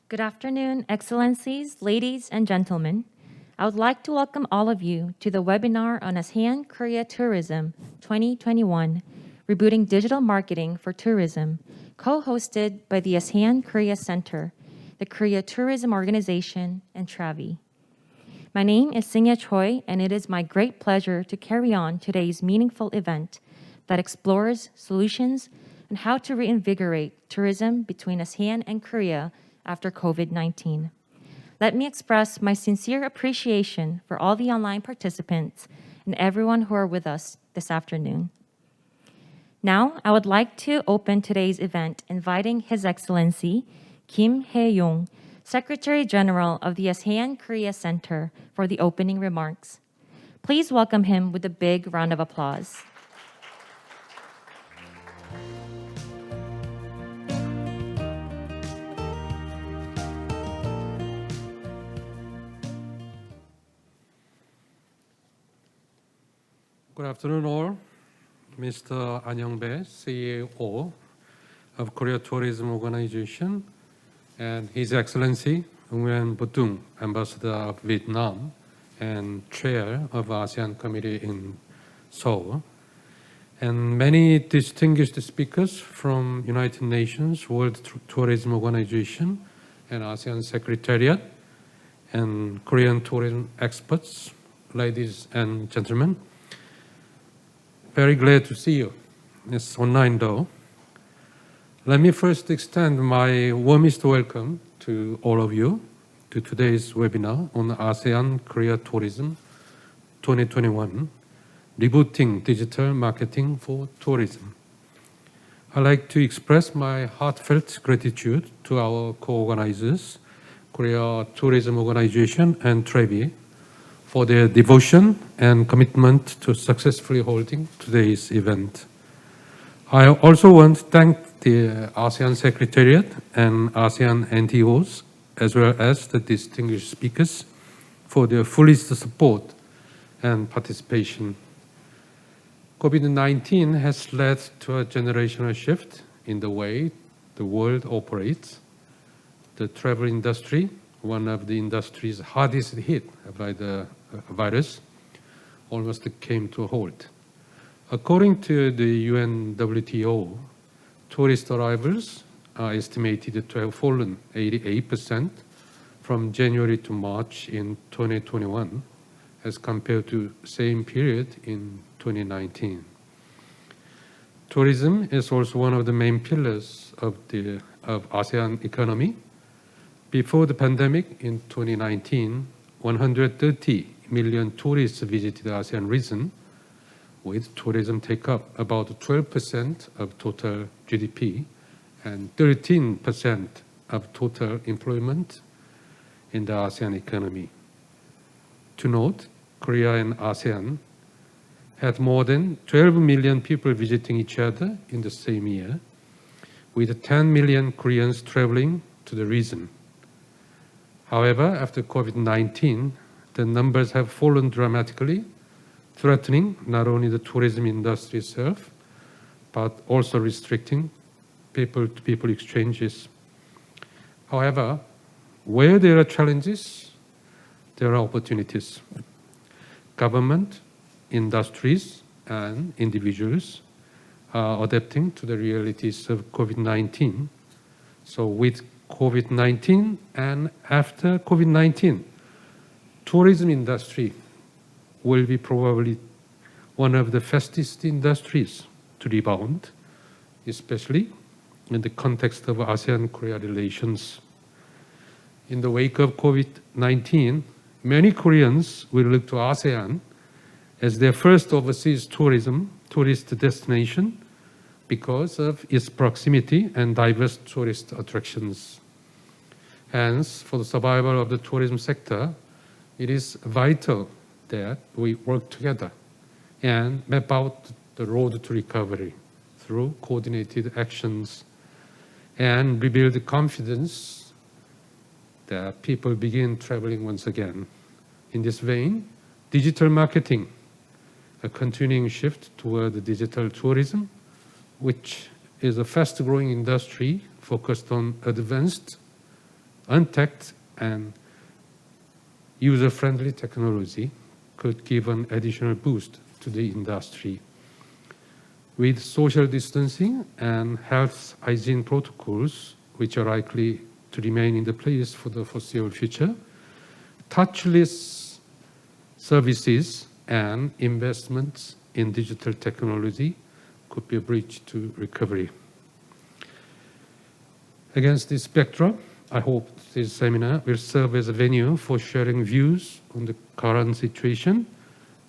Good afternoon, Excellencies, ladies and gentlemen. I would like to welcome all of you to the webinar on ASEAN-Korea Tourism 2021, Rebooting Digital Marketing for Tourism, co-hosted by the ASEAN-Korea Center, the Korea Tourism Organization, and Travie. My name is Singya Choi, and it is my great pleasure to carry on today's meaningful event that explores solutions and how to reinvigorate tourism between ASEAN and Korea after COVID-19. Let me express my sincere appreciation for all the online participants and everyone who are with us this afternoon. Now, I would like to open today's event inviting His Excellency Kim Hae-yong, Secretary General of the ASEAN-Korea Center, for the opening remarks. Please welcome him with a big round of applause. Good afternoon, all. Mr. An Young-bae, CEO of Korea Tourism Organization, and His Excellency UNWTO, Ambassador of Vietnam and Chair of ASEAN Committee in Seoul, and many distinguished speakers from United Nations World Tourism Organization and ASEAN Secretariat, and Korean tourism experts, ladies and gentlemen. Very glad to see you. It's online though. Let me first extend my warmest welcome to all of you to today's webinar on ASEAN-Korea Tourism 2021, Rebooting Digital Marketing for Tourism. I'd like to express my heartfelt gratitude to our co-organizers, Korea Tourism Organization and Travie, for their devotion and commitment to successfully holding today's event. I also want to thank the ASEAN Secretariat and ASEAN NTOs, as well as the distinguished speakers, for their fullest support and participation. COVID-19 has led to a generational shift in the way the world operates. The travel industry, one of the industries hardest hit by the virus, almost came to a halt. According to the UNWTO, tourist arrivals are estimated to have fallen 88% from January to March in 2021 as compared to same period in 2019. Tourism is also one of the main pillars of ASEAN economy. Before the pandemic in 2019, 130 million tourists visited the ASEAN region, with tourism take up about 12% of total GDP and 13% of total employment in the ASEAN economy. To note, Korea and ASEAN had more than 12 million people visiting each other in the same year, with 10 million Koreans traveling to the region. However, after COVID-19, the numbers have fallen dramatically, threatening not only the tourism industry itself, but also restricting people-to-people exchanges. However, where there are challenges, there are opportunities. Government, industries, and individuals are adapting to the realities of COVID-19. So with COVID-19 and after COVID-19, tourism industry will be probably one of the fastest industries to rebound, especially in the context of ASEAN-Korea relations. In the wake of COVID-19, many Koreans will look to ASEAN as their first overseas tourist destination because of its proximity and diverse tourist attractions. Hence, for the survival of the tourism sector, it is vital that we work together and map out the road to recovery through coordinated actions and rebuild the confidence that people begin traveling once again. In this vein, digital marketing, a continuing shift toward digital tourism, which is a fast-growing industry focused on advanced untapped and user-friendly technology could give an additional boost to the industry. With social distancing and health hygiene protocols, which are likely to remain in place for the foreseeable future, touchless services and investments in digital technology could be a bridge to recovery. Against this backdrop, I hope this seminar will serve as a venue for sharing views on the current situation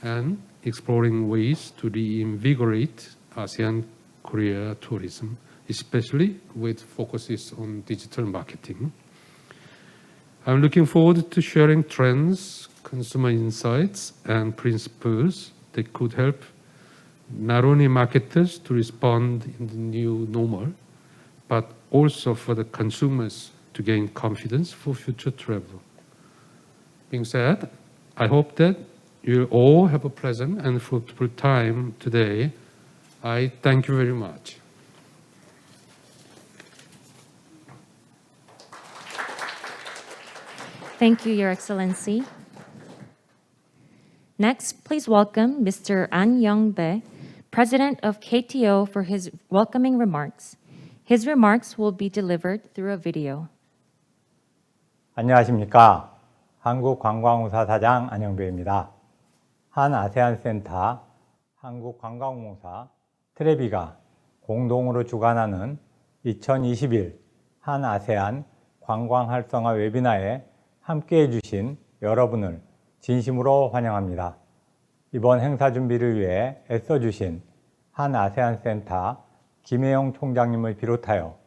and exploring ways to reinvigorate ASEAN-Korea tourism, especially with focuses on digital marketing. I'm looking forward to sharing trends, consumer insights, and principles that could help not only marketers to respond in the new normal, but also for the consumers to gain confidence for future travel. Being said, I hope that you'll all have a pleasant and fruitful time today. I thank you very much. Thank you, Your Excellency. Next, please welcome Mr. An Young-bae, President of KTO, for his welcoming remarks. His remarks will be delivered through a video. 안녕하십니까. 한국관광공사 사장 안영배입니다. 한 아세안센터 한국관광공사 트래비가 공동으로 주관하는 2021 한 아세안 관광활성화 웨비나에 함께해 주신 여러분을 진심으로 환영합니다. 이번 행사 준비를 위해 애써주신 한 아세안센터 김혜영 총장님을 비롯하여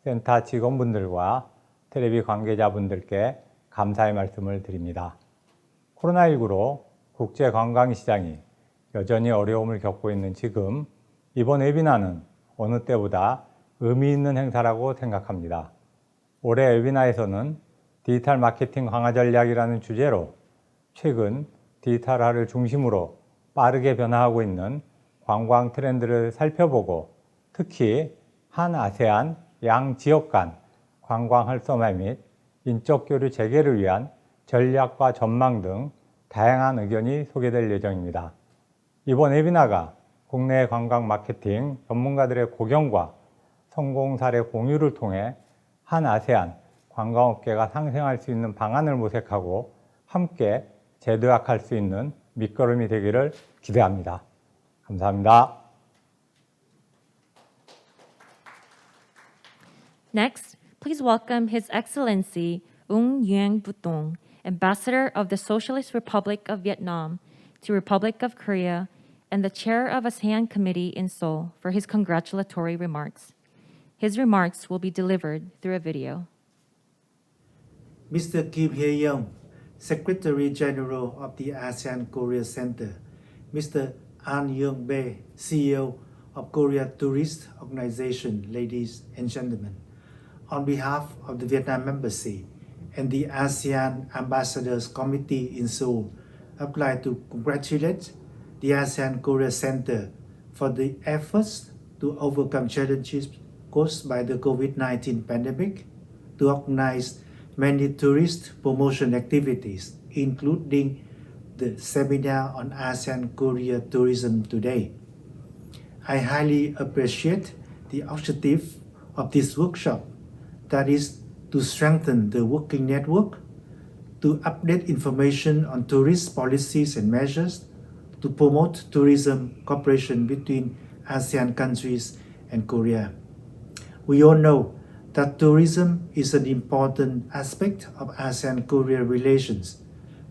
센터 직원분들과 트래비 관계자분들께 감사의 말씀을 드립니다. 코로나19로 국제관광시장이 여전히 어려움을 겪고 있는 지금 이번 웨비나는 어느 때보다 의미 있는 행사라고 생각합니다. 올해 웨비나에서는 디지털 마케팅 강화 전략이라는 주제로 최근 디지털화를 중심으로 빠르게 변화하고 있는 관광 트렌드를 살펴보고 특히 한 아세안 양 지역 간 관광 활성화 및 인적 교류 재개를 위한 전략과 전망 등 다양한 의견이 소개될 예정입니다. 이번 웨비나가 국내 관광 마케팅 전문가들의 고견과 성공 사례 공유를 통해 한 아세안 관광업계가 상생할 수 있는 방안을 모색하고 함께 재도약할 수 있는 밑거름이 되기를 기대합니다. 감사합니다. Next, please welcome His Excellency Ung-Yueng-Butong, Ambassador of the Socialist Republic of Vietnam to Republic of Korea and the Chair of ASEAN Committee in Seoul for his congratulatory remarks. His remarks will be delivered through a video. Mr. Kim Hye-young, Secretary General of the ASEAN-Korea Center, Mr. An Young-bae, CEO of Korea Tourist Organization, ladies and gentlemen, on behalf of the Vietnam Embassy and the ASEAN Ambassadors Committee in Seoul, I would like to congratulate the ASEAN-Korea Center for the efforts to overcome challenges caused by the COVID-19 pandemic, to organize many tourist promotion activities, including the seminar on ASEAN-Korea tourism today. I highly appreciate the objective of this workshop, that is to strengthen the working network, to update information on tourist policies and measures, to promote tourism cooperation between ASEAN countries and Korea. We all know that tourism is an important aspect of ASEAN-Korea relations,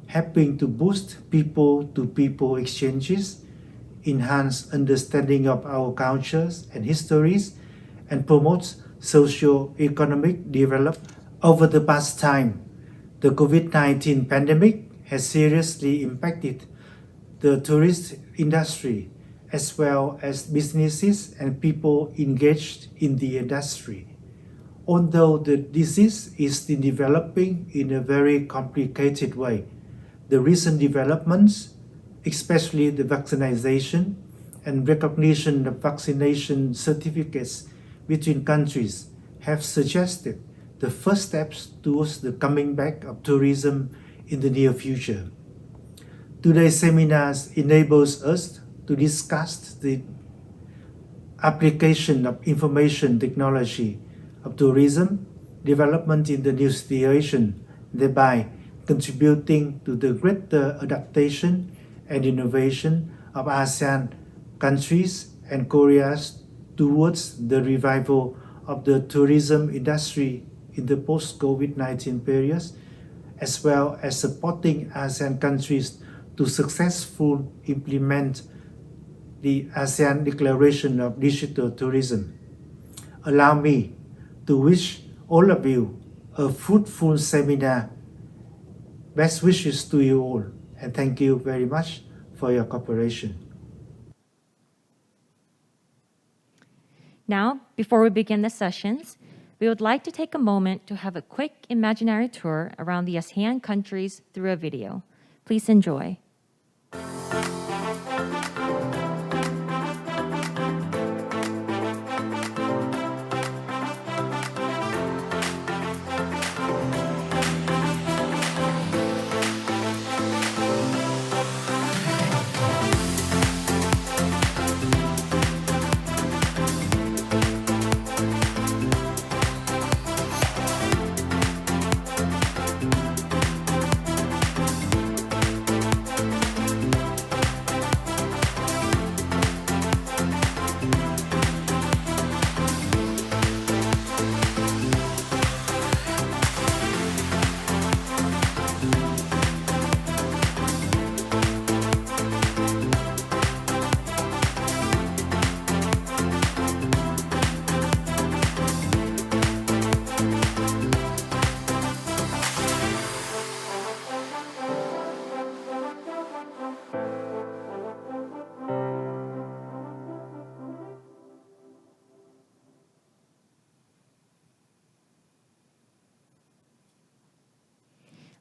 helping to boost people-to-people exchanges, enhance understanding of our cultures and histories, and promotes socio-economic development. Over the past time, the COVID-19 pandemic has seriously impacted the tourist industry as well as businesses and people engaged in the industry. Although the disease is still developing in a very complicated way, the recent developments, especially the vaccination and recognition of vaccination certificates between countries, have suggested the first steps towards the coming back of tourism in the near future. Today's seminars enables us to discuss the application of information technology of tourism development in the new situation, thereby contributing to the greater adaptation and innovation of ASEAN countries and Korea towards the revival of the tourism industry in the post-COVID-19 period, as well as supporting ASEAN countries to successfully implement the ASEAN Declaration of Digital Tourism. Allow me to wish all of you a fruitful seminar. Best wishes to you all, and thank you very much for your cooperation. Now, before we begin the sessions, we would like to take a moment to have a quick imaginary tour around the ASEAN countries through a video. Please enjoy.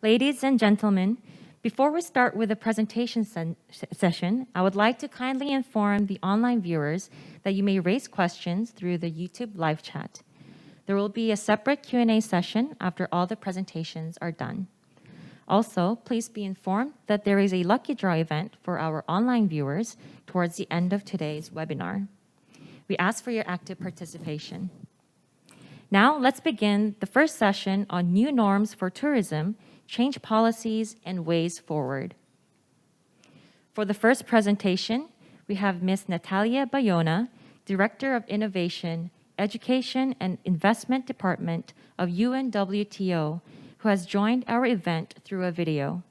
Ladies and gentlemen, before we start with the presentation session, I would like to kindly inform the online viewers that you may raise questions through the YouTube live chat. There will be a separate Q&A session after all the presentations are done. Also, please be informed that there is a lucky draw event for our online viewers towards the end of today's webinar. We ask for your active participation. Now, let's begin the first session on new norms for tourism, change policies, and ways forward. For the first presentation, we have Ms. Natalia Bayona, Director of Innovation, Education and Investment Department of UNWTO, who has joined our event through a video.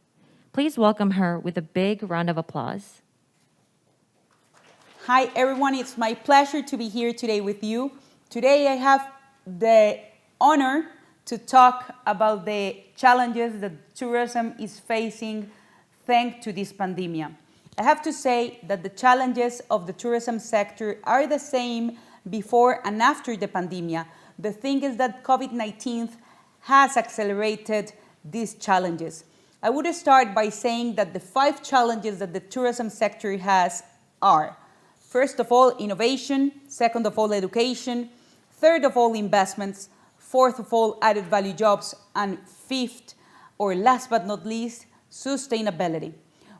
Please welcome her with a big round of applause. Hi, everyone. It's my pleasure to be here today with you. Today, I have the honor to talk about the challenges that tourism is facing thanks to this pandemic. I have to say that the challenges of the tourism sector are the same before and after the pandemic. The thing is that COVID-19 has accelerated these challenges. I would start by saying that the 5 challenges that the tourism sector has are, first of all, innovation, second of all, education, third of all, investments, fourth of all, added value jobs, and fifth, or last but not least, sustainability.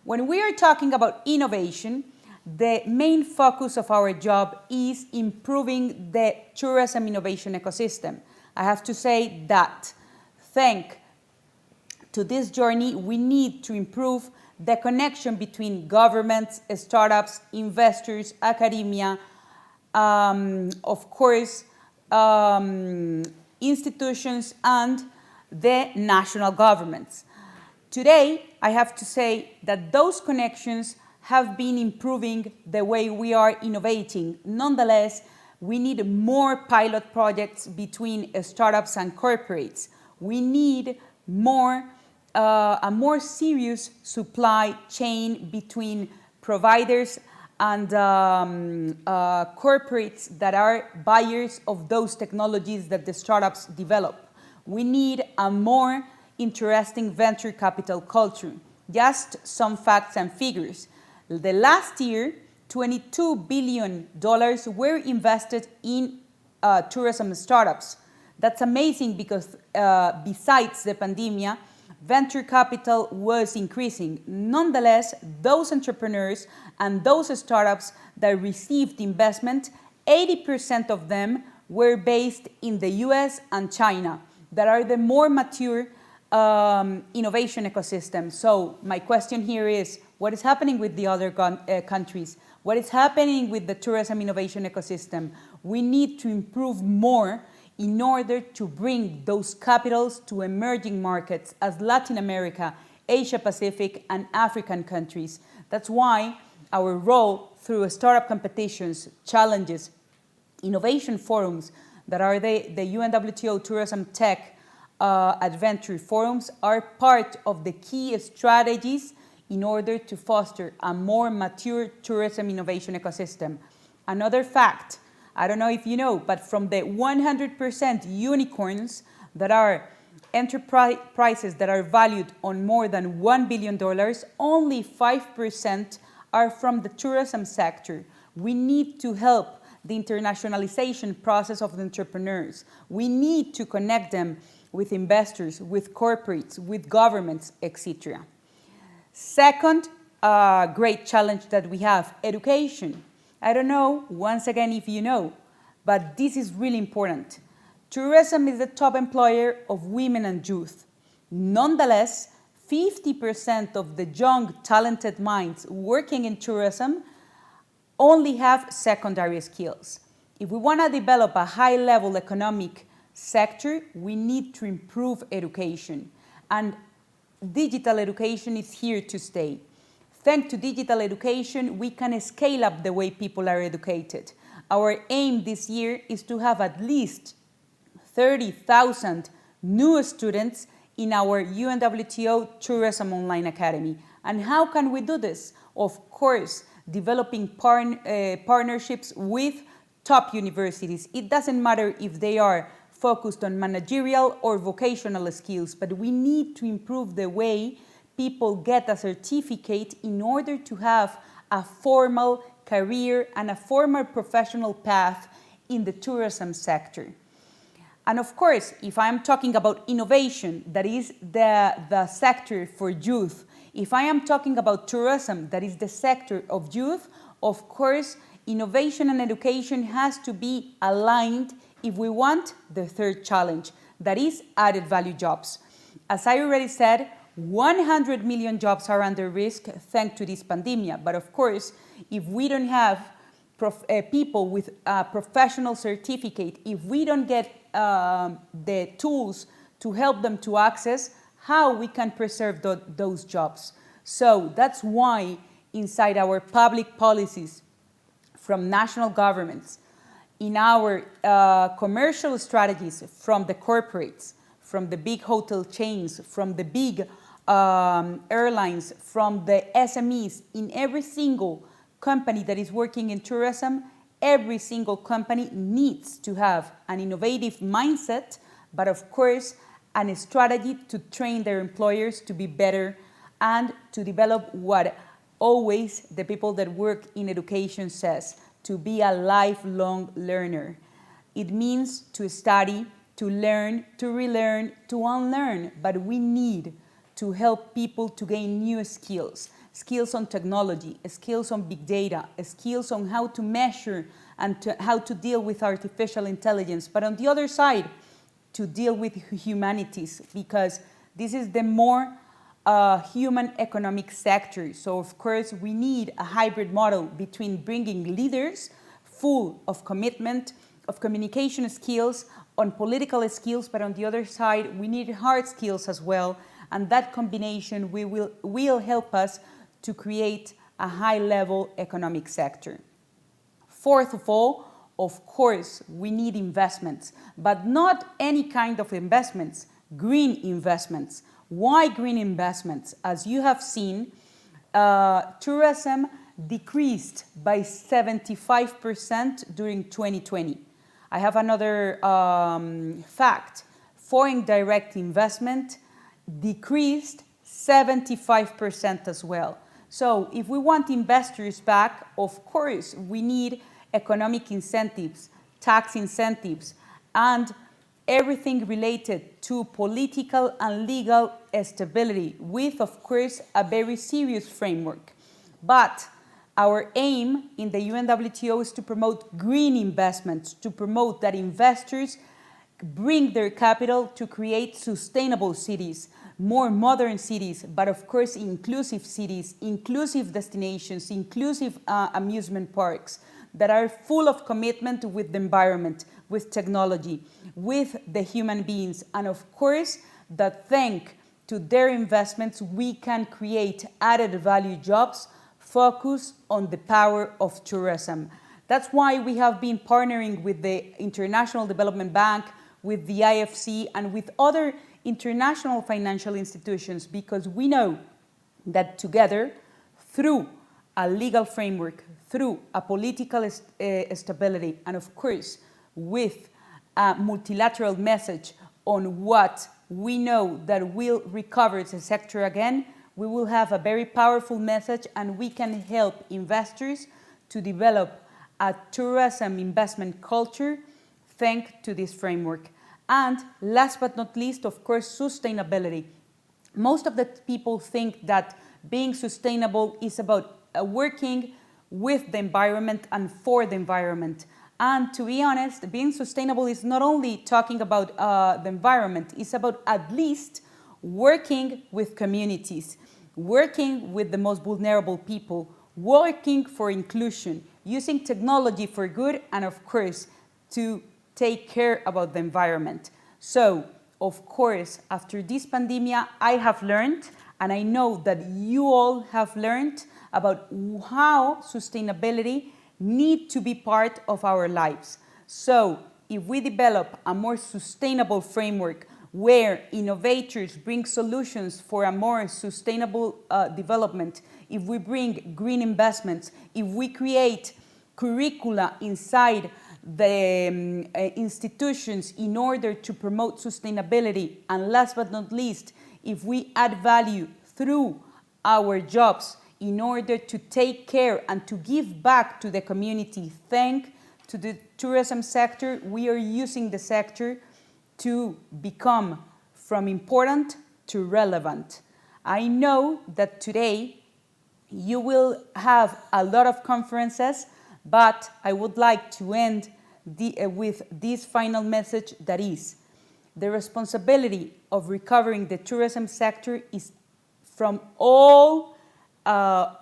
When we are talking about innovation, the main focus of our job is improving the tourism innovation ecosystem. I have to say that thanks to this journey, we need to improve the connection between governments, startups, investors, academia, of course, institutions, and the national governments. Today, I have to say that those connections have been improving the way we are innovating. Nonetheless, we need more pilot projects between startups and corporates. We need a more serious supply chain between providers and corporates that are buyers of those technologies that the startups develop. We need a more interesting venture capital culture. Just some facts and figures. The last year, $22 billion were invested in tourism startups. That's amazing because besides the pandemic, venture capital was increasing. Nonetheless, those entrepreneurs and those startups that received investment, 80% of them were based in the US and China, that are the more mature innovation ecosystem. So my question here is, what is happening with the other countries? What is happening with the tourism innovation ecosystem? We need to improve more in order to bring those capitals to emerging markets as Latin America, Asia Pacific, and African countries. That's why our role through startup competitions, challenges, innovation forums that are the UNWTO Tourism Tech Adventure Forums are part of the key strategies in order to foster a more mature tourism innovation ecosystem. Another fact, I don't know if you know, but from the 100% unicorns that are enterprises that are valued on more than $1 billion, only 5% are from the tourism sector. We need to help the internationalization process of the entrepreneurs. We need to connect them with investors, with corporates, with governments, etc. Second great challenge that we have, education. I don't know, once again, if you know, but this is really important. Tourism is the top employer of women and youth. Nonetheless, 50% of the young, talented minds working in tourism only have secondary skills. If we want to develop a high-level economic sector, we need to improve education. And digital education is here to stay. Thanks to digital education, we can scale up the way people are educated. Our aim this year is to have at least 30,000 new students in our UNWTO Tourism Online Academy. And how can we do this? Of course, developing partnerships with top universities. It doesn't matter if they are focused on managerial or vocational skills, but we need to improve the way people get a certificate in order to have a formal career and a formal professional path in the tourism sector. And of course, if I'm talking about innovation, that is the sector for youth. If I am talking about tourism, that is the sector of youth, of course, innovation and education has to be aligned if we want the third challenge, that is added value jobs. As I already said, 100 million jobs are under risk thanks to this pandemic. But of course, if we don't have people with a professional certificate, if we don't get the tools to help them to access, how we can preserve those jobs. So that's why inside our public policies from national governments, in our commercial strategies from the corporates, from the big hotel chains, from the big airlines, from the SMEs, in every single company that is working in tourism, every single company needs to have an innovative mindset, but of course, a strategy to train their employers to be better and to develop what always the people that work in education says, to be a lifelong learner. It means to study, to learn, to relearn, to unlearn, but we need to help people to gain new skills, skills on technology, skills on big data, skills on how to measure and how to deal with artificial intelligence. But on the other side, to deal with humanities, because this is the more human economic sector. So of course, we need a hybrid model between bringing leaders full of commitment, of communication skills, on political skills, but on the other side, we need hard skills as well. And that combination will help us to create a high-level economic sector. Fourth of all, of course, we need investments, but not any kind of investments, green investments. Why green investments? As you have seen, tourism decreased by 75% during 2020. I have another fact. Foreign direct investment decreased 75% as well. So if we want investors back, of course, we need economic incentives, tax incentives, and everything related to political and legal stability with, of course, a very serious framework. But our aim in the UNWTO is to promote green investments, to promote that investors bring their capital to create sustainable cities, more modern cities, but of course inclusive cities, inclusive destinations, inclusive amusement parks that are full of commitment with the environment, with technology, with the human beings, and of course that thanks to their investments we can create added value jobs focused on the power of tourism. That's why we have been partnering with the International Development Bank, with the IFC, and with other international financial institutions, because we know that together, through a legal framework, through a political stability, and of course, with a multilateral message on what we know that will recover the sector again, we will have a very powerful message and we can help investors to develop a tourism investment culture thanks to this framework. And last but not least, of course, sustainability. Most of the people think that being sustainable is about working with the environment and for the environment. And to be honest, being sustainable is not only talking about the environment, it's about at least working with communities, working with the most vulnerable people, working for inclusion, using technology for good, and of course, to take care about the environment. So, of course, after this pandemic, I have learned, and I know that you all have learned about how sustainability needs to be part of our lives. So, if we develop a more sustainable framework where innovators bring solutions for a more sustainable development, if we bring green investments, if we create curricula inside the institutions in order to promote sustainability, and last but not least, if we add value through our jobs in order to take care and to give back to the community, thanks to the tourism sector, we are using the sector to become from important to relevant. I know that today you will have a lot of conferences, but I would like to end with this final message, that is, the responsibility of recovering the tourism sector is from all the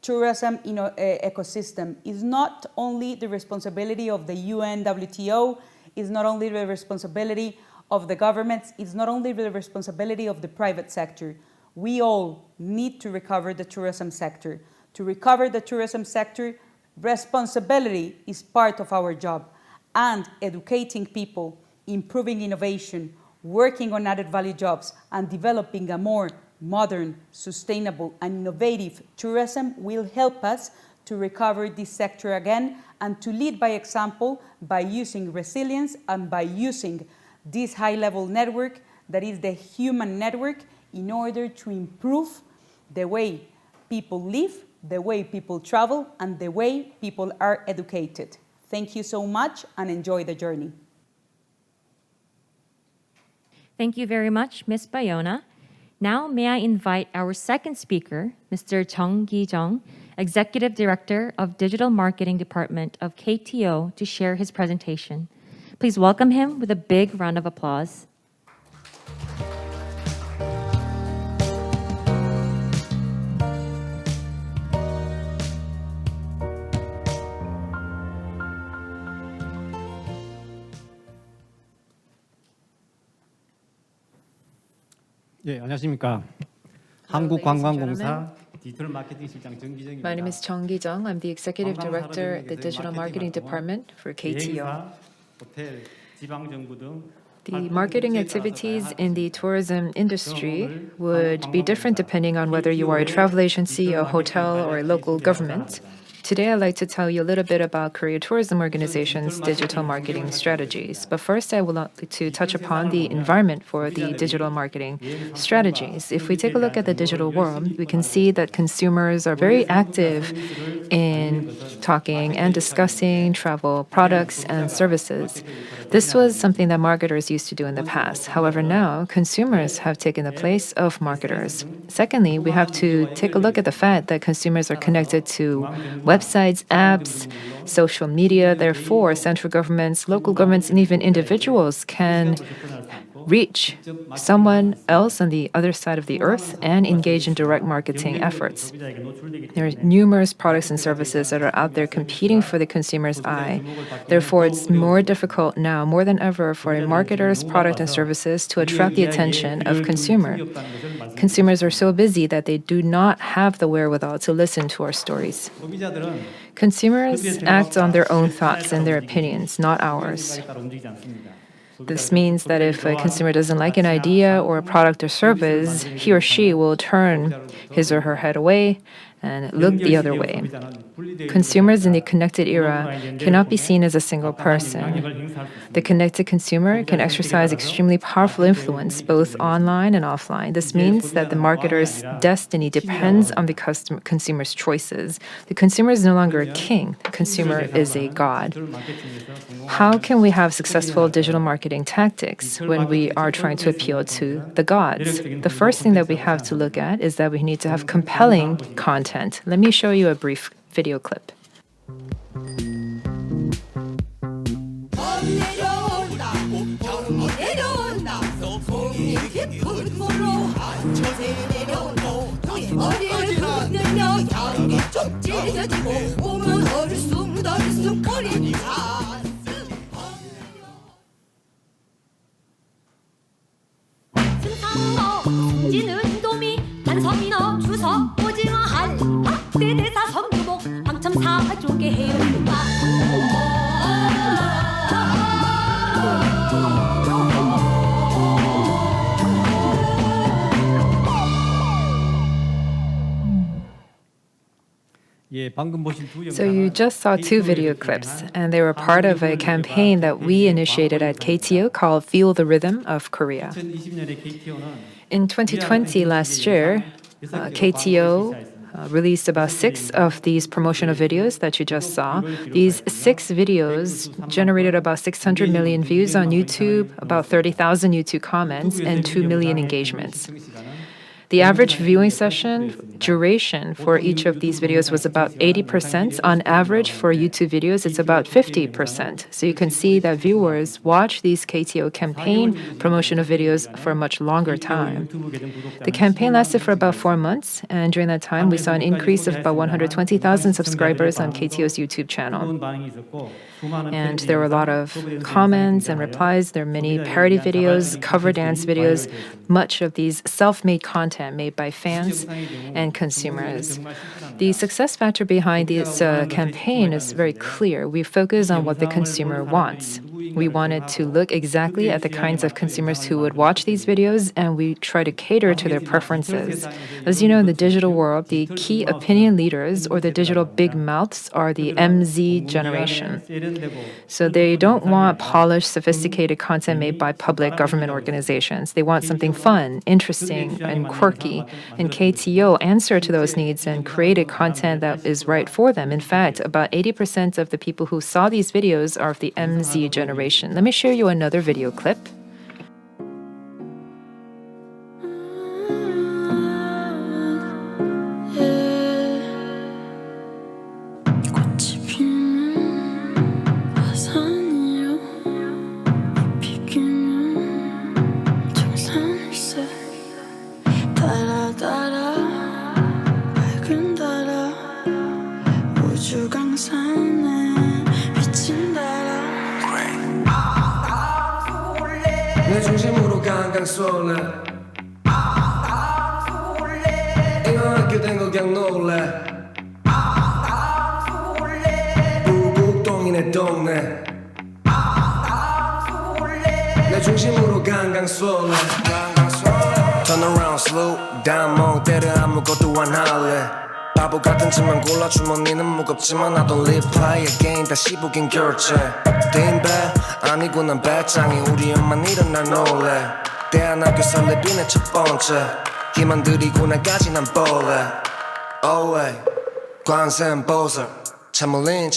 tourism ecosystem. Is not only the responsibility of the UNWTO, is not only the responsibility of the governments, it's not only the responsibility of the private sector. We all need to recover the tourism sector. To recover the tourism sector, responsibility is part of our job, and educating people, improving innovation, working on added value jobs, and developing a more modern, sustainable, and innovative tourism will help us to recover this sector again and to lead by example by using resilience and by using this high-level network that is the human network in order to improve the way people live, the way people travel, and the way people are educated. Thank you so much and enjoy the journey. Thank you very much, Ms. Bayona. Now, may I invite our second speaker, Mr. Ki-jung, Executive Director of Digital Marketing Department of KTO, to share his presentation. Please welcome him with a big round of applause. 예, 안녕하십니까. 한국관광공사 디지털 마케팅 실장 정기정입니다. My name is Chong Ki-jung. I'm the Executive Director at the Digital Marketing Department for KTO. 호텔, 지방정부 등 The marketing activities in the tourism industry would be different depending on whether you are a travel agency, a hotel, or a local government. Today, I'd like to tell you a little bit about Korea Tourism Organization's digital marketing strategies. But first, I would like to touch upon the environment for the digital marketing strategies. If we take a look at the digital world, we can see that consumers are very active in talking and discussing travel products and services. This was something that marketers used to do in the past. However, now consumers have taken the place of marketers. Secondly, we have to take a look at the fact that consumers are connected to websites, apps, social media. Therefore, central governments, local governments, and even individuals can reach someone else on the other side of the earth and engage in direct marketing efforts. There are numerous products and services that are out there competing for the consumer's eye. Therefore, it's more difficult now, more than ever, for a marketer's product and services to attract the attention of consumer. Consumers are so busy that they do not have the wherewithal to listen to our stories. Consumers act on their own thoughts and their opinions, not ours. This means that if a consumer doesn't like an idea or a product or service, he or she will turn his or her head away and look the other way. Consumers in the connected era cannot be seen as a single person. The connected consumer can exercise extremely powerful influence both online and offline. This means that the marketer's destiny depends on the consumer's choices. The consumer is no longer a king. The consumer is a god. How can we have successful digital marketing tactics when we are trying to appeal to the gods? The first thing that we have to look at is that we need to have compelling content. Let me show you a brief video clip. So you just saw two video clips, and they were part of a campaign that we initiated at KTO called Feel the Rhythm of Korea. In 2020, last year, KTO released about 6 of these promotional videos that you just saw. These 6 videos generated about 600 million views on YouTube, about 30,000 YouTube comments, and 2 million engagements. The average viewing session duration for each of these videos was about 80%. On average, for YouTube videos, it's about 50%. So you can see that viewers watch these KTO campaign promotional videos for a much longer time. The campaign lasted for about 4 months, and during that time, we saw an increase of about 120,000 subscribers on KTO's YouTube channel. And there were a lot of comments and replies. There are many parody videos, cover dance videos, much of these self-made content made by fans and consumers. The success factor behind this campaign is very clear. We focus on what the consumer wants. We wanted to look exactly at the kinds of consumers who would watch these videos, and we try to cater to their preferences. As you know, in the digital world, the key opinion leaders or the digital big mouths are the MZ generation. So they don't want polished, sophisticated content made by public government organizations. They want something fun, interesting, and quirky. And KTO answered to those needs and created content that is right for them. In fact, about 80% of the people who saw these videos are of the MZ generation. Let me show you another video clip. 내 중심으로 강강 쏠래 이거 학교 된 거 그냥 놀래 북북동이네 동네 내 중심으로 강강 쏠래 Turn around slow down 멍 때려 아무것도 안 할래 바보 같은 짓만 골라 주머니는 무겁지만 I don't live play again 다시 보긴 결제 띵배 아니고 난 배짱이 우리 엄만 이런 날 놀래 대한학교 설레비네 첫 번째 기만 들이고 나까지 난 볼래 Oh way 관세음 보설 참을린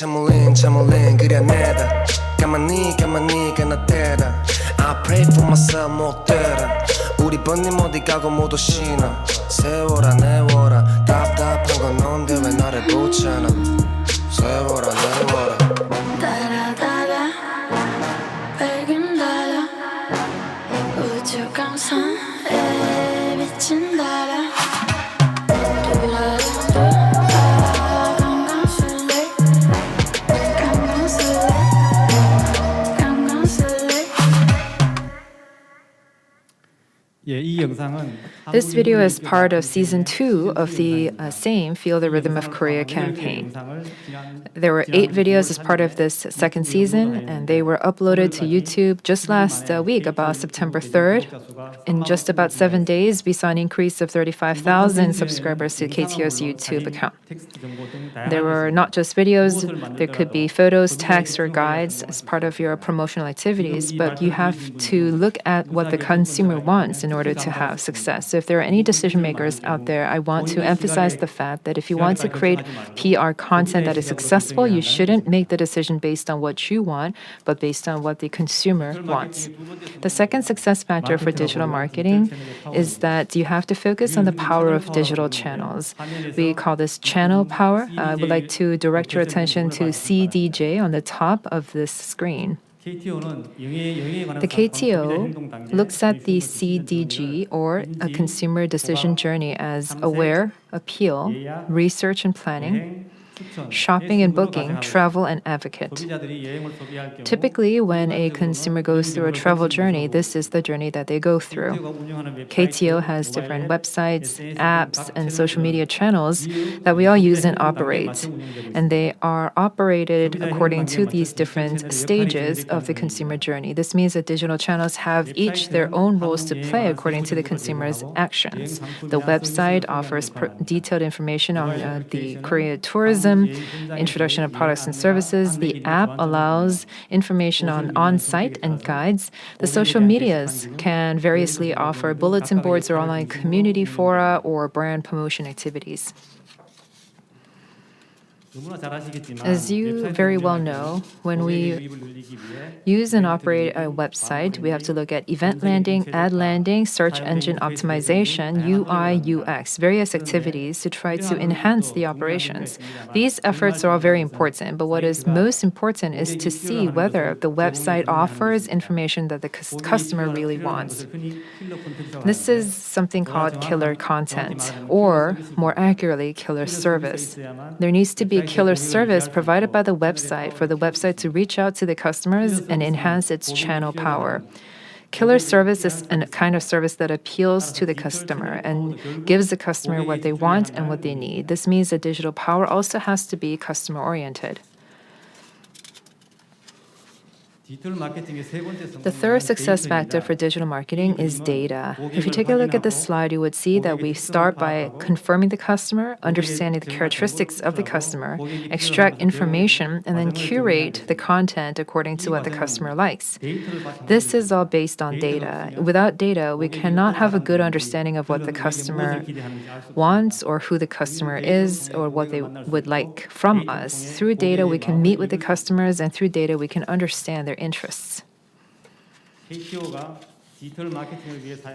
그래 내다 가만히 그나대다 I pray for myself 못 되라 우리 번님 어디 가고 모두 신어 세워라 내워라 답답한 건 넌데 왜 나를 보잖아 세워라 내워라 달아 밝은 달아 우주 강산에 비친 달아 예, 이 영상은 This video is part of season 2 of the same Feel the Rhythm of Korea campaign. There were 8 videos as part of this second season, and they were uploaded to YouTube just last week, about September 3rd. In just about 7 days, we saw an increase of 35,000 subscribers to KTO's YouTube account. There were not just videos, there could be photos, text, or guides as part of your promotional activities, but you have to look at what the consumer wants in order to have success. So if there are any decision makers out there, I want to emphasize the fact that if you want to create PR content that is successful, you shouldn't make the decision based on what you want, but based on what the consumer wants. The second success factor for digital marketing is that you have to focus on the power of digital channels. We call this channel power. I would like to direct your attention to CDJ on the top of this screen. The KTO looks at the CDG, or a consumer decision journey, as aware, appeal, research and planning, shopping and booking, travel and advocate. Typically, when a consumer goes through a travel journey, this is the journey that they go through. KTO has different websites, apps, and social media channels that we all use and operate. And they are operated according to these different stages of the consumer journey. This means that digital channels have each their own roles to play according to the consumer's actions. The website offers detailed information on the Korea tourism, introduction of products and services. The app allows information on on-site and guides. The social medias can variously offer bulletin boards or online community fora or brand promotion activities. As you very well know, when we use and operate a website, we have to look at event landing, ad landing, search engine optimization, UI, UX, various activities to try to enhance the operations. These efforts are all very important, but what is most important is to see whether the website offers information that the customer really wants. This is something called killer content, or more accurately, killer service. There needs to be killer service provided by the website for the website to reach out to the customers and enhance its channel power. Killer service is a kind of service that appeals to the customer and gives the customer what they want and what they need. This means that digital power also has to be customer-oriented. The third success factor for digital marketing is data. If you take a look at this slide, you would see that we start by confirming the customer, understanding the characteristics of the customer, extract information, and then curate the content according to what the customer likes. This is all based on data. Without data, we cannot have a good understanding of what the customer wants or who the customer is or what they would like from us. Through data, we can meet with the customers, and through data, we can understand their interests.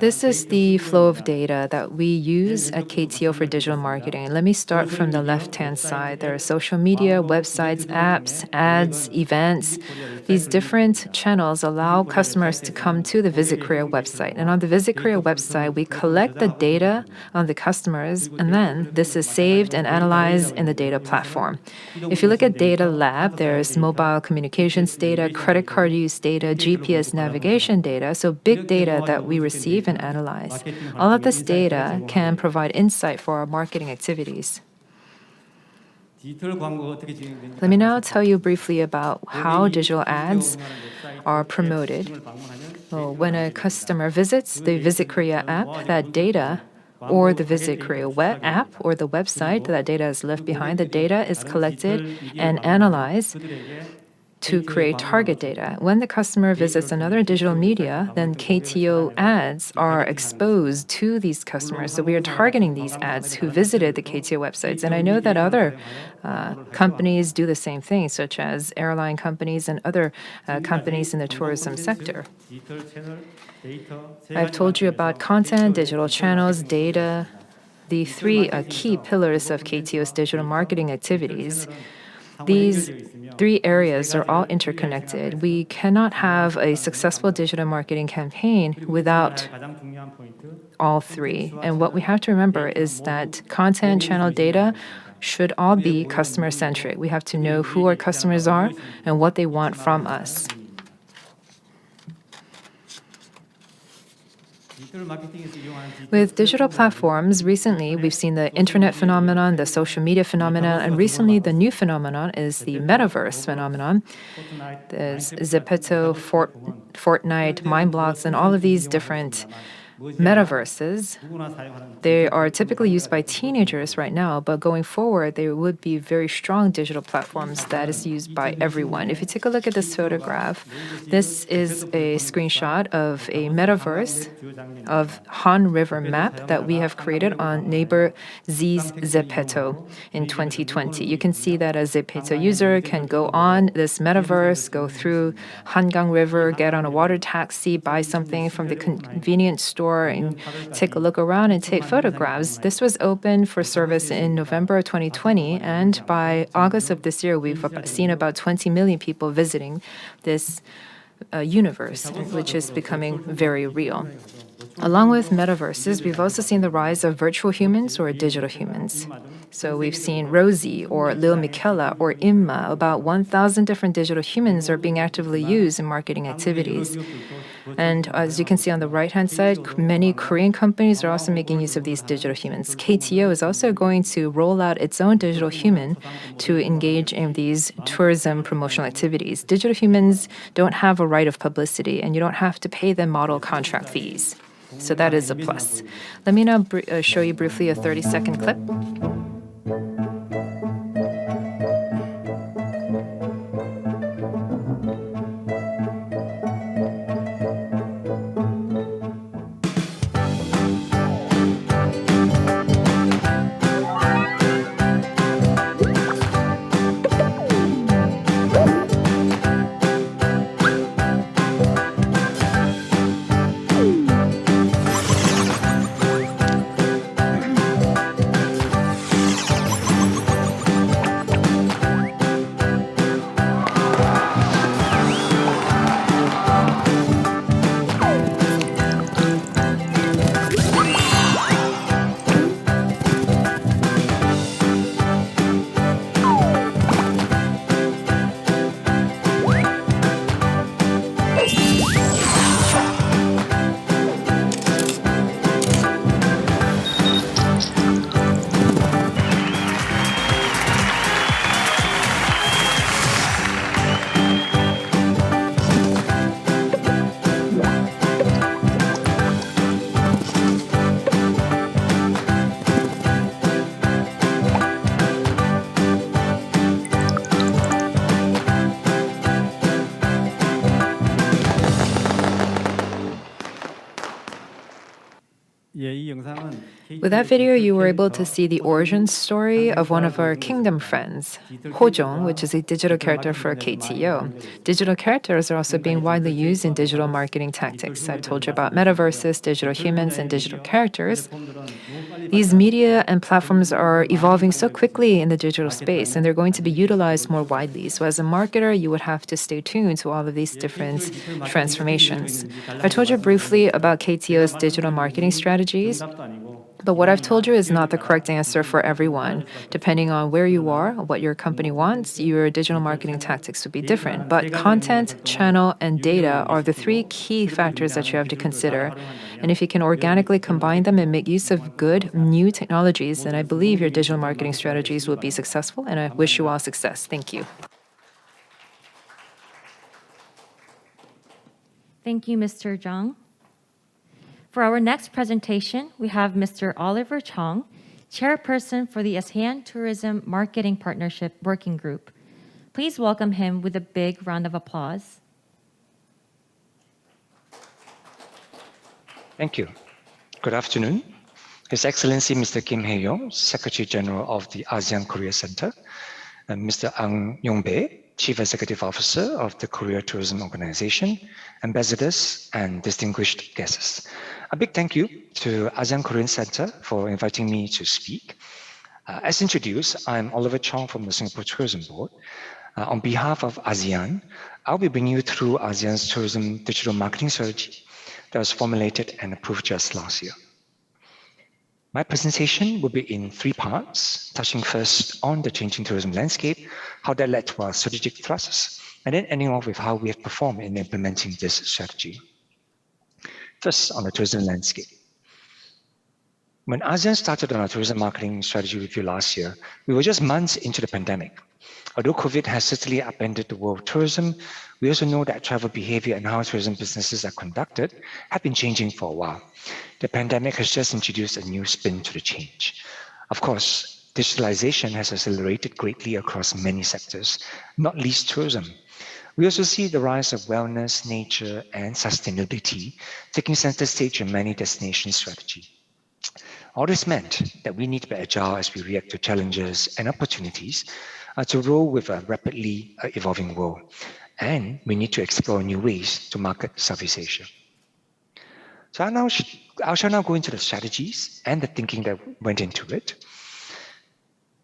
This is the flow of data that we use at KTO for digital marketing. Let me start from the left-hand side. There are social media, websites, apps, ads, events. These different channels allow customers to come to the Visit Korea website. And on the Visit Korea website, we collect the data on the customers, and then this is saved and analyzed in the data platform. If you look at Data Lab, there's mobile communications data, credit card use data, GPS navigation data, so big data that we receive and analyze. All of this data can provide insight for our marketing activities. Let me now tell you briefly about how digital ads are promoted. When a customer visits the Visit Korea app, that data or the Visit Korea web app or the website that data is left behind. The data is collected and analyzed to create target data. When the customer visits another digital media, then KTO ads are exposed to these customers. So we are targeting these ads who visited the KTO websites. And I know that other companies do the same thing, such as airline companies and other companies in the tourism sector. I've told you about content, digital channels, data, the three key pillars of KTO's digital marketing activities. These three areas are all interconnected. We cannot have a successful digital marketing campaign without all three. And what we have to remember is that content, channel, data should all be customer-centric. We have to know who our customers are and what they want from us. With digital platforms, recently we've seen the internet phenomenon, the social media phenomenon, and recently the new phenomenon is the metaverse phenomenon. There's Zepeto, Fortnite, Mindblocks, and all of these different metaverses. They are typically used by teenagers right now, but going forward, there would be very strong digital platforms that is used by everyone. If you take a look at this photograph, this is a screenshot of a metaverse of Han River map that we have created on neighbor Z's Zepeto in 2020. You can see that a Zepeto user can go on this metaverse, go through Hangang River, get on a water taxi, buy something from the convenience store, and take a look around and take photographs. This was open for service in November of 2020, and by August of this year, we've seen about 20 million people visiting this universe, which is becoming very real. Along with metaverses, we've also seen the rise of virtual humans or digital humans. So we've seen Rosie or Lil Michaela or Imma. About 1,000 different digital humans are being actively used in marketing activities. And as you can see on the right-hand side, many Korean companies are also making use of these digital humans. KTO is also going to roll out its own digital human to engage in these tourism promotional activities. Digital humans don't have a right of publicity, and you don't have to pay them model contract fees. So that is a plus. Let me now show you briefly a 30-second clip. With that video, you were able to see the origin story of one of our kingdom friends, Ki-jung, which is a digital character for KTO. Digital characters are also being widely used in digital marketing tactics. I've told you about metaverses, digital humans, and digital characters. These media and platforms are evolving so quickly in the digital space, and they're going to be utilized more widely. So as a marketer, you would have to stay tuned to all of these different transformations. I told you briefly about KTO's digital marketing strategies. But what I've told you is not the correct answer for everyone. Depending on where you are, what your company wants, your digital marketing tactics would be different. But content, channel, and data are the three key factors that you have to consider. And if you can organically combine them and make use of good new technologies, then I believe your digital marketing strategies will be successful, and I wish you all success. Thank you. Thank you, Mr. Jung. For our next presentation, we have Mr. Oliver Chong, Chairperson for the ASEAN Tourism Marketing Partnership Working Group. Please welcome him with a big round of applause. Thank you. Good afternoon. His Excellency Mr. Kim Hae-yong, Secretary General of the ASEAN-Korea Center, and Mr. Ang Yong-bae, Chief Executive Officer of the Korea Tourism Organization, ambassadors, and distinguished guests. A big thank you to ASEAN Korean Center for inviting me to speak. As introduced, I'm Oliver Chong from the Singapore Tourism Board. On behalf of ASEAN, I'll be bringing you through ASEAN's tourism digital marketing strategy that was formulated and approved just last year. My presentation will be in 3 parts, touching first on the changing tourism landscape, how that led to our strategic thrusts, and then ending off with how we have performed in implementing this strategy. First, on the tourism landscape. When ASEAN started on our tourism marketing strategy review last year, we were just months into the pandemic. Although COVID has certainly upended the world of tourism, we also know that travel behavior and how tourism businesses are conducted have been changing for a while. The pandemic has just introduced a new spin to the change. Of course, digitalization has accelerated greatly across many sectors, not least tourism. We also see the rise of wellness, nature, and sustainability taking center stage in many destination strategies. All this meant that we need to be agile as we react to challenges and opportunities to roll with a rapidly evolving world. And we need to explore new ways to market Southeast Asia. So I shall now go into the strategies and the thinking that went into it.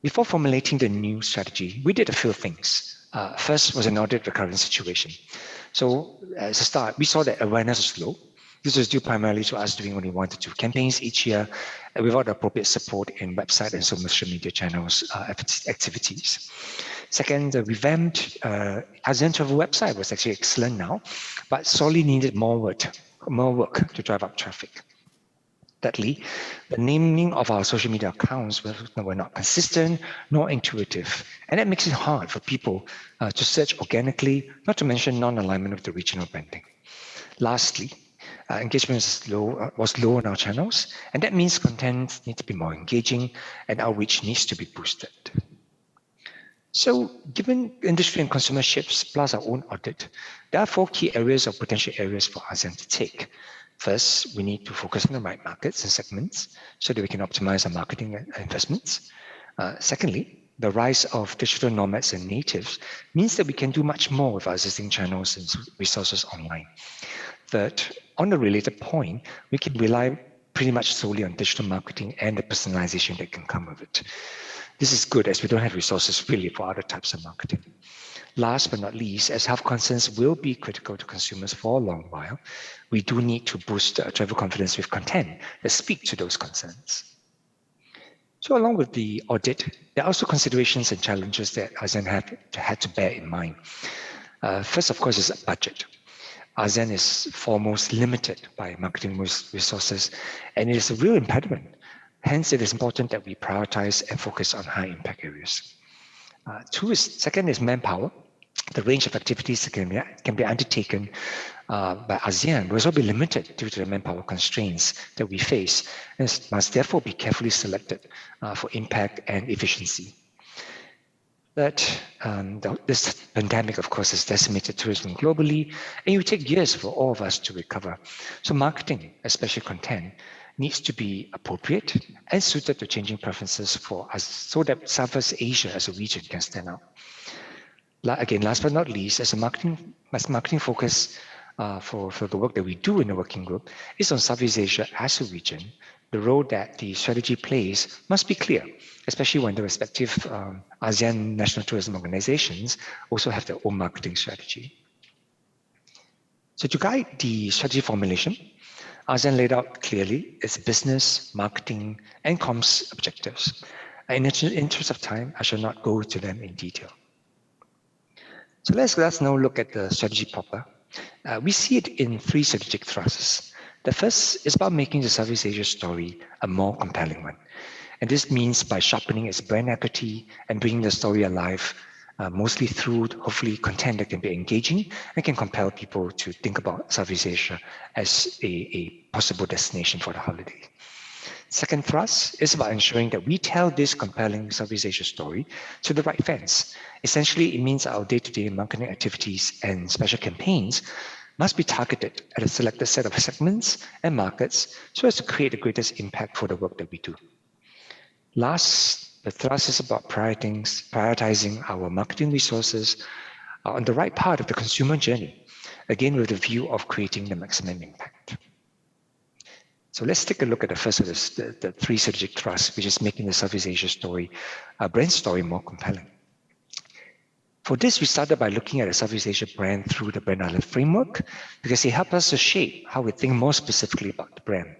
Before formulating the new strategy, we did a few things. First was an audit of the current situation. So as a start, we saw that awareness was low. This was due primarily to us doing only 1 to 2 campaigns each year without appropriate support in website and social media channels activities. Second, the revamped ASEAN travel website was actually excellent now, but sorely needed more work to drive up traffic. Thirdly, the naming of our social media accounts were not consistent nor intuitive, and that makes it hard for people to search organically, not to mention non-alignment with the regional branding. Lastly, engagement was low on our channels, and that means content needs to be more engaging and outreach needs to be boosted. So given industry and consumer shifts plus our own audit, there are 4 key areas or potential areas for ASEAN to take. First, we need to focus on the right markets and segments so that we can optimize our marketing investments. Secondly, the rise of digital nomads and natives means that we can do much more with our existing channels and resources online. Third, on the related point, we can rely pretty much solely on digital marketing and the personalization that can come with it. This is good as we don't have resources really for other types of marketing. Last but not least, as health concerns will be critical to consumers for a long while, we do need to boost travel confidence with content that speak to those concerns. So along with the audit, there are also considerations and challenges that ASEAN had to bear in mind. First, of course, is budget. ASEAN is foremost limited by marketing resources, and it is a real impediment. Hence, it is important that we prioritize and focus on high impact areas. Second is manpower. The range of activities that can be undertaken by ASEAN will also be limited due to the manpower constraints that we face, and must therefore be carefully selected for impact and efficiency. Third, this pandemic, of course, has decimated tourism globally, and it will take years for all of us to recover. So marketing, especially content, needs to be appropriate and suited to changing preferences for us so that Southeast Asia as a region can stand out. Again, last but not least, as marketing focus for the work that we do in the working group is on Southeast Asia as a region, the role that the strategy plays must be clear, especially when the respective ASEAN national tourism organizations also have their own marketing strategy. So to guide the strategy formulation, ASEAN laid out clearly its business, marketing, and comms objectives. In the interest of time, I shall not go to them in detail. So let's now look at the strategy proper. We see it in 3 strategic thrusts. The first is about making the Southeast Asia story a more compelling one. And this means by sharpening its brand equity and bringing the story alive mostly through, hopefully, content that can be engaging and can compel people to think about Southeast Asia as a possible destination for the holiday. Second thrust is about ensuring that we tell this compelling Southeast Asia story to the right fans. Essentially, it means our day-to-day marketing activities and special campaigns must be targeted at a selected set of segments and markets so as to create the greatest impact for the work that we do. Last, the thrust is about prioritizing our marketing resources on the right part of the consumer journey, again with the view of creating the maximum impact. So let's take a look at the first of this, the three strategic thrusts, which is making the Southeast Asia story, brand story more compelling. For this, we started by looking at the Southeast Asia brand through the Brand Island framework because it helped us to shape how we think more specifically about the brand.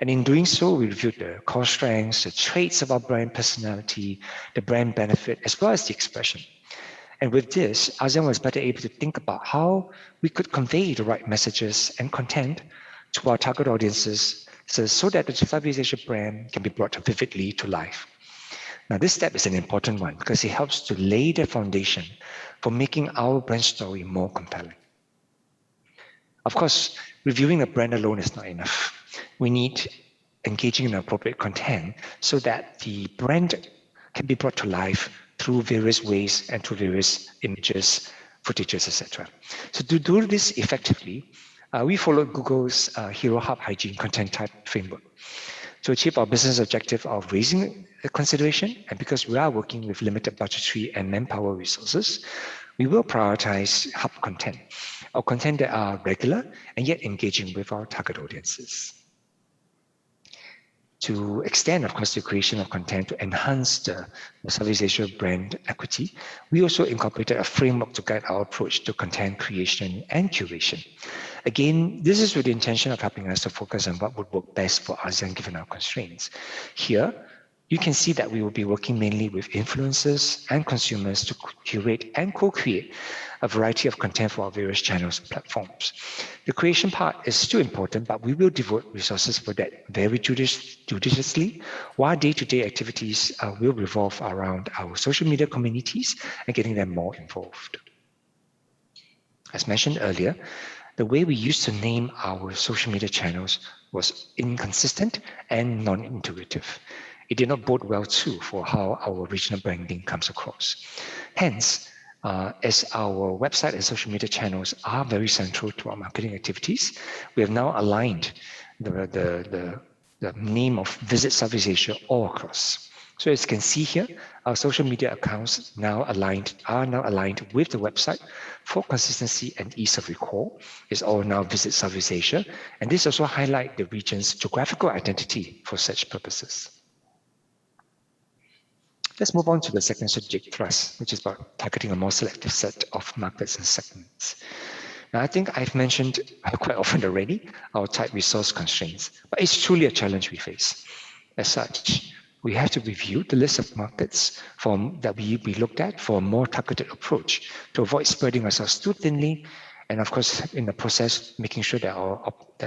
And in doing so, we reviewed the core strengths, the traits of our brand personality, the brand benefit, as well as the expression. And with this, ASEAN was better able to think about how we could convey the right messages and content to our target audiences so that the Southeast Asia brand can be brought vividly to life. Now, this step is an important one because it helps to lay the foundation for making our brand story more compelling. Of course, reviewing a brand alone is not enough. We need engaging in appropriate content so that the brand can be brought to life through various ways and through various images, footages, etc. So to do this effectively, we followed Google's Hero Hub Hygiene content type framework to achieve our business objective of raising consideration. And because we are working with limited budgetary and manpower resources, we will prioritize hub content, or content that are regular and yet engaging with our target audiences. To extend, of course, the creation of content to enhance the Southeast Asia brand equity, we also incorporated a framework to guide our approach to content creation and curation. Again, this is with the intention of helping us to focus on what would work best for ASEAN given our constraints. Here, you can see that we will be working mainly with influencers and consumers to curate and co-create a variety of content for our various channels and platforms. The creation part is still important, but we will devote resources for that very judiciously, while day-to-day activities will revolve around our social media communities and getting them more involved. As mentioned earlier, the way we used to name our social media channels was inconsistent and non-intuitive. It did not bode well too for how our regional branding comes across. Hence, as our website and social media channels are very central to our marketing activities, we have now aligned the name of Visit Southeast Asia all across. So as you can see here, our social media accounts are now aligned with the website for consistency and ease of recall. It's all now Visit Southeast Asia, and this also highlights the region's geographical identity for such purposes. Let's move on to the second strategic thrust, which is about targeting a more selective set of markets and segments. Now, I think I've mentioned quite often already our tight resource constraints, but it's truly a challenge we face. As such, we have to review the list of markets that we looked at for a more targeted approach to avoid spreading ourselves too thinly, and of course, in the process, making sure that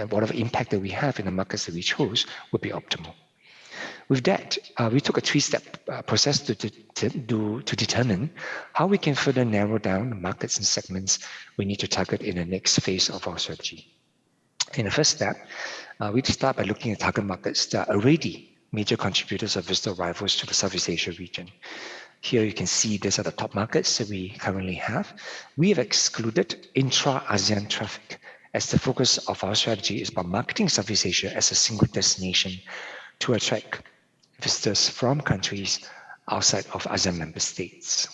whatever impact that we have in the markets that we chose would be optimal. With that, we took a three-step process to determine how we can further narrow down the markets and segments we need to target in the next phase of our strategy. In the first step, we start by looking at target markets that are already major contributors of visitor arrivals to the Southeast Asia region. Here you can see these are the top markets that we currently have. We have excluded intra-ASEAN traffic as the focus of our strategy is about marketing Southeast Asia as a single destination to attract visitors from countries outside of ASEAN member states.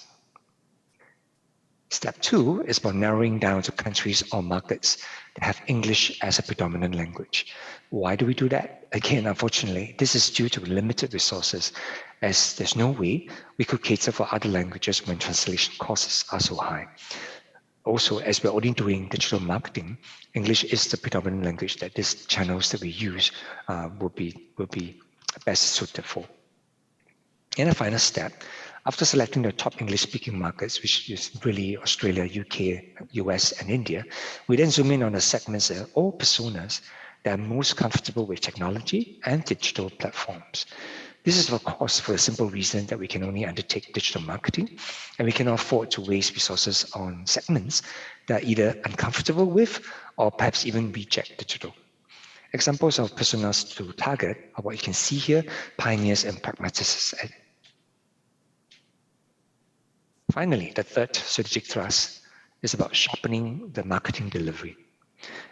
Step 2 is about narrowing down to countries or markets that have English as a predominant language. Why do we do that? Again, unfortunately, this is due to limited resources, as there's no way we could cater for other languages when translation costs are so high. Also, as we're only doing digital marketing, English is the predominant language that these channels that we use will be best suited for. In the final step, after selecting the top English-speaking markets, which is really Australia, UK, US, and India, we then zoom in on the segments or personas that are most comfortable with technology and digital platforms. This is, of course, for the simple reason that we can only undertake digital marketing, and we cannot afford to waste resources on segments that are either uncomfortable with or perhaps even reject digital. Examples of personas to target are what you can see here, pioneers and pragmatists. Finally, the third strategic thrust is about sharpening the marketing delivery.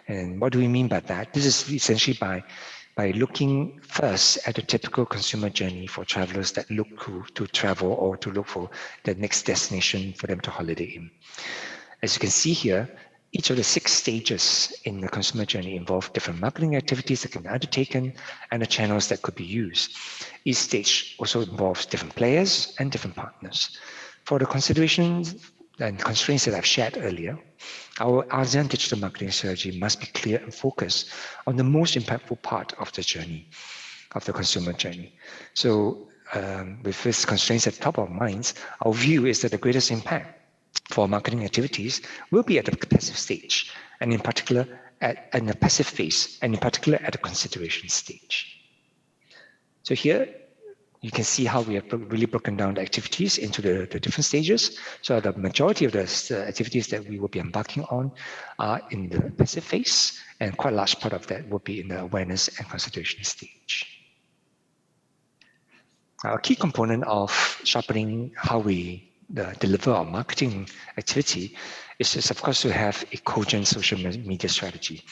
And what do we mean by that? This is essentially by looking first at the typical consumer journey for travelers that look to travel or to look for the next destination for them to holiday in. As you can see here, each of the 6 stages in the consumer journey involve different marketing activities that can be undertaken and the channels that could be used. Each stage also involves different players and different partners. For the considerations and constraints that I've shared earlier, our ASEAN digital marketing strategy must be clear and focused on the most impactful part of the journey, of the consumer journey. So with these constraints at the top of our minds, our view is that the greatest impact for marketing activities will be at the passive stage, and in particular in the passive phase, and in particular at the consideration stage. So here, you can see how we have really broken down the activities into the different stages. So the majority of the activities that we will be embarking on are in the passive phase, and quite a large part of that will be in the awareness and consideration stage. A key component of sharpening how we deliver our marketing activity is of course to have a cogent social media strategy.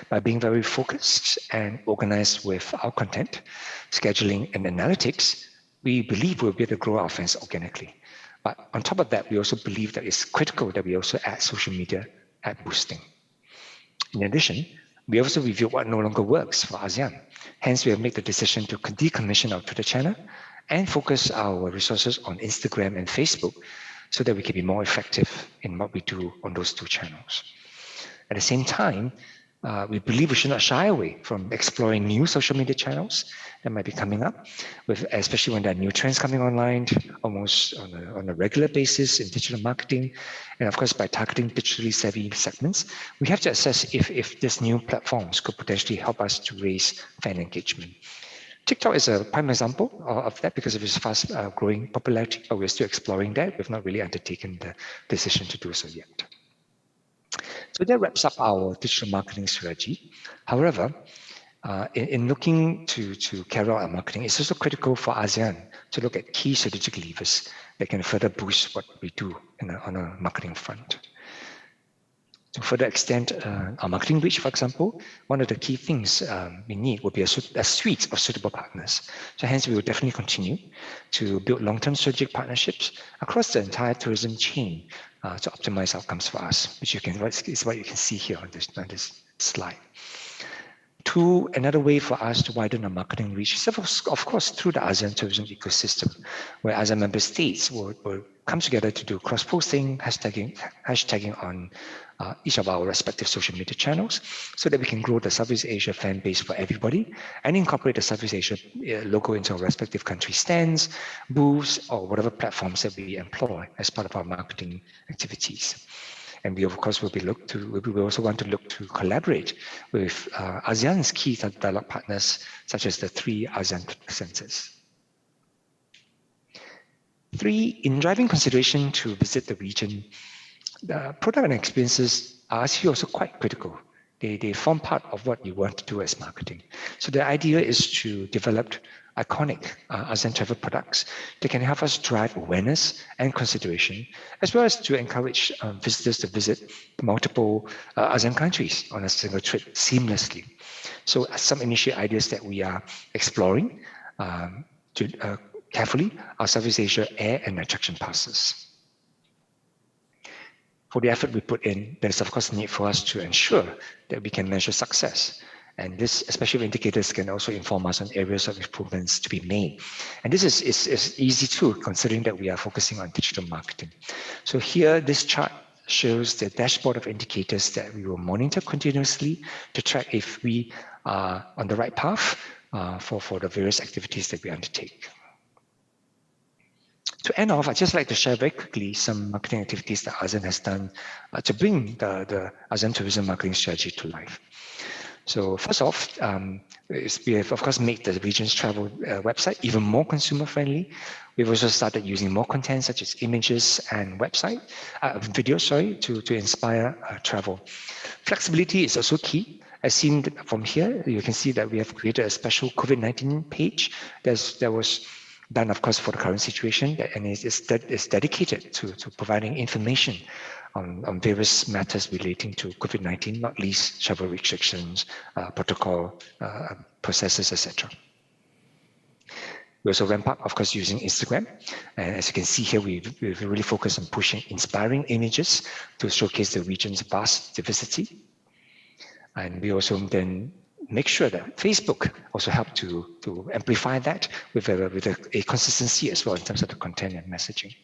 By being very focused and organized with our content, scheduling and analytics, we believe we'll be able to grow our fans organically. But on top of that, we also believe that it's critical that we also add social media ad boosting. In addition, we also reviewed what no longer works for ASEAN. Hence, we have made the decision to decommission our Twitter channel and focus our resources on Instagram and Facebook so that we can be more effective in what we do on those 2 channels. At the same time, we believe we should not shy away from exploring new social media channels that might be coming up, especially when there are new trends coming online almost on a regular basis in digital marketing. And of course, by targeting digitally savvy segments, we have to assess if these new platforms could potentially help us to raise fan engagement. TikTok is a prime example of that because of its fast growing popularity, but we're still exploring that. We've not really undertaken the decision to do so yet. So that wraps up our digital marketing strategy. However, in looking to carry out our marketing, it's also critical for ASEAN to look at key strategic levers that can further boost what we do on a marketing front. To further extend our marketing reach, for example, one of the key things we need would be a suite of suitable partners. So hence, we will definitely continue to build long-term strategic partnerships across the entire tourism chain to optimize outcomes for us, which is what you can see here on this slide. Another way for us to widen our marketing reach is, of course, through the ASEAN tourism ecosystem, where ASEAN member states will come together to do cross-posting, hashtagging on each of our respective social media channels so that we can grow the Southeast Asia fan base for everybody and incorporate the Southeast Asia logo into our respective country stands, booths, or whatever platforms that we employ as part of our marketing activities. And we, of course, we also want to look to collaborate with ASEAN's key dialogue partners, such as the 3 ASEAN centers. 3, in driving consideration to visit the region, the product and experiences are actually also quite critical. They form part of what you want to do as marketing. So the idea is to develop iconic ASEAN travel products that can help us drive awareness and consideration, as well as to encourage visitors to visit multiple ASEAN countries on a single trip seamlessly. So some initial ideas that we are exploring carefully are Southeast Asia air and attraction passes. For the effort we put in, there is of course a need for us to ensure that we can measure success. And this, especially indicators, can also inform us on areas of improvements to be made. And this is easy too, considering that we are focusing on digital marketing. So here, this chart shows the dashboard of indicators that we will monitor continuously to track if we are on the right path for the various activities that we undertake. To end off, I'd just like to share very quickly some marketing activities that ASEAN has done to bring the ASEAN tourism marketing strategy to life. So first off, we have of course made the region's travel website even more consumer friendly. We've also started using more content such as images and videos, to inspire travel. Flexibility is also key. As seen from here, you can see that we have created a special COVID-19 page that was done, of course, for the current situation, and is dedicated to providing information on various matters relating to COVID-19, not least travel restrictions, protocol, processes, etc. We also ramp up, of course, using Instagram. And as you can see here, we really focus on pushing inspiring images to showcase the region's vast diversity. And we also then make sure that Facebook also help to amplify that with a consistency as well in terms of the content and messaging.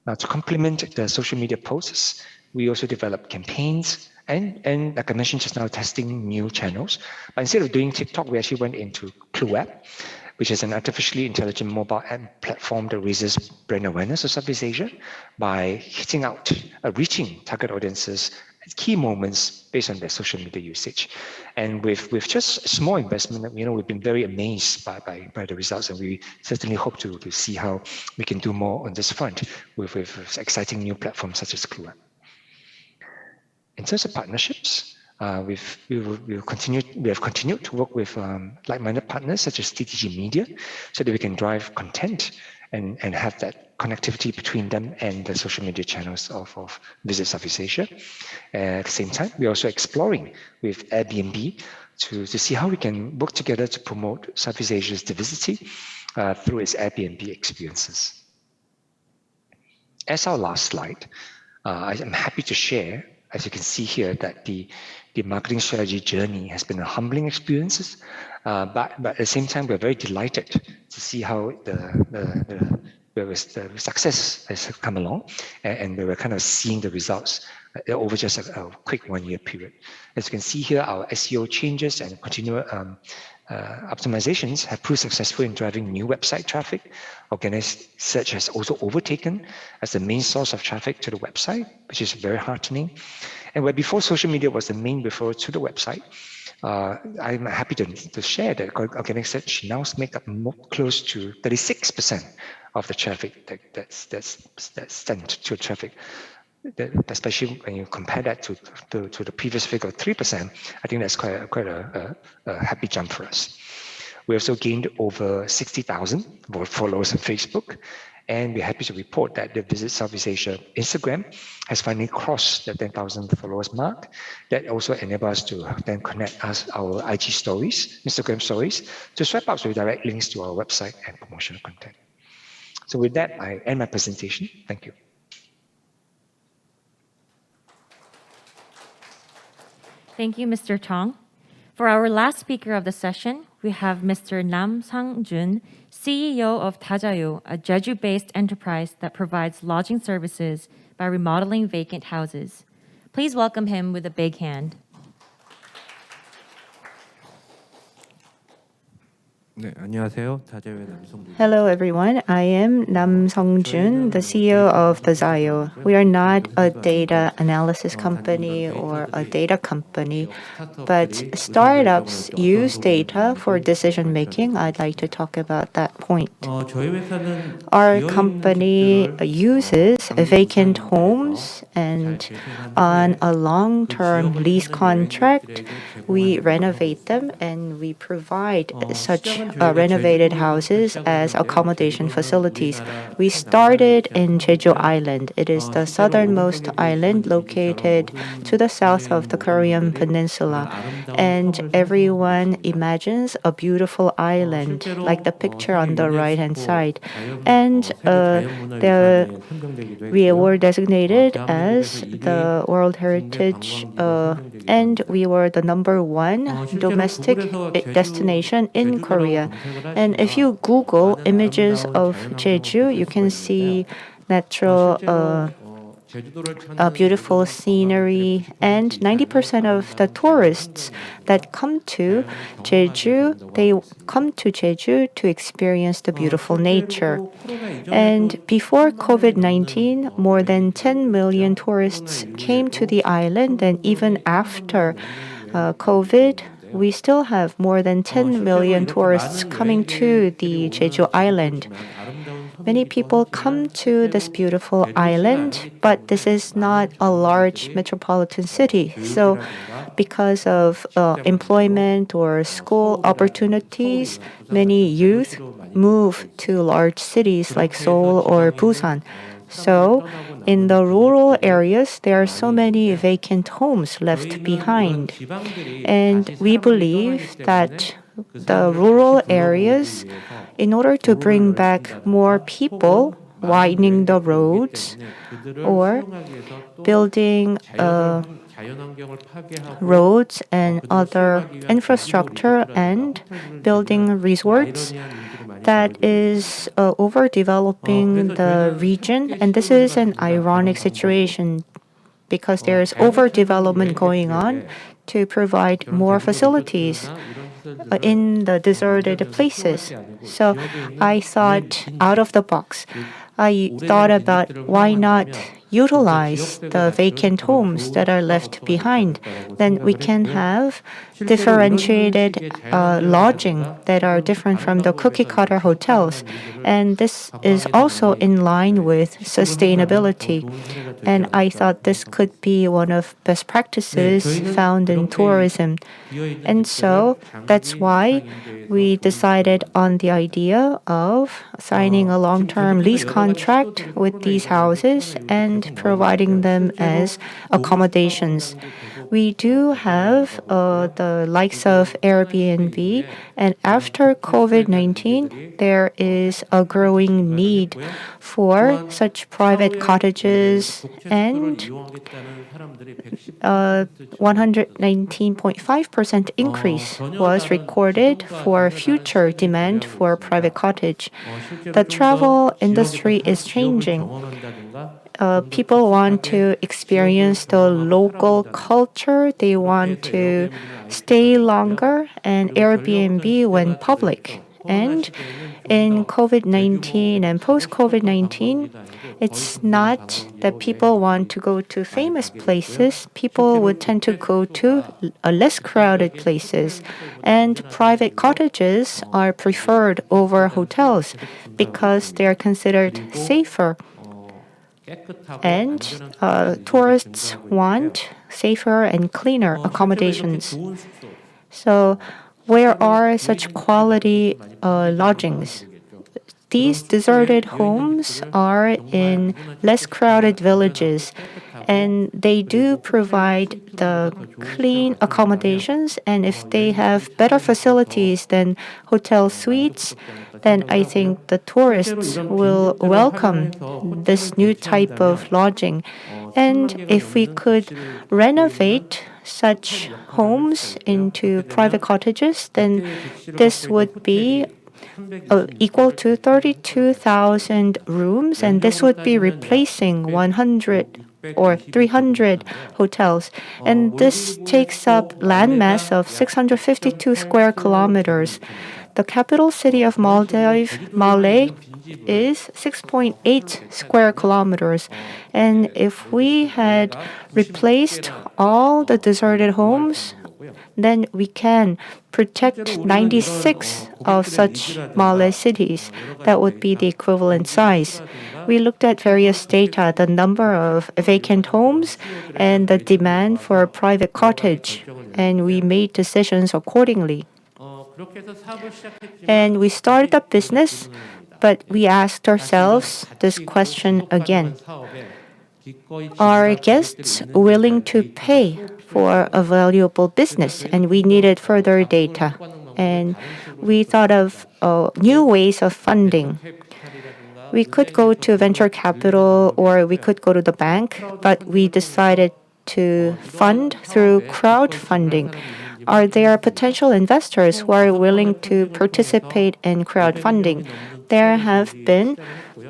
Now, to complement the social media posts, we also develop campaigns and like I mentioned just now, testing new channels. But instead of doing TikTok, we actually went into Clue app, which is an artificially intelligent mobile app platform that raises brand awareness of Southeast Asia by reaching target audiences at key moments based on their social media usage. And with just small investment, we've been very amazed by the results, and we certainly hope to see how we can do more on this front with exciting new platforms such as Clue app. In terms of partnerships, we have continued to work with like-minded partners such as TTG Media, so that we can drive content and have that connectivity between them and the social media channels of Visit Southeast Asia. At the same time, we're also exploring with Airbnb to see how we can work together to promote Southeast Asia's diversity through its Airbnb experiences. As our last slide, I am happy to share, as you can see here, that the marketing strategy journey has been a humbling experience, but at the same time, we're very delighted to see how the success has come along, and we're kind of seeing the results over just a quick 1 year period. As you can see here, our SEO changes and continual optimizations have proved successful in driving new website traffic. Organic search has also overtaken as the main source of traffic to the website, which is very heartening. And where before social media was the main referral to the website, I'm happy to share that organic search now makes up close to 36% of the traffic that's sent to traffic. Especially when you compare that to the previous figure of 3%, I think that's quite a happy jump for us. We also gained over 60,000 followers on Facebook, and we're happy to report that the Visit Southeast Asia Instagram has finally crossed the 10,000 followers mark. That also enables us to then connect our IG stories, Instagram stories, to swipe up with direct links to our website and promotional content. So with that, I end my presentation. Thank you. Thank you, Mr. Chong. For our last speaker of the session, we have Mr. Sung-jun, CEO of Dazayo, a Jeju-based enterprise that provides lodging services by remodeling vacant houses. Please welcome him with a big hand. Hello everyone, I am Sung-jun, the CEO of Dazayo. We are not a data analysis company or a data company, but startups use data for decision making. I'd like to talk about that point. Our company uses vacant homes, and on a long-term lease contract, we renovate them and we provide such renovated houses as accommodation facilities. We started in Jeju Island. It is the southernmost island located to the south of the Korean peninsula. And everyone imagines a beautiful island, like the picture on the right-hand side. And we were designated as the World Heritage, and we were the #1 domestic destination in Korea. And if you Google images of Jeju, you can see natural beautiful scenery, and 90% of the tourists that come to Jeju, they come to Jeju to experience the beautiful nature. And before COVID-19, more than 10 million tourists came to the island, and even after COVID, we still have more than 10 million tourists coming to the Jeju Island. Many people come to this beautiful island, but this is not a large metropolitan city. So, because of employment or school opportunities, many youth move to large cities like Seoul or Busan. So, in the rural areas, there are so many vacant homes left behind. And we believe that the rural areas, in order to bring back more people, widening the roads or building roads and other infrastructure and building resorts, that is overdeveloping the region. And this is an ironic situation because there is overdevelopment going on to provide more facilities in the deserted places. So I thought out of the box. I thought about why not utilize the vacant homes that are left behind. Then we can have differentiated lodging that are different from the cookie cutter hotels. And this is also in line with sustainability. And I thought this could be one of best practices found in tourism. And so that's why we decided on the idea of signing a long-term lease contract with these houses and providing them as accommodations. We do have the likes of Airbnb, and after COVID-19, there is a growing need for such private cottages, and 119.5% increase was recorded for future demand for private cottage. The travel industry is changing. People want to experience the local culture. They want to stay longer, and Airbnb went public. And in COVID-19 and post-COVID-19, it's not that people want to go to famous places. People would tend to go to less crowded places. And private cottages are preferred over hotels because they are considered safer. And tourists want safer and cleaner accommodations. So, where are such quality lodgings? These deserted homes are in less crowded villages, and they do provide the clean accommodations. And if they have better facilities than hotel suites, then I think the tourists will welcome this new type of lodging. And if we could renovate such homes into private cottages, then this would be equal to 32,000 rooms, and this would be replacing 100 or 300 hotels. And this takes up landmass of 652 square kilometers. The capital city of Maldives, Malé, is 6.8 square kilometers. And if we had replaced all the deserted homes, then we can protect 96 of such Malay cities. That would be the equivalent size. We looked at various data, the number of vacant homes and the demand for a private cottage, and we made decisions accordingly. And we started a business, but we asked ourselves this question again. Are guests willing to pay for a valuable business? And we needed further data. And we thought of new ways of funding. We could go to venture capital or we could go to the bank, but we decided to fund through crowdfunding. Are there potential investors who are willing to participate in crowdfunding? There have been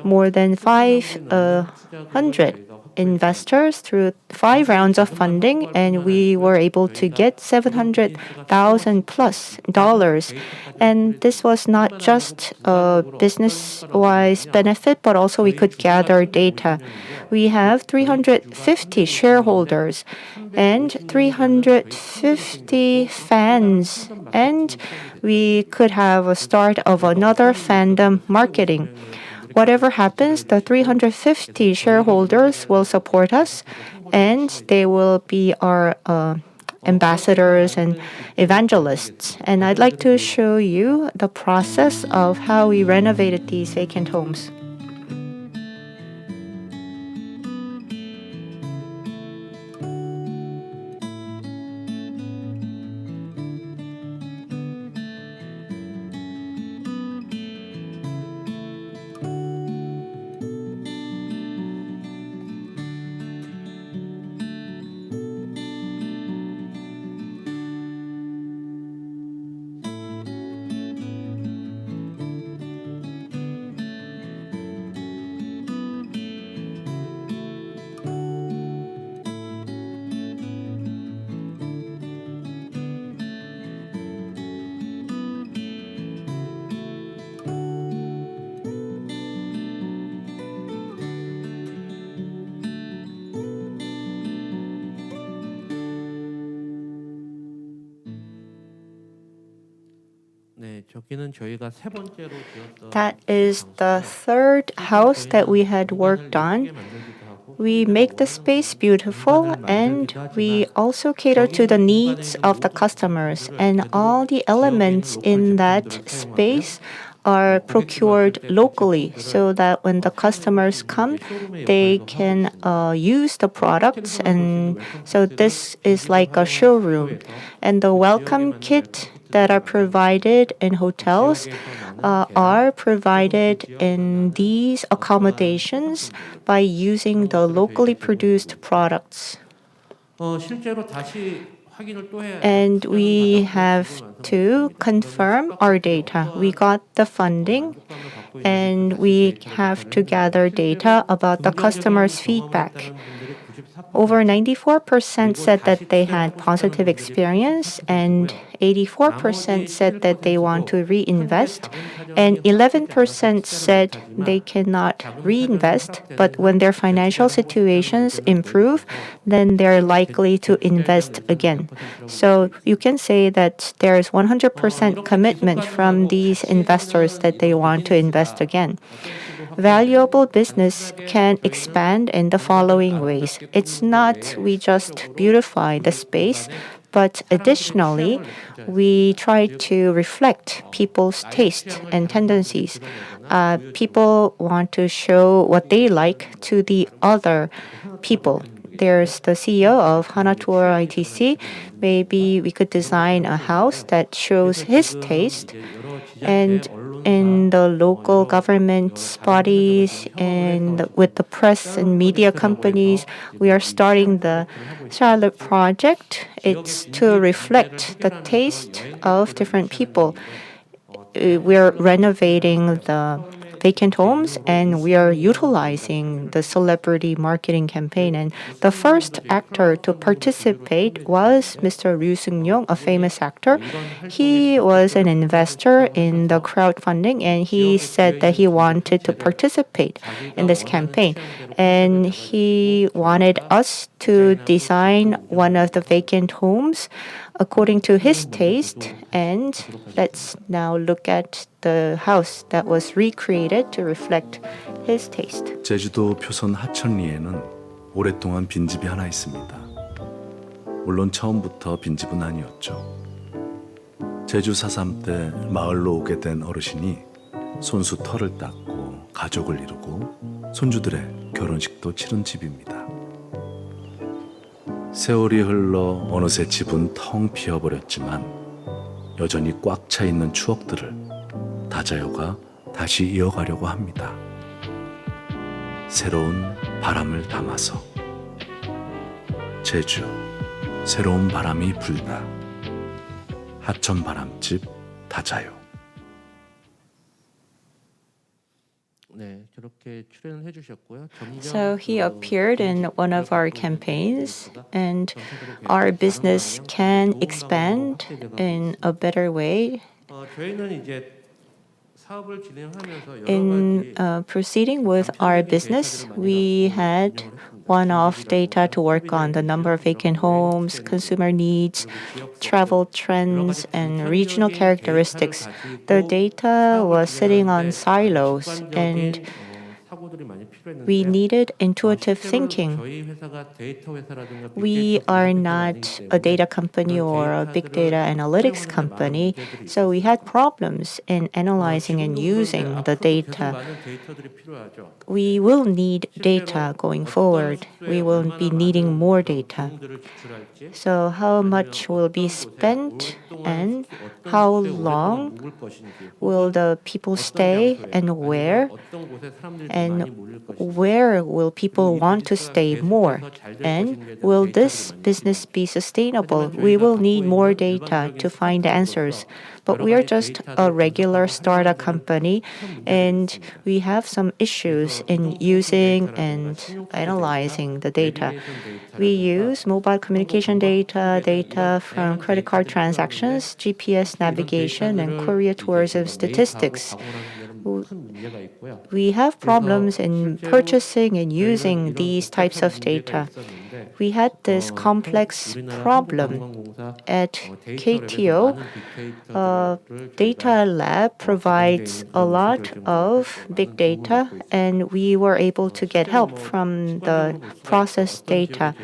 more than 500 investors through 5 rounds of funding, and we were able to get $700,000 plus. And this was not just a business-wise benefit, but also we could gather data. We have 350 shareholders and 350 fans, and we could have a start of another fandom marketing. Whatever happens, the 350 shareholders will support us, and they will be our ambassadors and evangelists. And I'd like to show you the process of how we renovated these vacant homes. That is the third house that we had worked on. We make the space beautiful, and we also cater to the needs of the customers. And all the elements in that space are procured locally so that when the customers come, they can use the products. And so this is like a showroom. And the welcome kit that are provided in hotels are provided in these accommodations by using the locally produced products. And we have to confirm our data. We got the funding, and we have to gather data about the customers' feedback. Over 94% said that they had positive experience, and 84% said that they want to reinvest, and 11% said they cannot reinvest, but when their financial situations improve, then they're likely to invest again. So you can say that there is 100% commitment from these investors that they want to invest again. Valuable business can expand in the following ways. It's not we just beautify the space, but additionally, we try to reflect people's taste and tendencies. People want to show what they like to the other people. There's the CEO of Hana Tour ITC. Maybe we could design a house that shows his taste. And in the local government bodies and with the press and media companies, we are starting the Charlotte Project. It's to reflect the taste of different people. We're renovating the vacant homes, and we are utilizing the celebrity marketing campaign. And the first actor to participate was Mr. Ryu Sung-jun, a famous actor. He was an investor in the crowdfunding, and he said that he wanted to participate in this campaign. And he wanted us to design one of the vacant homes according to his taste. And let's now look at the house that was recreated to reflect his taste. 제주도 표선 하천리에는 오랫동안 빈집이 하나 있습니다. 물론 처음부터 빈집은 아니었죠. 제주 4.3 때 마을로 오게 된 어르신이 손수 터를 닦고 가족을 이루고 손주들의 결혼식도 치른 집입니다. 세월이 흘러 어느새 집은 텅 비어버렸지만 여전히 꽉 차 있는 추억들을 다자요가 다시 이어가려고 합니다. 새로운 바람을 담아서 제주 새로운 바람이 불다. 하천 바람집 다자요. So he appeared in one of our campaigns, and our business can expand in a better way. In proceeding with our business, we had one-off data to work on the number of vacant homes, consumer needs, travel trends, and regional characteristics. The data was sitting on silos, and we needed intuitive thinking. We are not a data company or a big data analytics company, so we had problems in analyzing and using the data. We will need data going forward. We will be needing more data. So how much will be spent and how long will the people stay and where will people want to stay more? And will this business be sustainable? We will need more data to find answers. But we are just a regular startup company, and we have some issues in using and analyzing the data. We use mobile communication data from credit card transactions, GPS navigation, and Korea tourism statistics. We have problems in purchasing and using these types of data. We had this complex problem at KTO. Data lab provides a lot of big data, and we were able to get help from the processed data.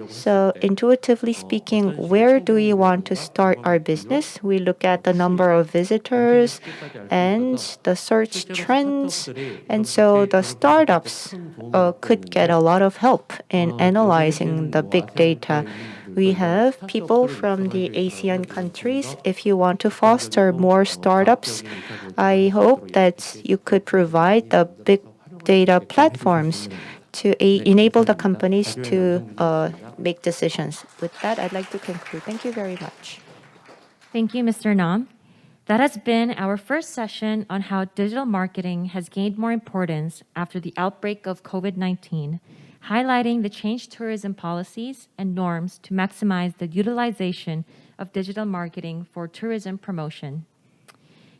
So intuitively speaking, where do we want to start our business? We look at the number of visitors and the search trends. And so the startups could get a lot of help in analyzing the big data. We have people from the ASEAN countries. If you want to foster more startups, I hope that you could provide the big data platforms to enable the companies to make decisions. With that, I'd like to conclude. Thank you very much. Thank you, Mr. Nam. That has been our first session on how digital marketing has gained more importance after the outbreak of COVID-19, highlighting the changed tourism policies and norms to maximize the utilization of digital marketing for tourism promotion.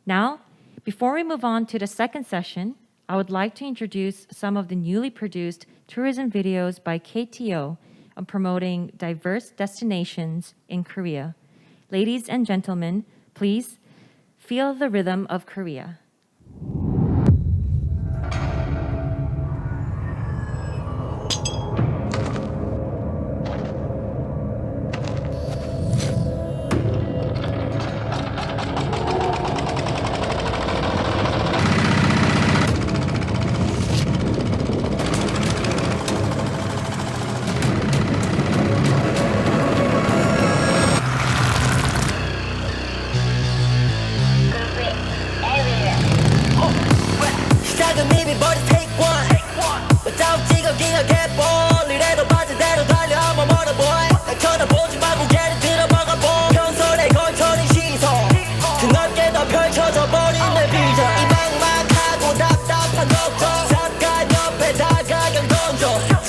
Now, before we move on to the second session, I would like to introduce some of the newly produced tourism videos by KTO on promoting diverse destinations in Korea. Ladies and gentlemen, please feel the rhythm of Korea.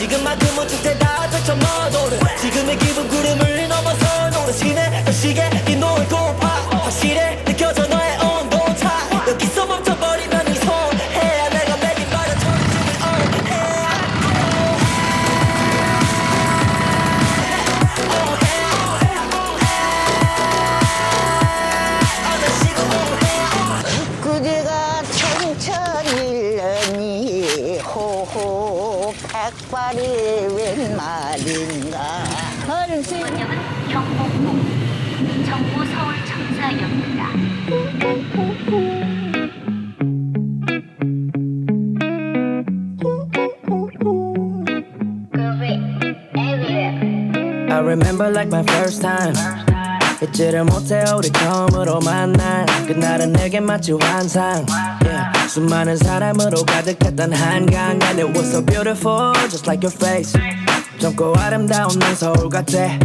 지금만큼은 축제 다 펼쳐넣어도는 지금의 기분 구름을 넘어서 노래시네 다시게 이 노을 고파 확실해 느껴져 너의 온도차 여기서 멈춰버리면 이손해야 내가 매긴 말야 천지를 그대가 청천일년이 호호 백발이 웬 말인가 번역은 경복궁 정부 서울 청사역입니다. I remember like my first time 잊지를 못해 우리 처음으로 만난 그날은 내게 마치 환상 yeah. 수많은 사람으로 가득했던 한강 And it was so beautiful just like your face 젊고 아름다운 난 서울 같아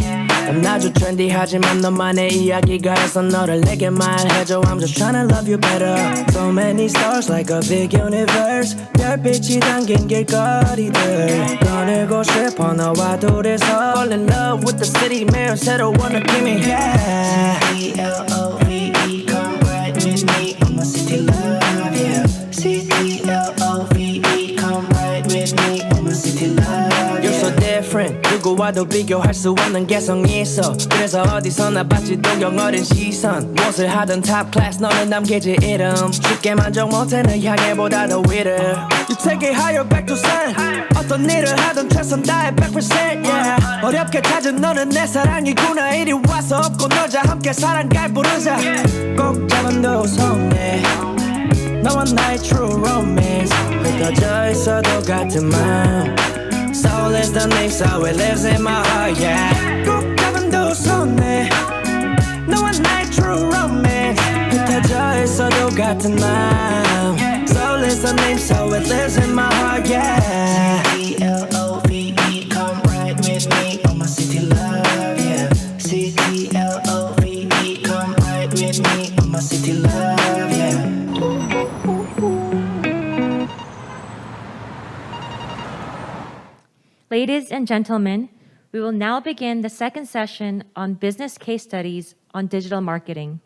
난 아주 trendy하지만 너만의 이야기가 해서 너를 내게 말해줘. I'm just tryna love you better. So many stars like a big universe. 별빛이 담긴 길거리들 꺼내고 싶어 너와 둘이서 Fall in love with the city 매일 새로운 느낌이 yeah. C-T-L-O-V-E come right with me on my city love yeah. C-T-L-O-V-E come right with me on my city love yeah. You're so different 누구와도 비교할 수 없는 개성이 있어 그래서 어디서나 받지도 영어린 시선 무엇을 하든 top class 너는 남기지 이름 쉽게 만족 못해 널 향해 보다 더 위를 You take it higher back to sun 어떤 일을 하든 최선 다해 100% yeah. 어렵게 찾은 너는 내 사랑이구나 이리 와서 업고 놀자 함께 사랑갈 부르자 꼭 잡은 두 손에 너와 나의 true romance 흩어져 있어도 같은 마음 Soul is the name so it lives in my heart yeah 꼭 잡은 두 손에 너와 나의 true romance 흩어져 있어도 같은 마음 Soul is the name so it lives in my heart yeah C-T-L-O-V-E come right with me on my city love yeah C-T-L-O-V-E come right with me on my city love yeah Ladies and gentlemen, we will now begin the second session on business case studies on digital marketing.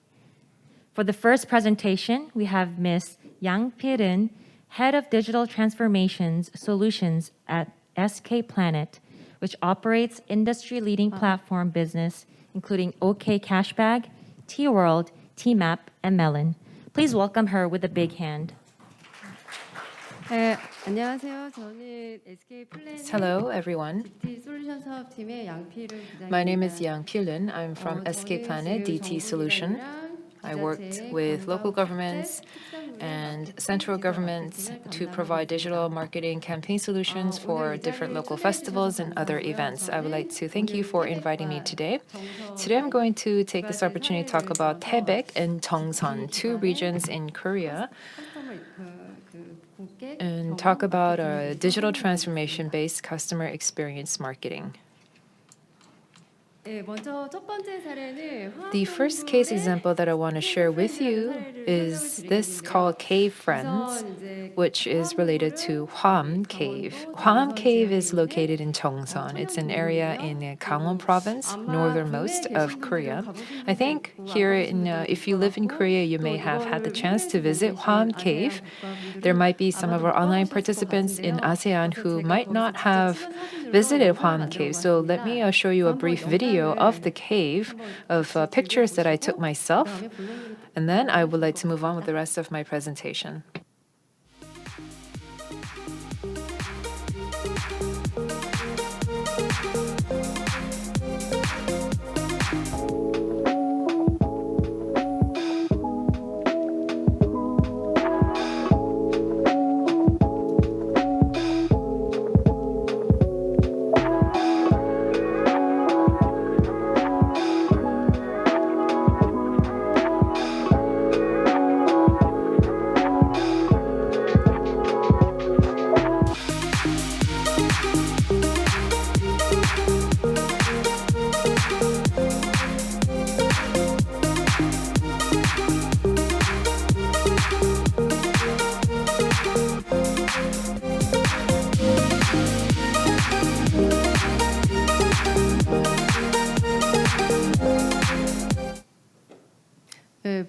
For the first presentation, we have Ms. Yang Pil-eun, Head of Digital Transformations Solutions at SK Planet, which operates industry-leading platform business, including OK Cashbag, T-World, T-Map, and Melon. Please welcome her with a big hand. 안녕하세요. 저는 SK 플래닛 Hello, everyone. DT 솔루션 사업팀의 양필은 부장입니다. My name is Yang Pil-eun. I'm from SK Planet DT Solution. I worked with local governments and central governments to provide digital marketing campaign solutions for different local festivals and other events. I would like to thank you for inviting me today. Today I'm going to take this opportunity to talk about Taebaek and Cheongsan, two regions in Korea, and talk about digital transformation-based customer experience marketing. 먼저 첫 번째 사례는 The first case example that I want to share with you is this called Cave Friends, which is related to Hwam Cave. Hwam Cave is located in Cheongsan. It's an area in Gangwon province, northernmost of Korea. I think here, if you live in Korea, you may have had the chance to visit Hwam Cave. There might be some of our online participants in ASEAN who might not have visited Hwam Cave. So let me show you a brief video of the cave, of pictures that I took myself, and then I would like to move on with the rest of my presentation.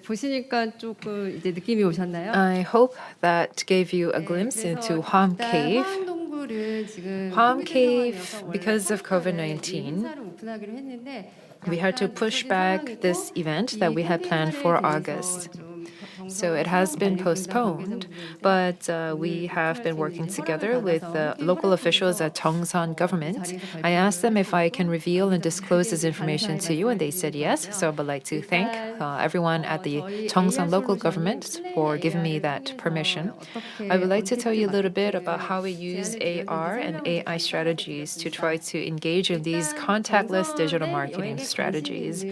보시니까 조금 이제 느낌이 오셨나요? I hope that gave you a glimpse into Hwam Cave. 화암동굴은 지금 Hwam Cave, because of COVID-19, 오픈하기로 했는데 we had to push back this event that we had planned for August. So it has been postponed, but we have been working together with the local officials at Cheongsan government. I asked them if I can reveal and disclose this information to you, and they said yes. So I would like to thank everyone at the Cheongsan local government for giving me that permission. I would like to tell you a little bit about how we use AR and AI strategies to try to engage in these contactless digital marketing strategies.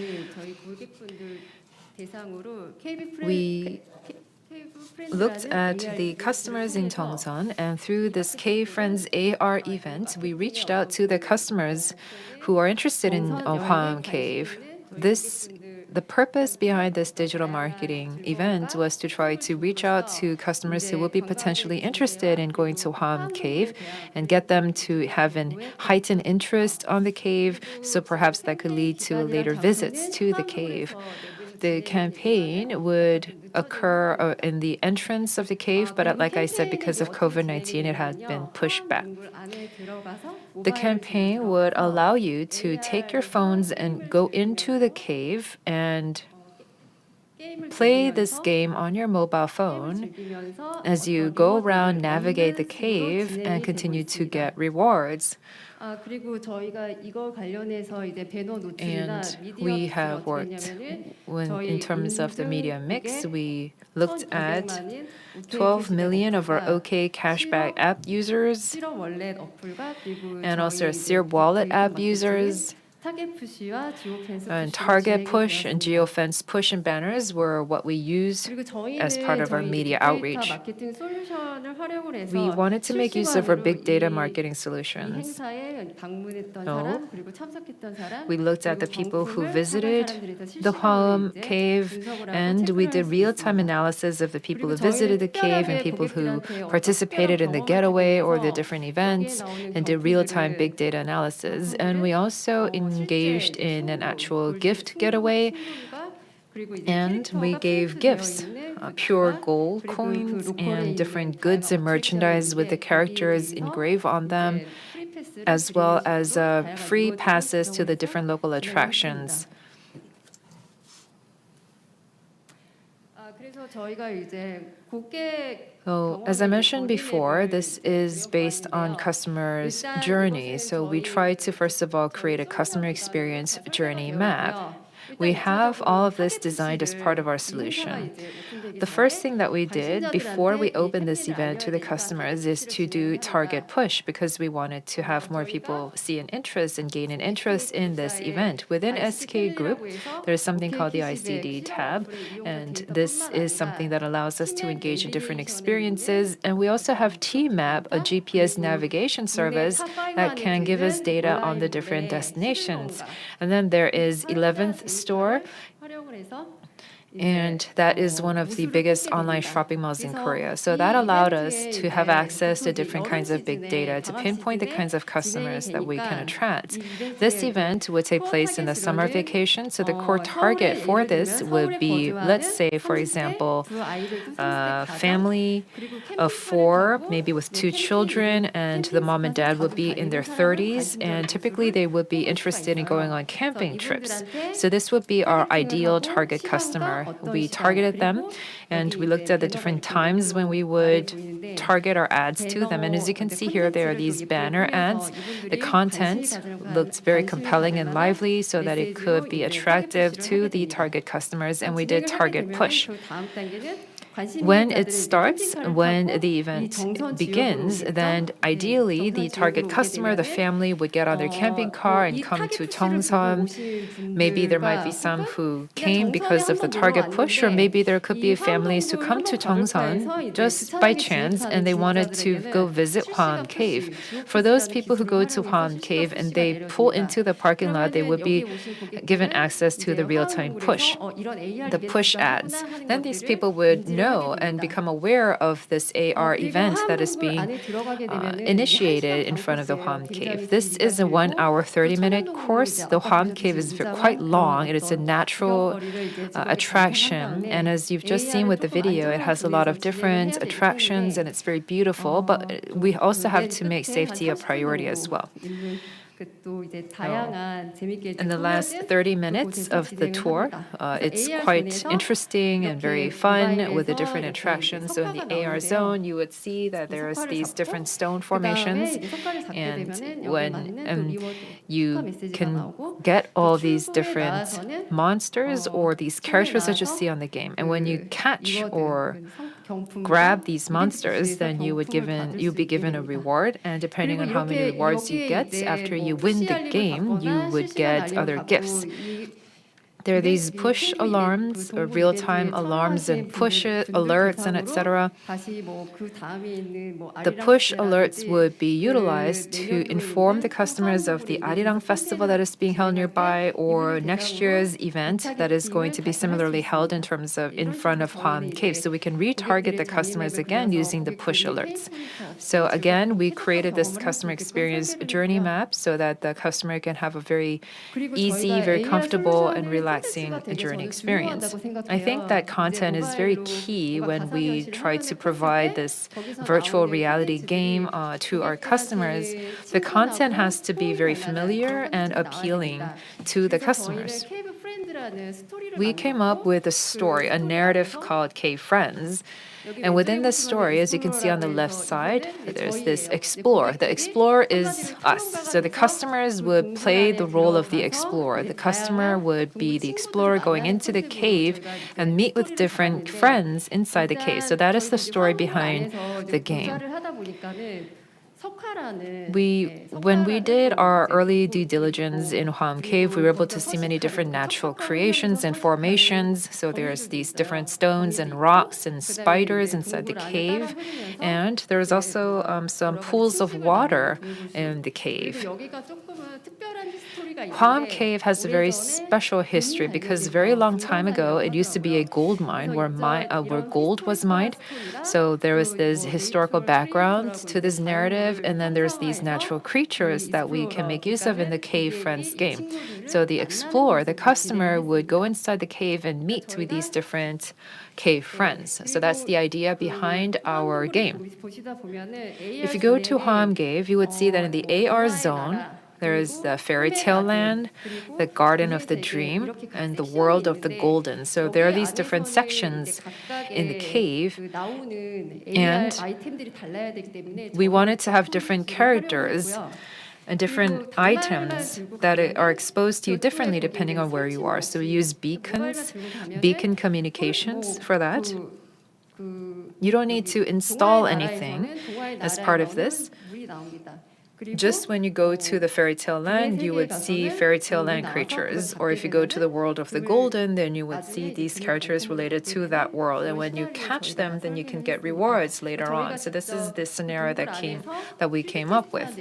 We looked at the customers in Cheongsan, and through this K-Friends AR event, we reached out to the customers who are interested in Hwam Cave. The purpose behind this digital marketing event was to try to reach out to customers who would be potentially interested in going to Hwam Cave and get them to have an heightened interest on the cave, so perhaps that could lead to later visits to the cave. The campaign would occur in the entrance of the cave, but like I said, because of COVID-19, it had been pushed back. The campaign would allow you to take your phones and go into the cave and play this game on your mobile phone as you go around, navigate the cave, and continue to get rewards. And we have worked in terms of the media mix. We looked at 12 million of our OK Cashback app users and also Sear Wallet app users. And Target push and geofence push and banners were what we used as part of our media outreach. We wanted to make use of our big data marketing solutions. So we looked at the people who visited the Hwam Cave, and we did real-time analysis of the people who visited the cave and people who participated in the getaway or the different events, and did real-time big data analysis. And we also engaged in an actual gift getaway, and we gave gifts, pure gold coins and different goods and merchandise with the characters engraved on them, as well as free passes to the different local attractions. So, as I mentioned before, this is based on customers' journey. So we try to, first of all, create a customer experience journey map. We have all of this designed as part of our solution. The first thing that we did before we opened this event to the customers is to do target push, because we wanted to have more people see an interest and gain an interest in this event. Within SK Group, there's something called the ICD tab, and this is something that allows us to engage in different experiences. And we also have T-Map, a GPS navigation service that can give us data on the different destinations. And then there is 11th store, and that is one of the biggest online shopping malls in Korea. So that allowed us to have access to different kinds of big data to pinpoint the kinds of customers that we can attract. This event would take place in the summer vacation, so the core target for this would be, let's say, for example, a family of 4, maybe with 2 children, and the mom and dad would be in their 30s, and typically they would be interested in going on camping trips. So this would be our ideal target customer. We targeted them, and we looked at the different times when we would target our ads to them. And as you can see here, there are these banner ads. The content looked very compelling and lively so that it could be attractive to the target customers, and we did target push. When it starts, when the event begins, then ideally the target customer, the family, would get on their camping car and come to Cheongsan. Maybe there might be some who came because of the target push, or maybe there could be families who come to Cheongsan just by chance and they wanted to go visit Hwam Cave. For those people who go to Hwam Cave and they pull into the parking lot, they would be given access to the real-time push, the push ads. Then these people would know and become aware of this AR event that is being initiated in front of the Hwam Cave. This is a 1 hour, 30-minute course. The Hwam Cave is quite long. It is a natural attraction. And as you've just seen with the video, it has a lot of different attractions and it's very beautiful. But we also have to make safety a priority as well. In the last 30 minutes of the tour, it's quite interesting and very fun with the different attractions. So in the AR zone, you would see that there's these different stone formations, and when you can get all these different monsters or these characters that you see on the game, and when you catch or grab these monsters, then you'll be given a reward, and depending on how many rewards you get after you win the game, you would get other gifts. There are these push alarms or real-time alarms and push alerts and etc. The push alerts would be utilized to inform the customers of the Arirang festival that is being held nearby or next year's event that is going to be similarly held in terms of in front of Hwam Cave. So we can retarget the customers again using the push alerts. So again, we created this customer experience journey map so that the customer can have a very easy, very comfortable and relaxing journey experience. I think that content is very key when we try to provide this virtual reality game to our customers. The content has to be very familiar and appealing to the customers. We came up with a story, a narrative called K-Friends. And within this story, as you can see on the left side, there's this explorer. The explorer is us. So the customers would play the role of the explorer. The customer would be the explorer going into the cave and meet with different friends inside the cave. So that is the story behind the game. When we did our early due diligence in Hwam Cave, we were able to see many different natural creations and formations. So there's these different stones and rocks and spiders inside the cave. And there's also some pools of water in the cave. Hwam Cave has a very special history because a very long time ago, it used to be a gold mine where gold was mined. So there was this historical background to this narrative, and then there's these natural creatures that we can make use of in the Cave Friends game. So the explorer, the customer, would go inside the cave and meet with these different cave friends. So that's the idea behind our game. If you go to Hwam Cave, you would see that in the AR zone, there is the fairy tale land, the garden of the dream, and the world of the golden. So there are these different sections in the cave, and we wanted to have different characters and different items that are exposed to you differently depending on where you are. So we use beacons, beacon communications for that. You don't need to install anything as part of this. Just when you go to the fairy tale land, you would see fairy tale land creatures. Or if you go to the world of the golden, then you would see these characters related to that world. And when you catch them, then you can get rewards later on. So this is the scenario that we came up with.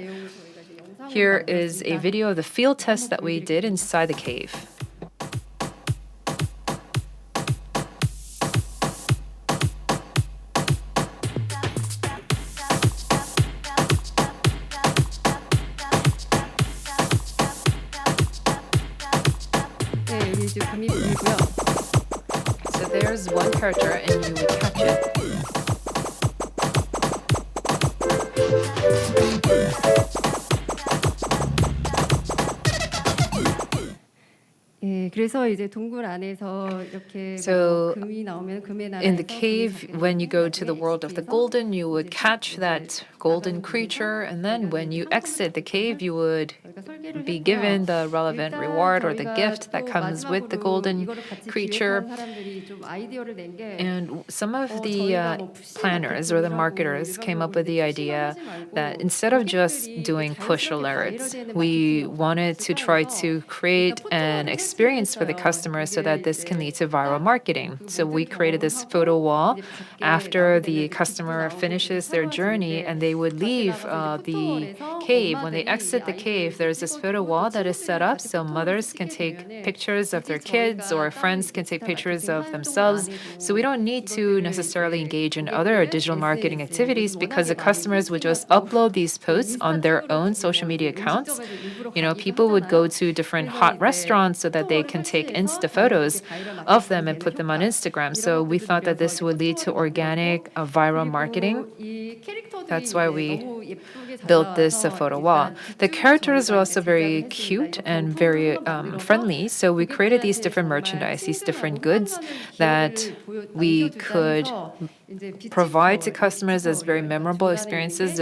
Here is a video of the field test that we did inside the cave. So there's one character and you would catch it. 그래서 이제 동굴 안에서 이렇게 So 금이 나오면 금의 나라에서 in the cave, when you go to the world of the golden, you would catch that golden creature, and then when you exit the cave, you would be given the relevant reward or the gift that comes with the golden creature. And some of the planners or the marketers came up with the idea that instead of just doing push alerts, we wanted to try to create an experience for the customer so that this can lead to viral marketing. So we created this photo wall after the customer finishes their journey and they would leave the cave. When they exit the cave, there's this photo wall that is set up so mothers can take pictures of their kids or friends can take pictures of themselves. So we don't need to necessarily engage in other digital marketing activities because the customers would just upload these posts on their own social media accounts. You know, people would go to different hot restaurants so that they can take Insta photos of them and put them on Instagram. So we thought that this would lead to organic viral marketing. That's why we built this photo wall. The characters are also very cute and very friendly. So we created these different merchandise, these different goods that we could provide to customers as very memorable experiences.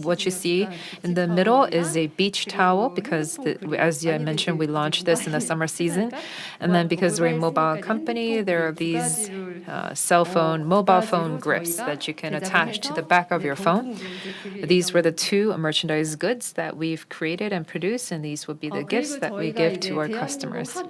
What you see in the middle is a beach towel because, as I mentioned, we launched this in the summer season. And then because we're a mobile company, there are these cell phone, mobile phone grips that you can attach to the back of your phone. These were the two merchandise goods that we've created and produced, and these would be the gifts that we give to our customers.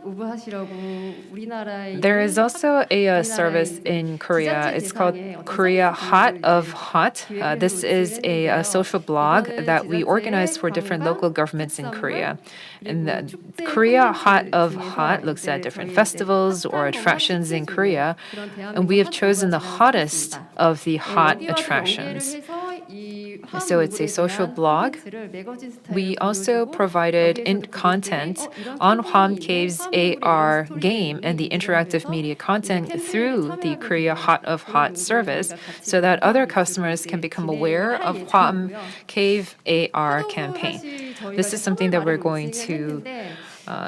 There is also a service in Korea. It's called Korea Hot of Hot. This is a social blog that we organize for different local governments in Korea. And the Korea Hot of Hot looks at different festivals or attractions in Korea, and we have chosen the hottest of the hot attractions. So it's a social blog. We also provided content on Hwam Cave's AR game and the interactive media content through the Korea Hot of Hot service so that other customers can become aware of Hwam Cave AR campaign. This is something that we're going to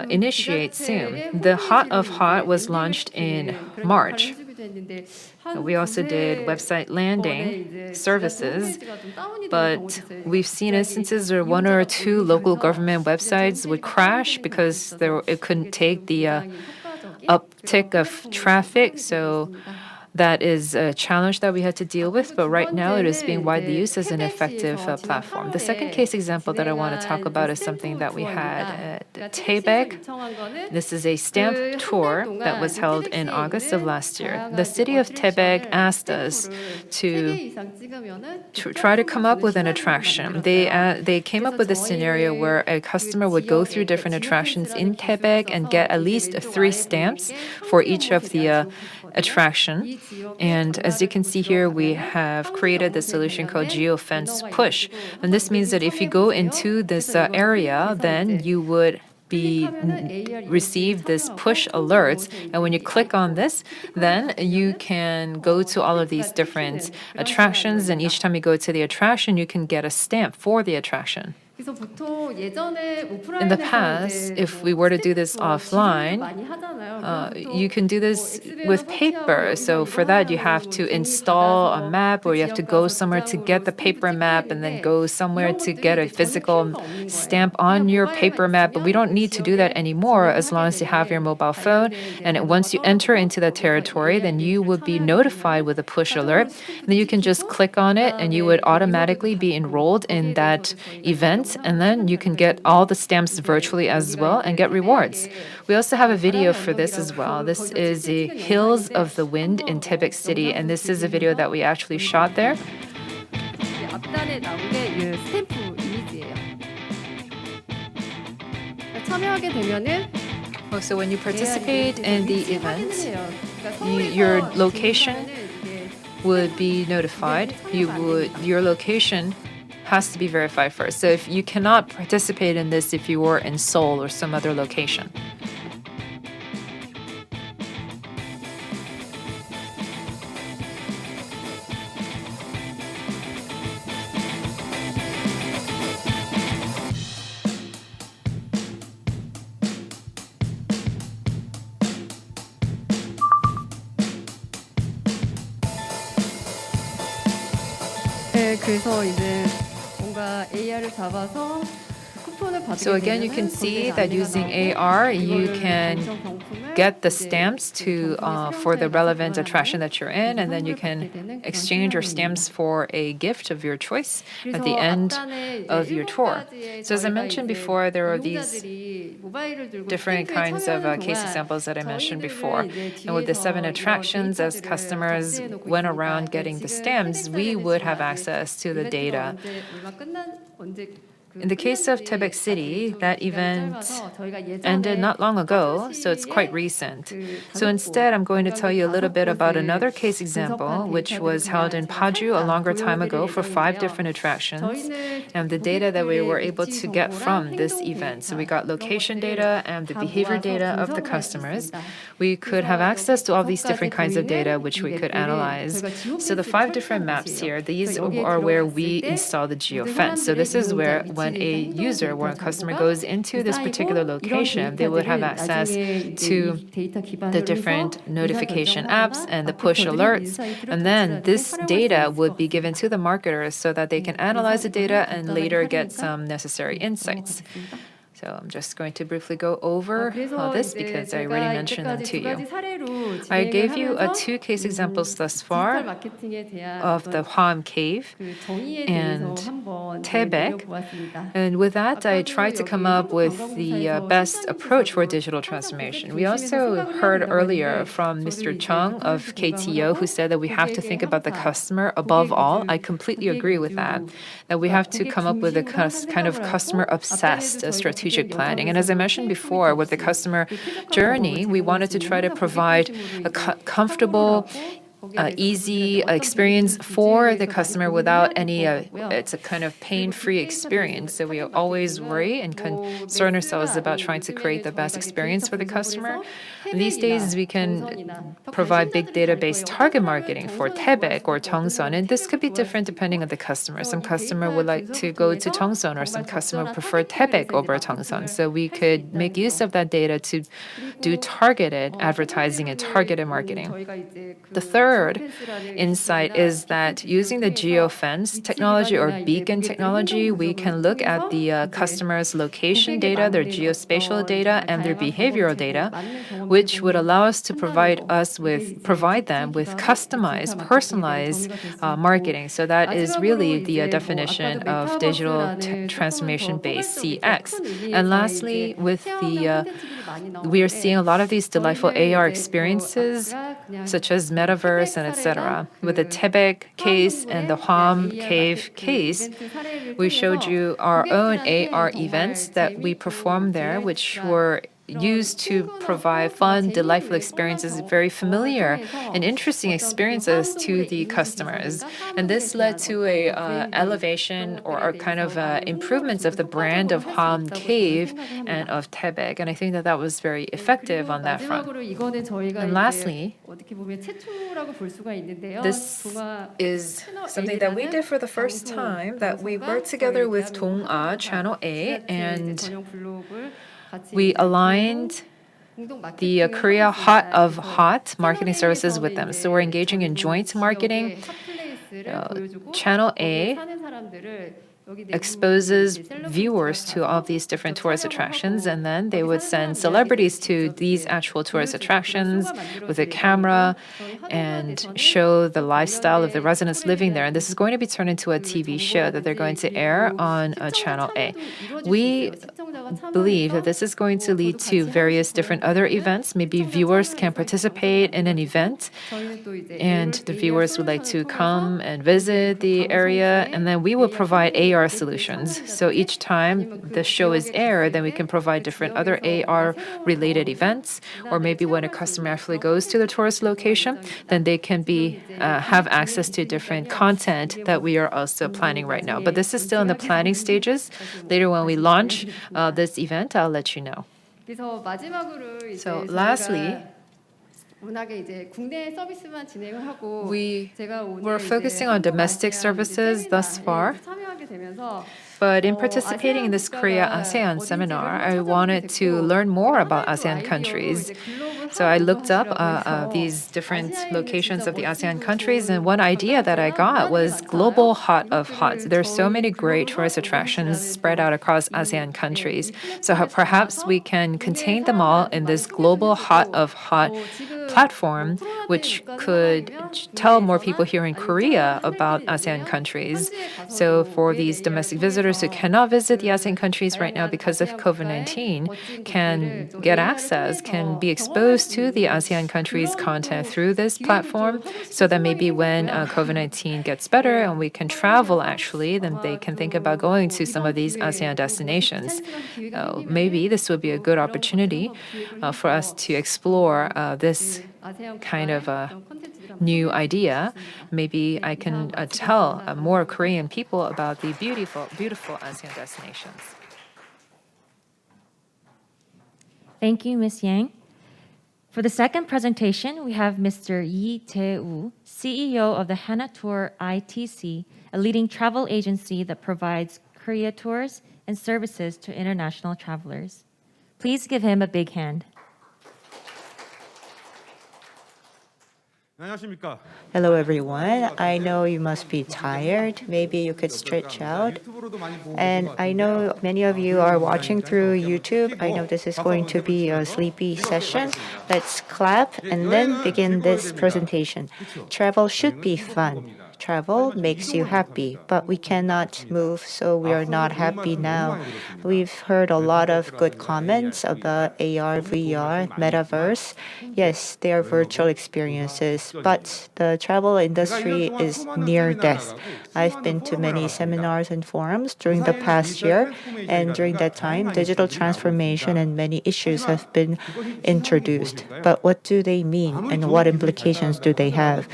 initiate soon. The Hot of Hot was launched in March. We also did website landing services, but we've seen instances where one or two local government websites would crash because it couldn't take the uptick of traffic. So that is a challenge that we had to deal with, but right now it is being widely used as an effective platform. The second case example that I want to talk about is something that we had at Taebaek. This is a stamp tour that was held in August of last year. The city of Taebaek asked us to try to come up with an attraction. They came up with a scenario where a customer would go through different attractions in Taebaek and get at least 3 stamps for each of the attraction. And as you can see here, we have created the solution called geofence push. And this means that if you go into this area, then you would receive this push alerts, and when you click on this, then you can go to all of these different attractions, and each time you go to the attraction, you can get a stamp for the attraction. In the past, if we were to do this offline, you can do this with paper. So for that, you have to install a map, or you have to go somewhere to get the paper map and then go somewhere to get a physical stamp on your paper map. But we don't need to do that anymore as long as you have your mobile phone. And once you enter into that territory, then you would be notified with a push alert. And then you can just click on it and you would automatically be enrolled in that event. And then you can get all the stamps virtually as well and get rewards. We also have a video for this as well. This is the Hills of the Wind in Taebaek City, and this is a video that we actually shot there. So when you participate in the event, your location would be notified. Your location has to be verified first. So if you cannot participate in this if you were in Seoul or some other location. 그래서 이제 뭔가 AR을 잡아서 So again, you can see that using AR, you can get the stamps for the relevant attraction that you're in, and then you can exchange your stamps for a gift of your choice at the end of your tour. So as I mentioned before, there are these different kinds of case examples that I mentioned before. And with the 7 attractions, as customers went around getting the stamps, we would have access to the data. In the case of Taebaek City, that event ended not long ago, so it's quite recent. So instead, I'm going to tell you a little bit about another case example, which was held in Paju a longer time ago for 5 different attractions, and the data that we were able to get from this event. So we got location data and the behavior data of the customers. We could have access to all these different kinds of data, which we could analyze. So the 5 different maps here, these are where we install the geofence. So this is where when a user or a customer goes into this particular location, they would have access to the different notification apps and the push alerts. And then this data would be given to the marketers so that they can analyze the data and later get some necessary insights. So I'm just going to briefly go over this because I already mentioned them to you. I gave you two case examples thus far of the Hwam Cave and Taebaek. And with that, I tried to come up with the best approach for digital transformation. We also heard earlier from Mr. Chong of KTO, who said that we have to think about the customer above all. I completely agree with that we have to come up with a kind of customer-obsessed strategic planning. And as I mentioned before, with the customer journey, we wanted to try to provide a comfortable, easy experience for the customer without any, it's a kind of pain-free experience. So we always worry and concern ourselves about trying to create the best experience for the customer. These days, we can provide big data-based target marketing for Taebaek or Cheongseon, and this could be different depending on the customer. Some customer would like to go to Cheongseon, or some customer prefer Taebaek over Cheongseon. So we could make use of that data to do targeted advertising and targeted marketing. The third insight is that using the geofence technology or beacon technology, we can look at the customer's location data, their geospatial data, and their behavioral data, which would allow us to provide them with customized, personalized marketing. So that is really the definition of digital transformation-based CX. And lastly, with we are seeing a lot of these delightful AR experiences, such as metaverse and etc. With the Taebaek case and the Hwam Cave case, we showed you our own AR events that we performed there, which were used to provide fun, delightful experiences, very familiar and interesting experiences to the customers. And this led to a elevation or kind of improvements of the brand of Hwam Cave and of Taebaek. And I think that was very effective on that front. And lastly, this is something that we did for the first time, that we worked together with Dong-A Channel A, and we aligned the Korea Hot of Hot marketing services with them. So we're engaging in joint marketing. Channel A exposes viewers to all of these different tourist attractions, and then they would send celebrities to these actual tourist attractions with a camera and show the lifestyle of the residents living there. And this is going to be turned into a TV show that they're going to air on Channel A. We believe that this is going to lead to various different other events. Maybe viewers can participate in an event, and the viewers would like to come and visit the area, and then we will provide AR solutions. So each time the show is aired, then we can provide different other AR related events, or maybe when a customer actually goes to the tourist location, then they can have access to different content that we are also planning right now. But this is still in the planning stages. Later when we launch this event, I'll let you know. So lastly, we were focusing on domestic services thus far. But in participating in this Korea ASEAN seminar, I wanted to learn more about ASEAN countries. So I looked up these different locations of the ASEAN countries, and one idea that I got was global hot of hots. There are so many great tourist attractions spread out across ASEAN countries. So perhaps we can contain them all in this global hot of hot platform, which could tell more people here in Korea about ASEAN countries. So for these domestic visitors who cannot visit the ASEAN countries right now because of COVID-19 can get access, can be exposed to the ASEAN countries' content through this platform, so that maybe when COVID-19 gets better and we can travel actually, then they can think about going to some of these ASEAN destinations. Maybe this would be a good opportunity for us to explore this kind of new idea. Maybe I can tell more Korean people about the beautiful, beautiful ASEAN destinations. Thank you, Ms. Yang. For the second presentation, we have Mr. Yi Tae-woo, CEO of the Hana Tour ITC, a leading travel agency that provides Korea tours and services to international travelers. Please give him a big hand. Hello, everyone. I know you must be tired. Maybe you could stretch out. And I know many of you are watching through YouTube. I know this is going to be a sleepy session. Let's clap and then begin this presentation. Travel should be fun. Travel makes you happy, but we cannot move, so we are not happy now. We've heard a lot of good comments about AR, VR, metaverse. Yes, they are virtual experiences, but the travel industry is near death. I've been to many seminars and forums during the past year, and during that time, digital transformation and many issues have been introduced. But what do they mean, and what implications do they have?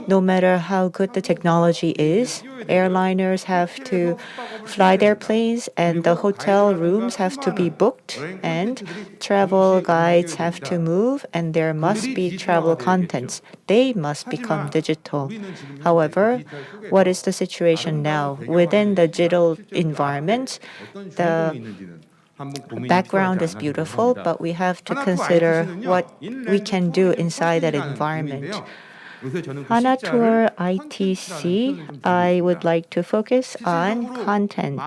No matter how good the technology is, airliners have to fly their planes and the hotel rooms have to be booked and travel guides have to move and there must be travel contents. They must become digital. However, what is the situation now? Within the digital environment, the background is beautiful, but we have to consider what we can do inside that environment. Hana-Tour ITC, I would like to focus on content.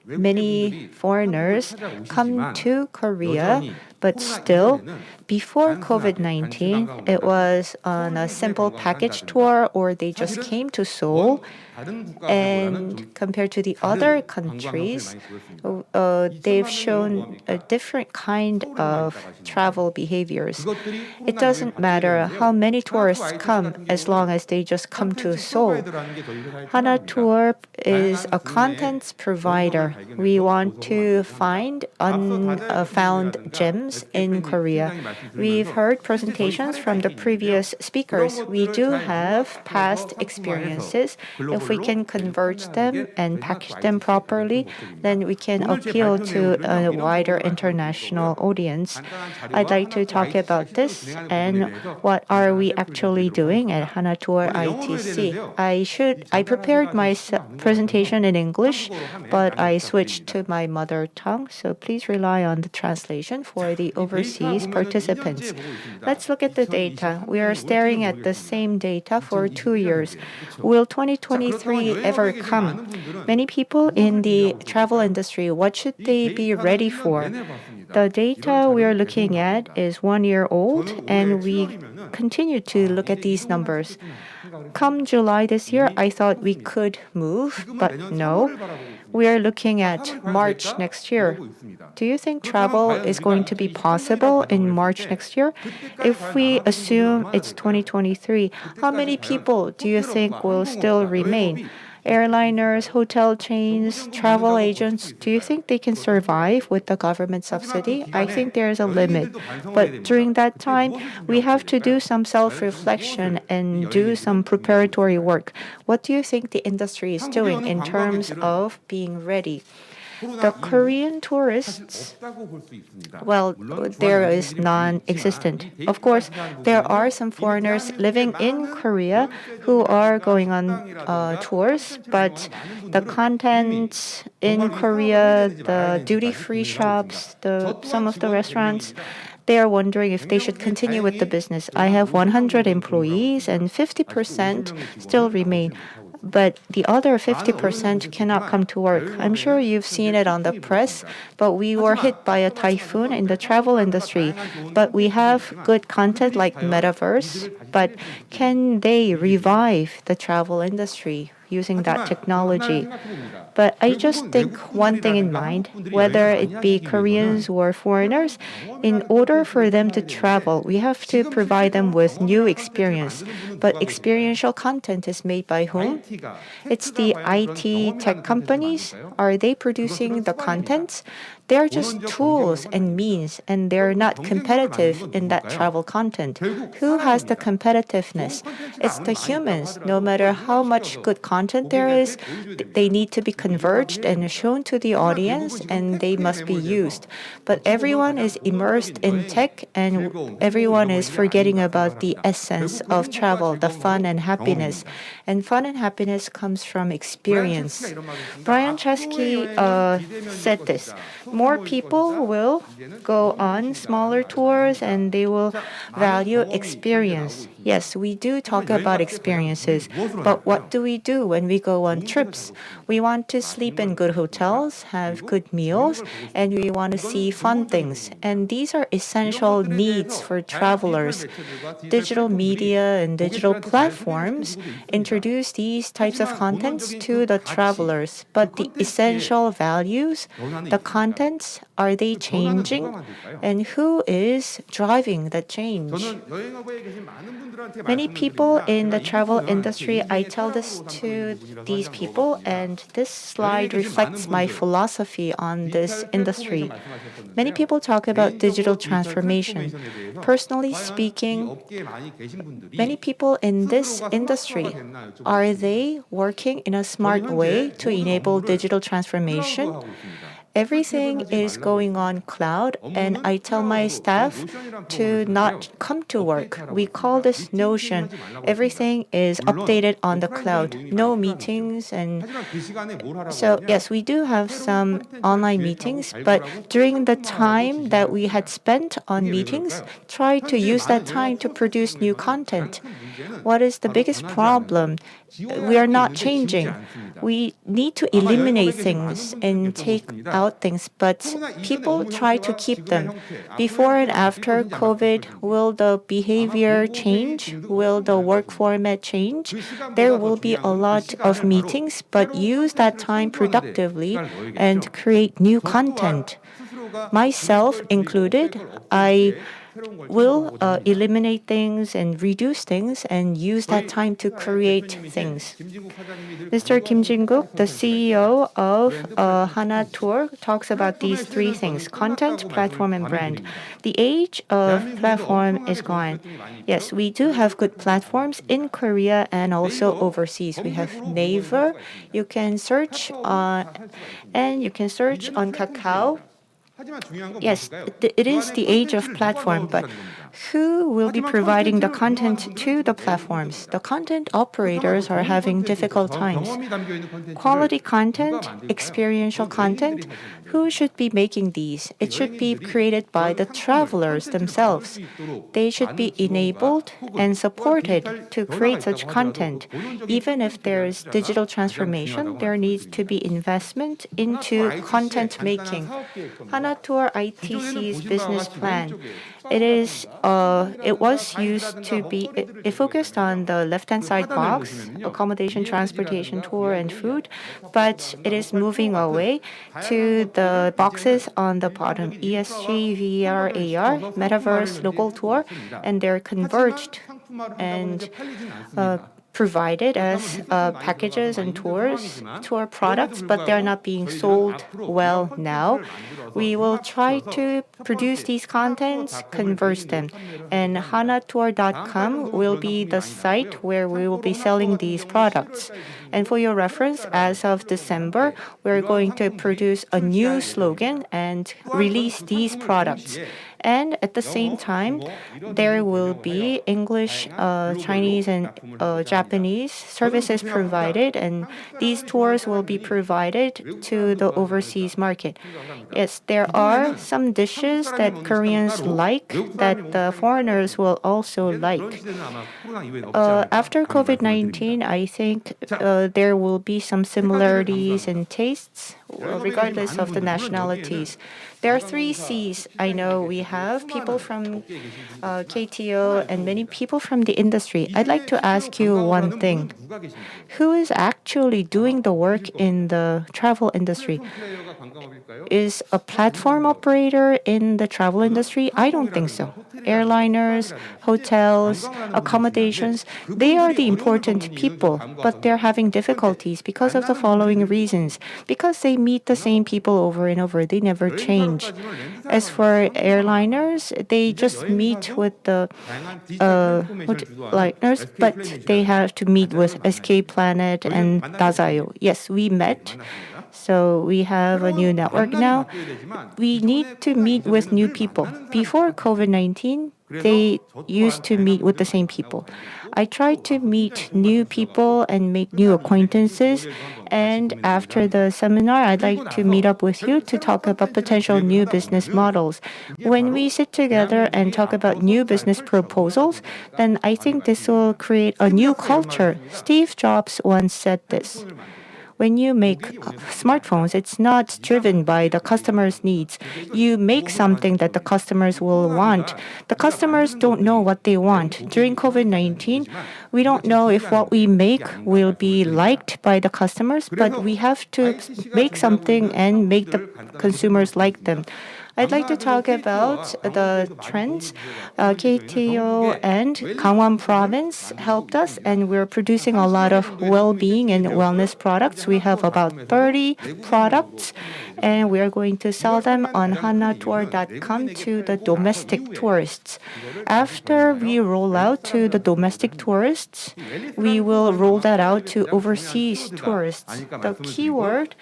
Many foreigners come to Korea, but still, before COVID-19, it was on a simple package tour or they just came to Seoul. And compared to the other countries, they've shown a different kind of travel behaviors. It doesn't matter how many tourists come as long as they just come to Seoul. Hana Tour is a content provider. We want to find unfound gems in Korea. We've heard presentations from the previous speakers. We do have past experiences. If we can converge them and package them properly, then we can appeal to a wider international audience. I'd like to talk about this and what are we actually doing at Hana Tour ITC. I prepared my presentation in English, but I switched to my mother tongue, so please rely on the translation for the overseas participants. Let's look at the data. We are staring at the same data for 2 years. Will 2023 ever come? Many people in the travel industry, what should they be ready for? The data we are looking at is 1 year old, and we continue to look at these numbers. Come July this year, I thought we could move, but no. We are looking at March next year. Do you think travel is going to be possible in March next year? If we assume it's 2023, how many people do you think will still remain? Airliners, hotel chains, travel agents, do you think they can survive with the government subsidy? I think there's a limit. But during that time, we have to do some self-reflection and do some preparatory work. What do you think the industry is doing in terms of being ready? The Korean tourists, well, there is non-existent. Of course, there are some foreigners living in Korea who are going on tours, but the content in Korea, the duty-free shops, some of the restaurants, they are wondering if they should continue with the business. I have 100 employees and 50% still remain. But the other 50% cannot come to work. I'm sure you've seen it on the press, but we were hit by a typhoon in the travel industry. But we have good content like metaverse, but can they revive the travel industry using that technology? But I just think one thing in mind, whether it be Koreans or foreigners, in order for them to travel, we have to provide them with new experience. But experiential content is made by whom? It's the IT tech companies. Are they producing the contents? They're just tools and means, and they're not competitive in that travel content. Who has the competitiveness? It's the humans. No matter how much good content there is, they need to be converged and shown to the audience, and they must be used. But everyone is immersed in tech, and everyone is forgetting about the essence of travel, the fun and happiness. And fun and happiness comes from experience. Brian Chesky said this. more people will go on smaller tours and they will value experience. Yes, we do talk about experiences, but what do we do when we go on trips? We want to sleep in good hotels, have good meals, and we want to see fun things. And these are essential needs for travelers. Digital media and digital platforms introduce these types of contents to the travelers, but the essential values, the contents, are they changing? And who is driving the change? Many people in the travel industry, I tell this to these people, and this slide reflects my philosophy on this industry. Many people talk about digital transformation. Personally speaking, many people in this industry, are they working in a smart way to enable digital transformation? Everything is going on cloud, and I tell my staff to not come to work. We call this Notion. Everything is updated on the cloud. No meetings, and so yes, we do have some online meetings, but during the time that we had spent on meetings, try to use that time to produce new content. What is the biggest problem? We are not changing. We need to eliminate things and take out things, but people try to keep them. Before and after COVID, will the behavior change? Will the work format change? There will be a lot of meetings, but use that time productively and create new content. Myself included, I will eliminate things and reduce things and use that time to create things. Mr. Kim Jin-guk, the CEO of Hana Tour, talks about these three things: content, platform, and brand. The age of platform is gone. Yes, we do have good platforms in Korea and also overseas. We have Naver. You can search and you can search on Kakao. Yes, it is the age of platform, but who will be providing the content to the platforms? The content operators are having difficult times. Quality content, experiential content, who should be making these? It should be created by the travelers themselves. They should be enabled and supported to create such content. Even if there is digital transformation, there needs to be investment into content making. Hana Tour ITC's business plan. It was used to be, it focused on the left-hand side box, accommodation, transportation, tour, and food, but it is moving away to the boxes on the bottom: ESG, VR, AR, metaverse, local tour, and they're converged and provided as packages and tour products, but they're not being sold well now. We will try to produce these contents, converse them, and hanatour.com will be the site where we will be selling these products. And for your reference, as of December, we're going to produce a new slogan and release these products. And at the same time, there will be English, Chinese, and Japanese services provided, and these tours will be provided to the overseas market. Yes, there are some dishes that Koreans like that the foreigners will also like. After COVID-19, I think there will be some similarities in tastes, regardless of the nationalities. There are 3 C's. I know we have people from KTO and many people from the industry. I'd like to ask you one thing. Who is actually doing the work in the travel industry? Is a platform operator in the travel industry? I don't think so. Airliners, hotels, accommodations, they are the important people, but they're having difficulties because of the following reasons. Because they meet the same people over and over, they never change. As for airliners, they just meet with the airliners, but they have to meet with SK Planet and Dazayo. Yes, we met. So we have a new network now. We need to meet with new people. Before COVID-19, they used to meet with the same people. I try to meet new people and make new acquaintances. And after the seminar, I'd like to meet up with you to talk about potential new business models. When we sit together and talk about new business proposals, then I think this will create a new culture. Steve Jobs once said this. When you make smartphones, it's not driven by the customer's needs. You make something that the customers will want. The customers don't know what they want. During COVID-19, we don't know if what we make will be liked by the customers, but we have to make something and make the consumers like them. I'd like to talk about the trends. KTO and Gangwon Province helped us, and we're producing a lot of well-being and wellness products. We have about 30 products, and we are going to sell them on hanatour.com to the domestic tourists. After we roll out to the domestic tourists, we will roll that out to overseas tourists. The key word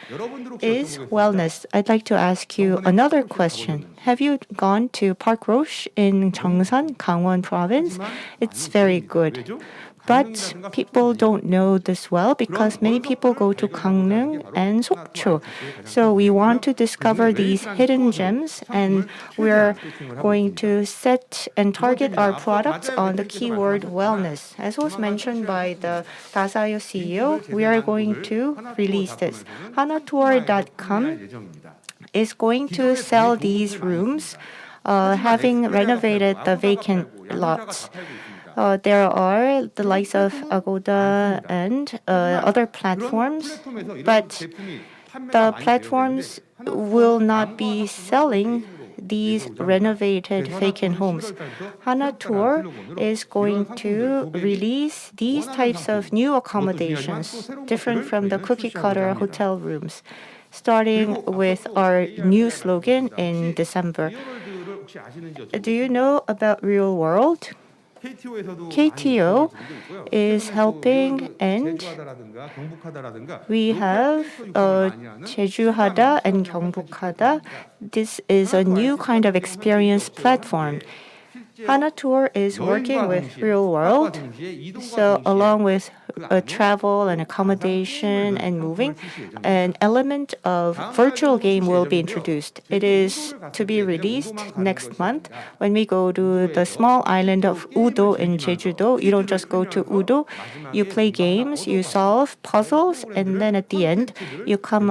is wellness. I'd like to ask you another question. Have you gone to Park Roche in Cheongsan, Gangwon Province? It's very good. But people don't know this well because many people go to Gangneung and Sokcho. So we want to discover these hidden gems, and we're going to set and target our products on the keyword wellness. As was mentioned by the Dazayo CEO, we are going to release this. hanatour.com is going to sell these rooms, having renovated the vacant lots. There are the likes of Agoda and other platforms, but the platforms will not be selling these renovated vacant homes. Hanatour is going to release these types of new accommodations, different from the cookie-cutter hotel rooms, starting with our new slogan in December. Do you know about Real World? KTO is helping, and we have Jeju-hada and Gyeongbuk-hada. This is a new kind of experience platform. Hanatour is working with Real World, so along with travel and accommodation and moving, an element of virtual game will be introduced. It is to be released next month. When we go to the small island of Udo in Jeju-do, you don't just go to Udo, you play games, you solve puzzles, and then at the end, you come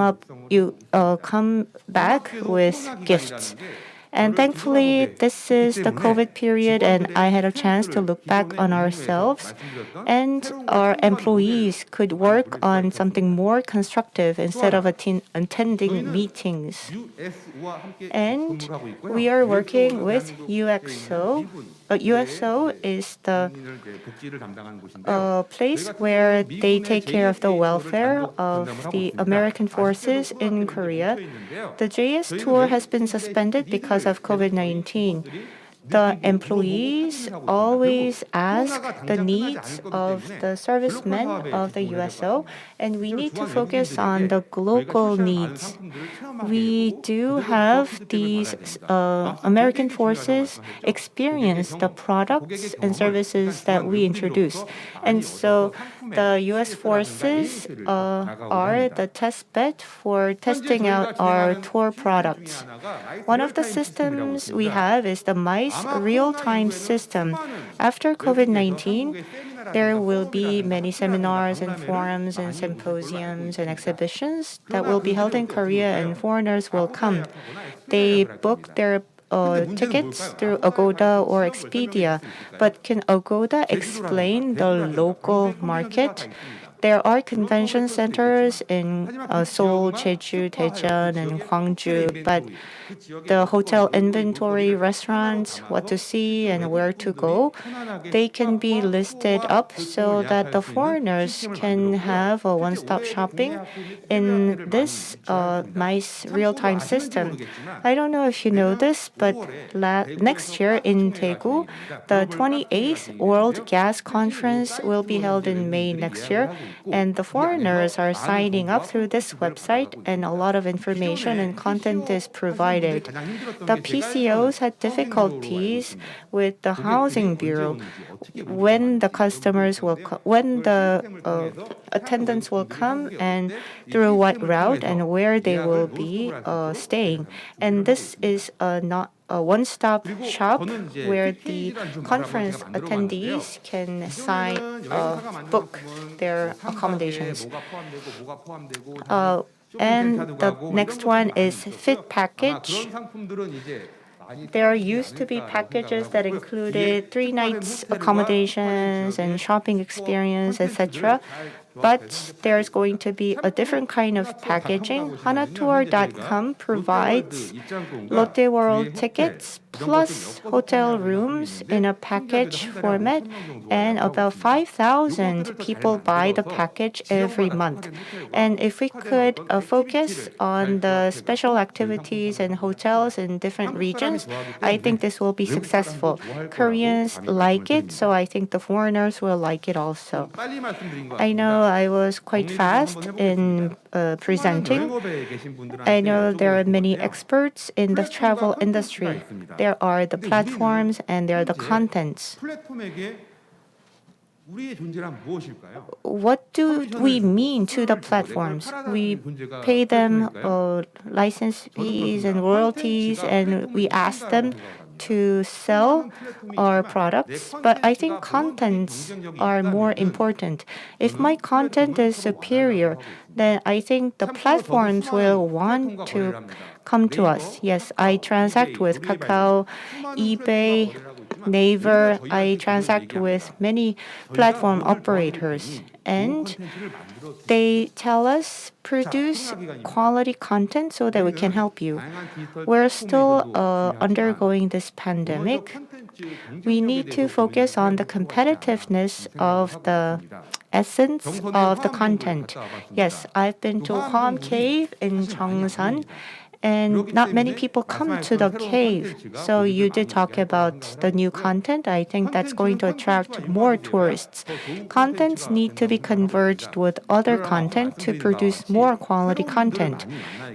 back with gifts. And thankfully, this is the COVID period, and I had a chance to look back on ourselves, and our employees could work on something more constructive instead of attending meetings. And we are working with UXO. UXO is the place where they take care of the welfare of the American forces in Korea. The JS tour has been suspended because of COVID-19. The employees always ask the needs of the servicemen of the USO, and we need to focus on the local needs. We do have these American forces experience the products and services that we introduce. And so the US forces are the test bed for testing out our tour products. One of the systems we have is the MICE real-time system. After COVID-19, there will be many seminars and forums and symposiums and exhibitions that will be held in Korea, and foreigners will come. They book their tickets through Agoda or Expedia, but can Agoda explain the local market? There are convention centers in Seoul, Jeju, Daejeon, and Gwangju, but the hotel inventory, restaurants, what to see and where to go, they can be listed up so that the foreigners can have a one-stop shopping in this nice real-time system. I don't know if you know this, but next year in Daegu, the 28th World Gas Conference will be held in May next year. And the foreigners are signing up through this website, and a lot of information and content is provided. The PCOs had difficulties with the housing bureau when the attendants will come and through what route and where they will be staying. And this is not a one-stop shop where the conference attendees can book their accommodations. And the next one is Fit Package. There used to be packages that included 3 nights accommodations and shopping experience, etc. But there's going to be a different kind of packaging. Hanatour.com provides Lotte World tickets plus hotel rooms in a package format, and about 5,000 people buy the package every month. And if we could focus on the special activities and hotels in different regions, I think this will be successful. Koreans like it, so I think the foreigners will like it also. I know I was quite fast in presenting. I know there are many experts in the travel industry. There are the platforms and there are the contents. What do we mean to the platforms? We pay them license fees and royalties, and we ask them to sell our products, but I think contents are more important. If my content is superior, then I think the platforms will want to come to us. Yes, I transact with Kakao, eBay, Naver. I transact with many platform operators, and they tell us produce quality content so that we can help you. We're still undergoing this pandemic. We need to focus on the competitiveness of the essence of the content. Yes, I've been to Hwam Cave in Cheongsan, and not many people come to the cave. So you did talk about the new content. I think that's going to attract more tourists. Contents need to be converged with other content to produce more quality content.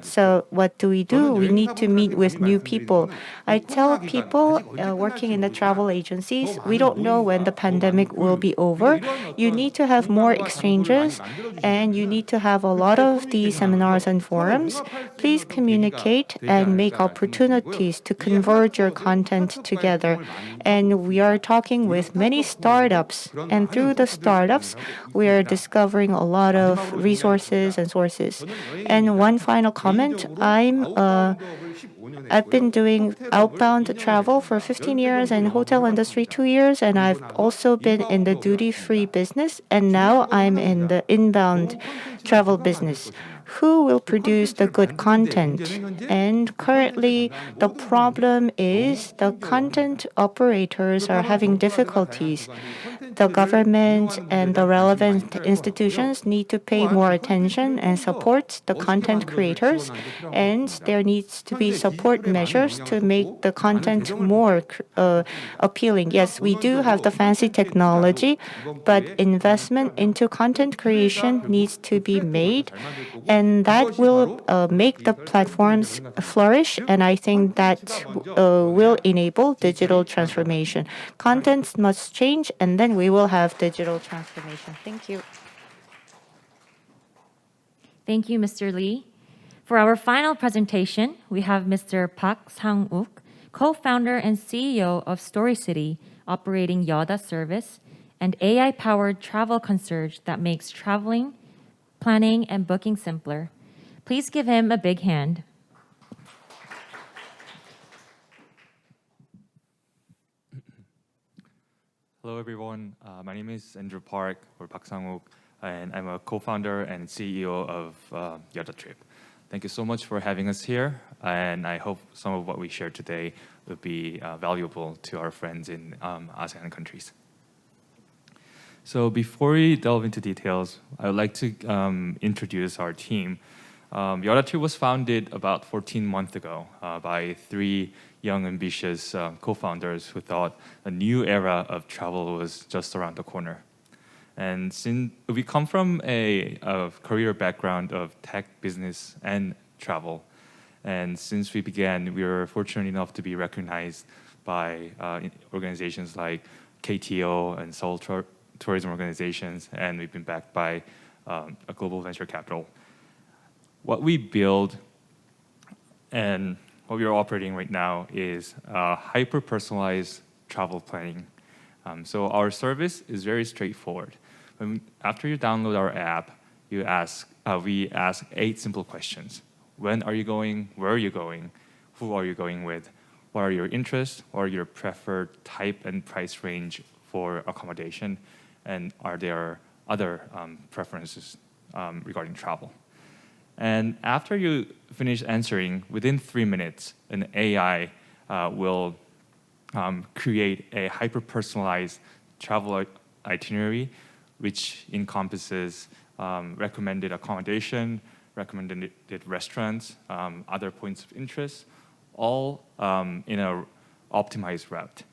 So what do? We need to meet with new people. I tell people working in the travel agencies, we don't know when the pandemic will be over. You need to have more exchanges, and you need to have a lot of these seminars and forums. Please communicate and make opportunities to converge your content together. And we are talking with many startups, and through the startups, we are discovering a lot of resources and sources. And one final comment, I've been doing outbound travel for 15 years and hotel industry 2 years, and I've also been in the duty-free business, and now I'm in the inbound travel business. Who will produce the good content? And currently, the problem is the content operators are having difficulties. The government and the relevant institutions need to pay more attention and support the content creators, and there needs to be support measures to make the content more appealing. Yes, we do have the fancy technology, but investment into content creation needs to be made, and that will make the platforms flourish, and I think that will enable digital transformation. Contents must change, and then we will have digital transformation. Thank you. Thank you, Mr. Lee. For our final presentation, we have Mr. Park Sang-uk, co-founder and CEO of Story City, operating Yoda service, and AI-powered travel concierge that makes traveling, planning, and booking simpler. Please give him a big hand. Hello, everyone. My name is Andrew Park, or Park Sang-uk, and I'm a co-founder and CEO of Yoda Trip. Thank you so much for having us here, and I hope some of what we share today will be valuable to our friends in ASEAN countries. So before we delve into details, I would like to introduce our team. Yoda Trip was founded about 14 months ago by 3 young, ambitious co-founders who thought a new era of travel was just around the corner. And since we come from a career background of tech, business, and travel, and since we began, we were fortunate enough to be recognized by organizations like KTO and Seoul Tourism organizations, and we've been backed by a global venture capital. What we build and what we are operating right now is hyper-personalized travel planning. So our service is very straightforward. After you download our app, we ask 8 simple questions. When are you going? Where are you going? Who are you going with? What are your interests? What are your preferred type and price range for accommodation? And are there other preferences regarding travel? And after you finish answering, within 3 minutes, an AI will create a hyper-personalized travel itinerary, which encompasses recommended accommodation, recommended restaurants, other points of interest, all in an optimized route.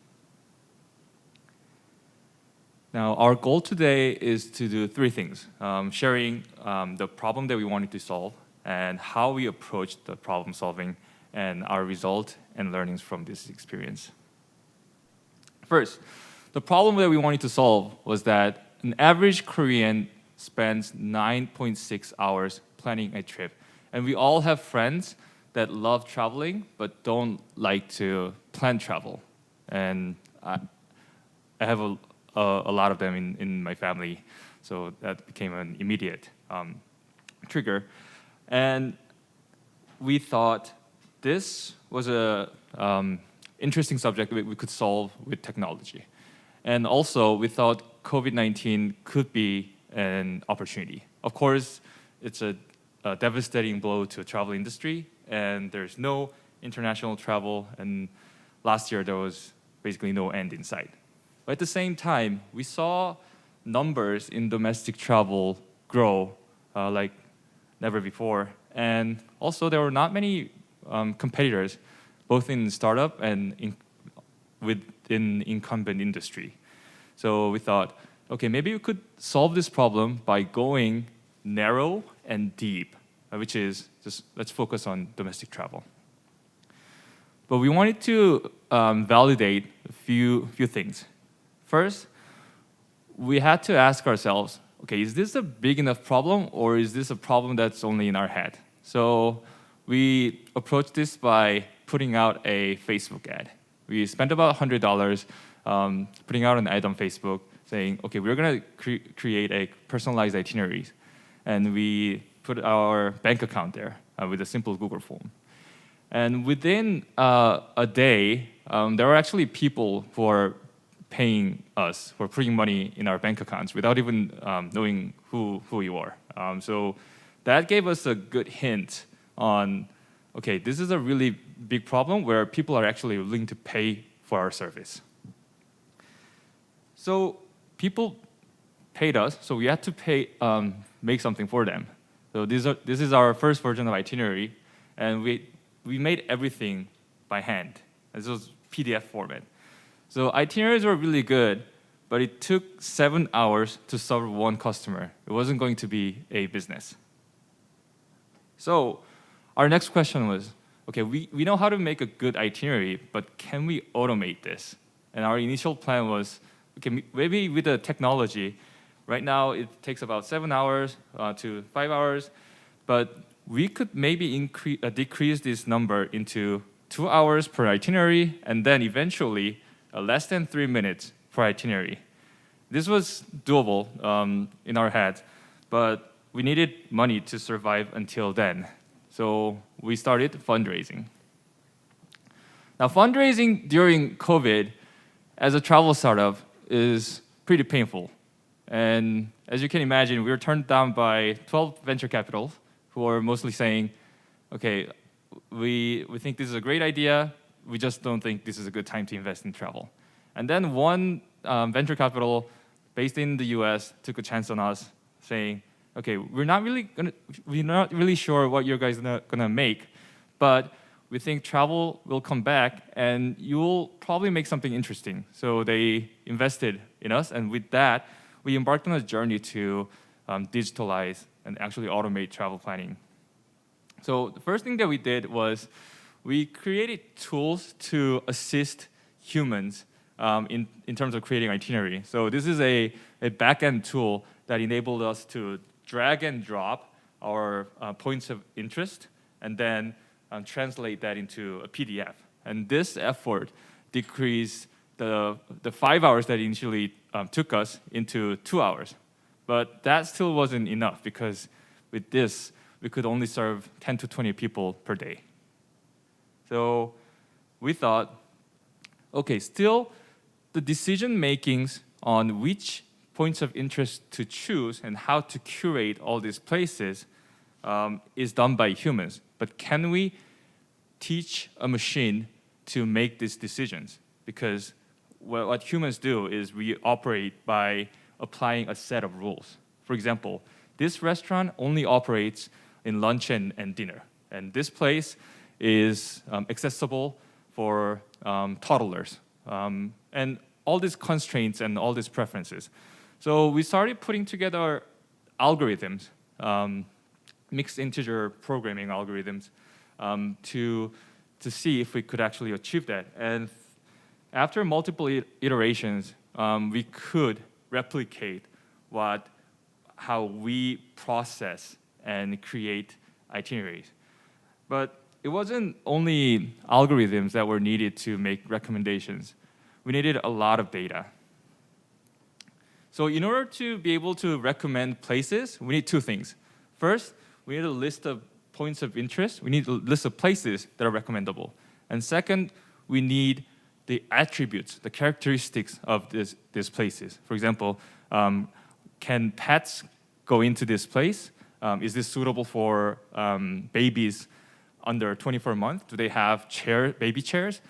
Now, our goal today is to do 3 things: sharing the problem that we wanted to solve and how we approached the problem solving and our result and learnings from this experience. First, the problem that we wanted to solve was that an average Korean spends 9.6 hours planning a trip. And we all have friends that love traveling but don't like to plan travel. And I have a lot of them in my family, so that became an immediate trigger. And we thought this was a interesting subject that we could solve with technology. And also, we thought COVID-19 could be an opportunity. Of course, it's a devastating blow to the travel industry, and there's no international travel, and last year there was basically no end in sight. But at the same time, we saw numbers in domestic travel grow like never before, and also there were not many competitors, both in startup and within incumbent industry. So we thought, okay, maybe we could solve this problem by going narrow and deep, which is just let's focus on domestic travel. But we wanted to validate a few things. First, we had to ask ourselves, okay, is this a big enough problem, or is this a problem that's only in our head? So we approached this by putting out a Facebook ad. We spent about $100 putting out an ad on Facebook saying, okay, we're going to create a personalized itinerary. And we put our bank account there with a simple Google form. And within a day, there were actually people who are paying us for putting money in our bank accounts without even knowing who you are. So that gave us a good hint on, okay, this is a really big problem where people are actually willing to pay for our service. So people paid us, so we had to make something for them. So this is our first version of itinerary, and we made everything by hand. This was PDF format. So itineraries were really good, but it took 7 hours to serve one customer. It wasn't going to be a business. So our next question was, okay, we know how to make a good itinerary, but can we automate this? And our initial plan was, okay, maybe with the technology, right now it takes about 7 hours to 5 hours, but we could maybe decrease this number into 2 hours per itinerary, and then eventually less than 3 minutes per itinerary. This was doable in our heads, but we needed money to survive until then. So we started fundraising. Now, fundraising during COVID as a travel startup is pretty painful. And as you can imagine, we were turned down by 12 venture capitals who are mostly saying, okay, we think this is a great idea, we just don't think this is a good time to invest in travel. And then one venture capital based in the US took a chance on us saying, okay, we're not really sure what you guys are gonna make, but we think travel will come back and you will probably make something interesting. So they invested in us, and with that, we embarked on a journey to digitalize and actually automate travel planning. So the first thing that we did was we created tools to assist humans in terms of creating itinerary. So this is a back-end tool that enabled us to drag and drop our points of interest and then translate that into a PDF. And this effort decreased the 5 hours that initially took us into 2 hours. But that still wasn't enough because with this, we could only serve 10 to 20 people per day. So we thought, okay, still the decision makings on which points of interest to choose and how to curate all these places is done by humans. But can we teach a machine to make these decisions? Because what humans do is we operate by applying a set of rules. For example, this restaurant only operates in lunch and dinner. And this place is accessible for toddlers. And all these constraints and all these preferences. So we started putting together algorithms, mixed integer programming algorithms, to see if we could actually achieve that. And after multiple iterations, we could replicate how we process and create itineraries. But it wasn't only algorithms that were needed to make recommendations. We needed a lot of data. So in order to be able to recommend places, we need two things. First, we need a list of points of interest. We need a list of places that are recommendable. And second, we need the attributes, the characteristics of these places. For example, can pets go into this place? Is this suitable for babies under 24 months? Do they have baby chairs?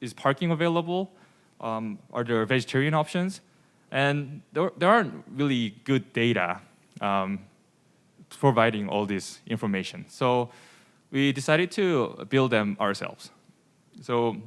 Is parking available? Are there vegetarian options? And there aren't really good data providing all this information. So we decided to build them ourselves. So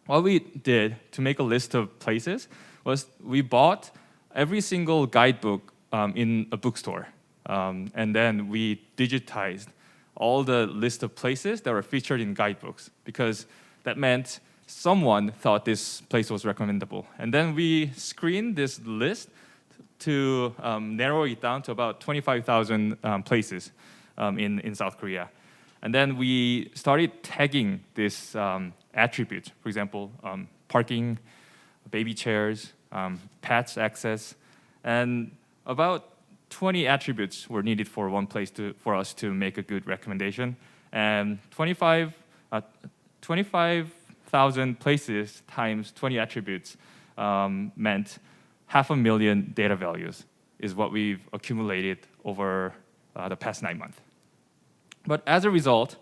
what we did to make a list of places was we bought every single guidebook in a bookstore. And then we digitized all the list of places that were featured in guidebooks because that meant someone thought this place was recommendable. And then we screened this list to narrow it down to about 25,000 places in South Korea. And then we started tagging this attributes, for example, parking, baby chairs, pets access, and about 20 attributes were needed for one place for us to make a good recommendation. And 25,000 places times 20 attributes meant 500,000 data values is what we've accumulated over the past 9 months. But as a result,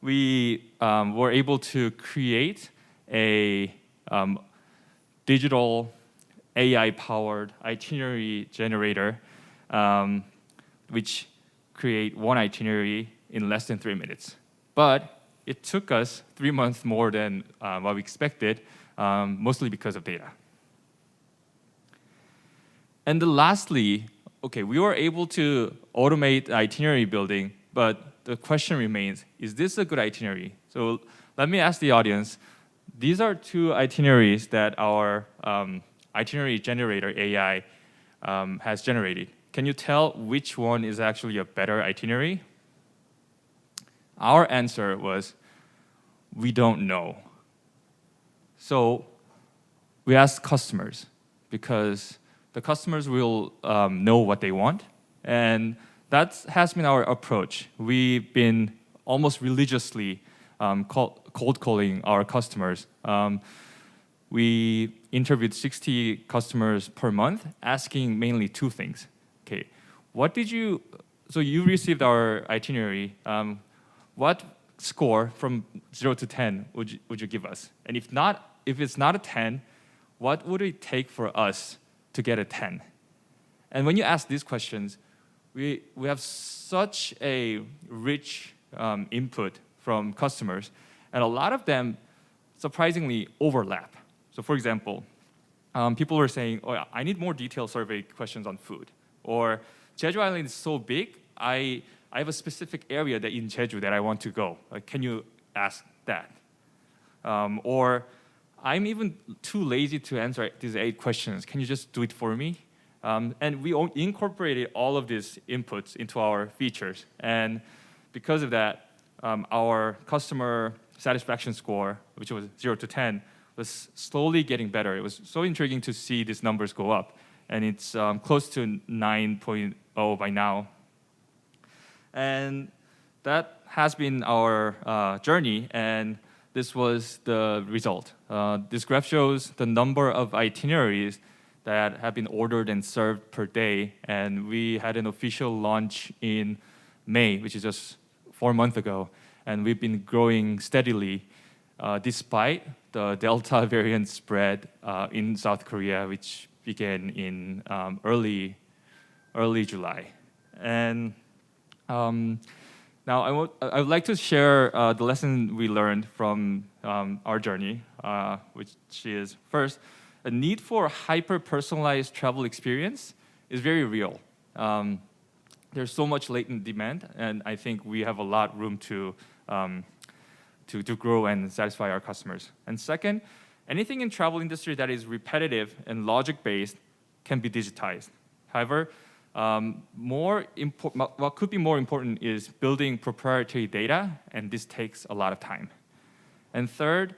we were able to create a digital AI-powered itinerary generator, which create one itinerary in less than 3 minutes. But it took us 3 months more than what we expected, mostly because of data. And then lastly, okay, we were able to automate itinerary building, but the question remains, is this a good itinerary? So let me ask the audience, these are two itineraries that our itinerary generator AI has generated. Can you tell which one is actually a better itinerary? Our answer was, we don't know. So we asked customers because the customers will know what they want. And that has been our approach. We've been almost religiously cold calling our customers. We interviewed 60 customers per month, asking mainly two things. Okay, so you received our itinerary. What score from 0 to 10 would you give us? And if it's not a 10, what would it take for us to get a 10? And when you ask these questions, we have such a rich input from customers, and a lot of them surprisingly overlap. So for example, people were saying, "Oh, I need more detailed survey questions on food," or "Jeju Island is so big, I have a specific area that in Jeju that I want to go. Can you ask that?" Or "I'm even too lazy to answer these 8 questions. Can you just do it for me?" And we incorporated all of these inputs into our features. And because of that, our customer satisfaction score, which was 0 to 10, was slowly getting better. It was so intriguing to see these numbers go up. And it's close to 9.0 by now. And that has been our journey. And this was the result. This graph shows the number of itineraries that have been ordered and served per day. And we had an official launch in May, which is just 4 months ago. And we've been growing steadily despite the Delta variant spread in South Korea, which began in early July. And now I would like to share the lesson we learned from our journey, which is first, a need for hyper-personalized travel experience is very real. There's so much latent demand, and I think we have a lot of room to grow and satisfy our customers. And second, anything in travel industry that is repetitive and logic-based can be digitized. However, what could be more important is building proprietary data, and this takes a lot of time. And third,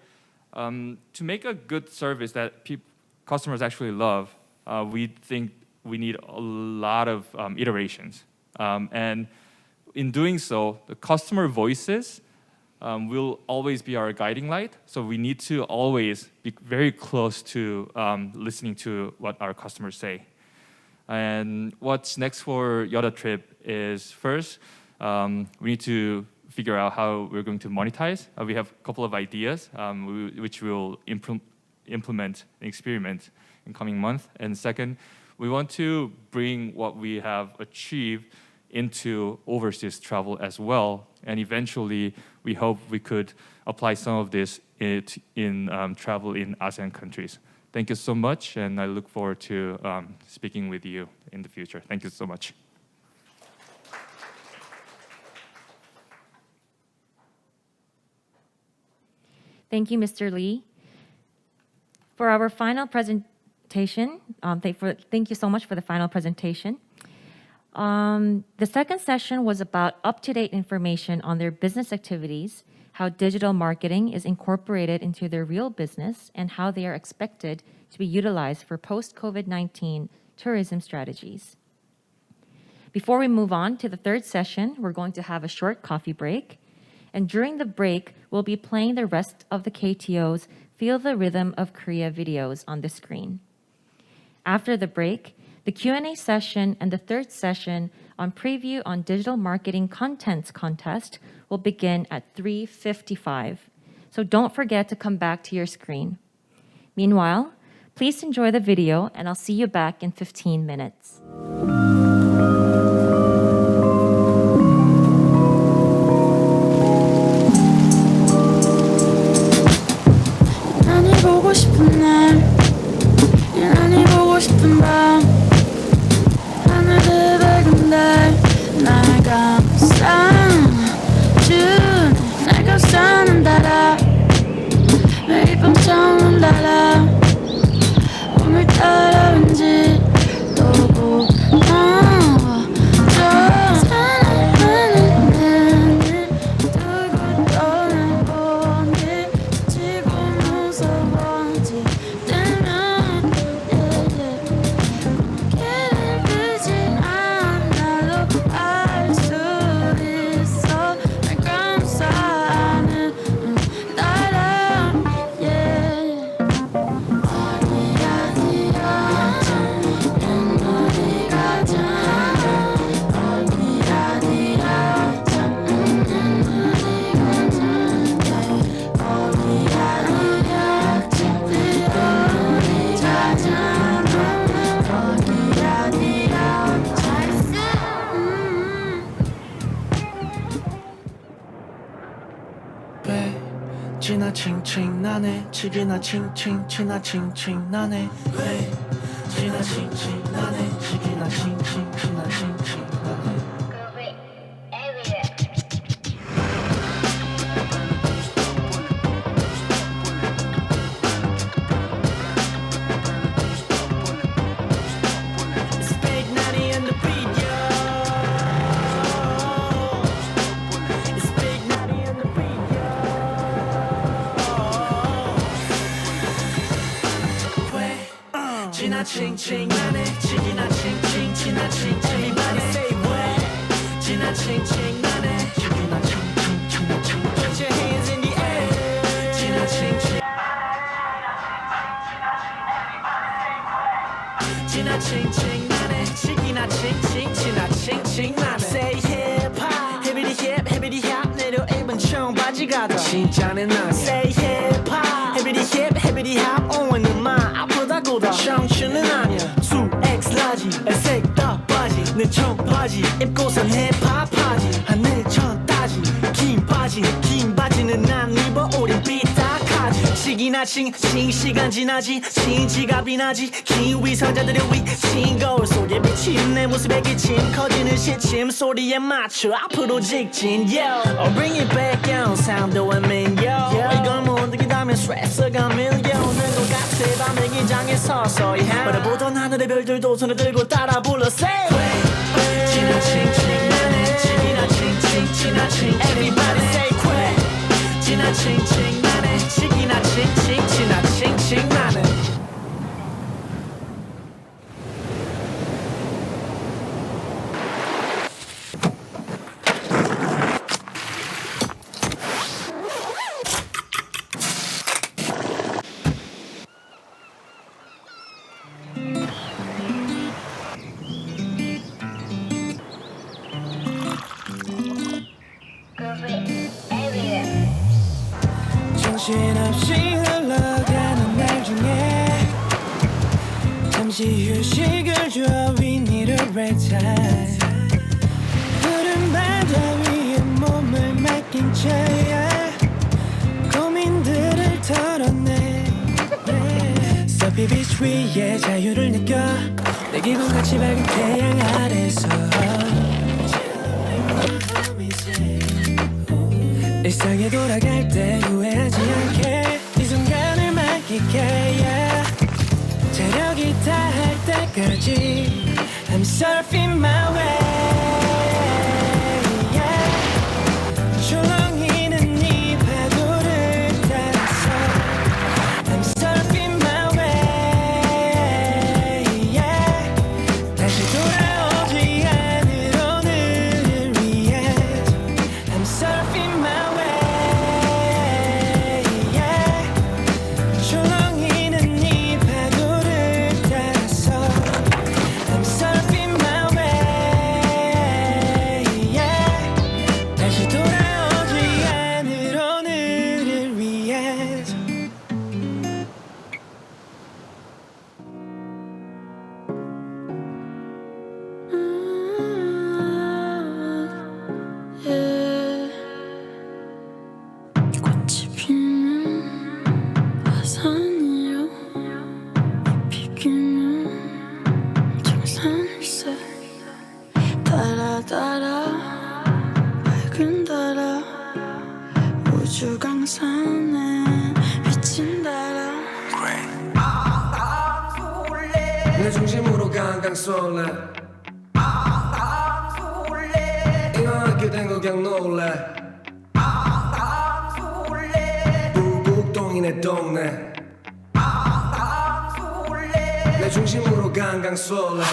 to make a good service that customers actually love, we think we need a lot of iterations. And in doing so, the customer voices will always be our guiding light. So we need to always be very close to listening to what our customers say. And what's next for Yoda Trip is first, we need to figure out how we're going to monetize. We have a couple of ideas which we'll implement and experiment in coming months. And second, we want to bring what we have achieved into overseas travel as well. And eventually, we hope we could apply some of this in travel in ASEAN countries. Thank you so much, and I look forward to speaking with you in the future. Thank you so much. Thank you, Mr. Lee. For our final presentation, thank you so much for the final presentation. The second session was about up-to-date information on their business activities, how digital marketing is incorporated into their real business, and how they are expected to be utilized for post-COVID-19 tourism strategies. Before we move on to the third session, we're going to have a short coffee break. And during the break, we'll be playing the rest of the KTO's Feel the Rhythm of Korea videos on the screen. After the break, the Q&A session and the third session on preview on digital marketing contents contest will begin at 3:55. So don't forget to come back to your screen. Meanwhile, please enjoy the video, and I'll see you back in 15 minutes. 지나칭칭 나네 치기나 칭칭 지나칭칭 나네 왜 지나칭칭 나네 치기나 칭칭 지나칭칭 나네 지나칭칭 나네 치기나 칭칭 지나칭칭 everybody say what 지나칭칭 나네 치기나 칭칭 지나칭칭 put your hands in the air 지나칭칭 지나칭칭 나네 치기나 칭칭 지나칭칭 나네 say hip hop heavy hip heavy hop 내려 입은 청바지 가다 진짜네 나네 say hip hop heavy hip heavy hop 오는 마 아프다고다 청춘은 아니야 2X 라지 애색 딱 내 청바지 입고선 힙합하지 하늘천 따지 긴 바지는 난 입어 우린 삐딱하지 시기나 칭칭 시간 지나지 지갑이 나지 긴 위선자들의 위친 거울 속에 비친 내 모습에 기침 커지는 시침 소리에 맞춰 앞으로 직진 yo bring it back yo sound도 애민 yo 이걸 못 느낀다면 스트레스가 밀려오는 것 같아 밤의 기장에 서서히 바라보던 하늘의 별들도 손을 들고 따라 불러 say 지나칭칭 나네 치기나 칭칭 지나칭 everybody say quit 지나칭칭 나네 치기나 칭칭 지나칭칭 나네 정신없이 흘러가는 날 중에 잠시 휴식을 줘 We need a break time 푸른 바다 위에 몸을 맡긴 채 고민들을 털어내 서피 비치 위에 자유를 느껴 내 기분같이 밝은 태양 아래서 일상에 돌아갈 때 후회하지 않게 이 순간을 만끽해 yeah. 체력이 다할 때까지 I'm surfing my way yeah. 출렁이는 이 파도를 따라서 I'm surfing my way yeah. 다시 돌아오지 않을 오늘을 위해 I'm surfing my way 내 중심으로 강강 쏠래 이거 하게 된 거 그냥 놀래 북북동이 내 동네 내 중심으로 강강 쏠래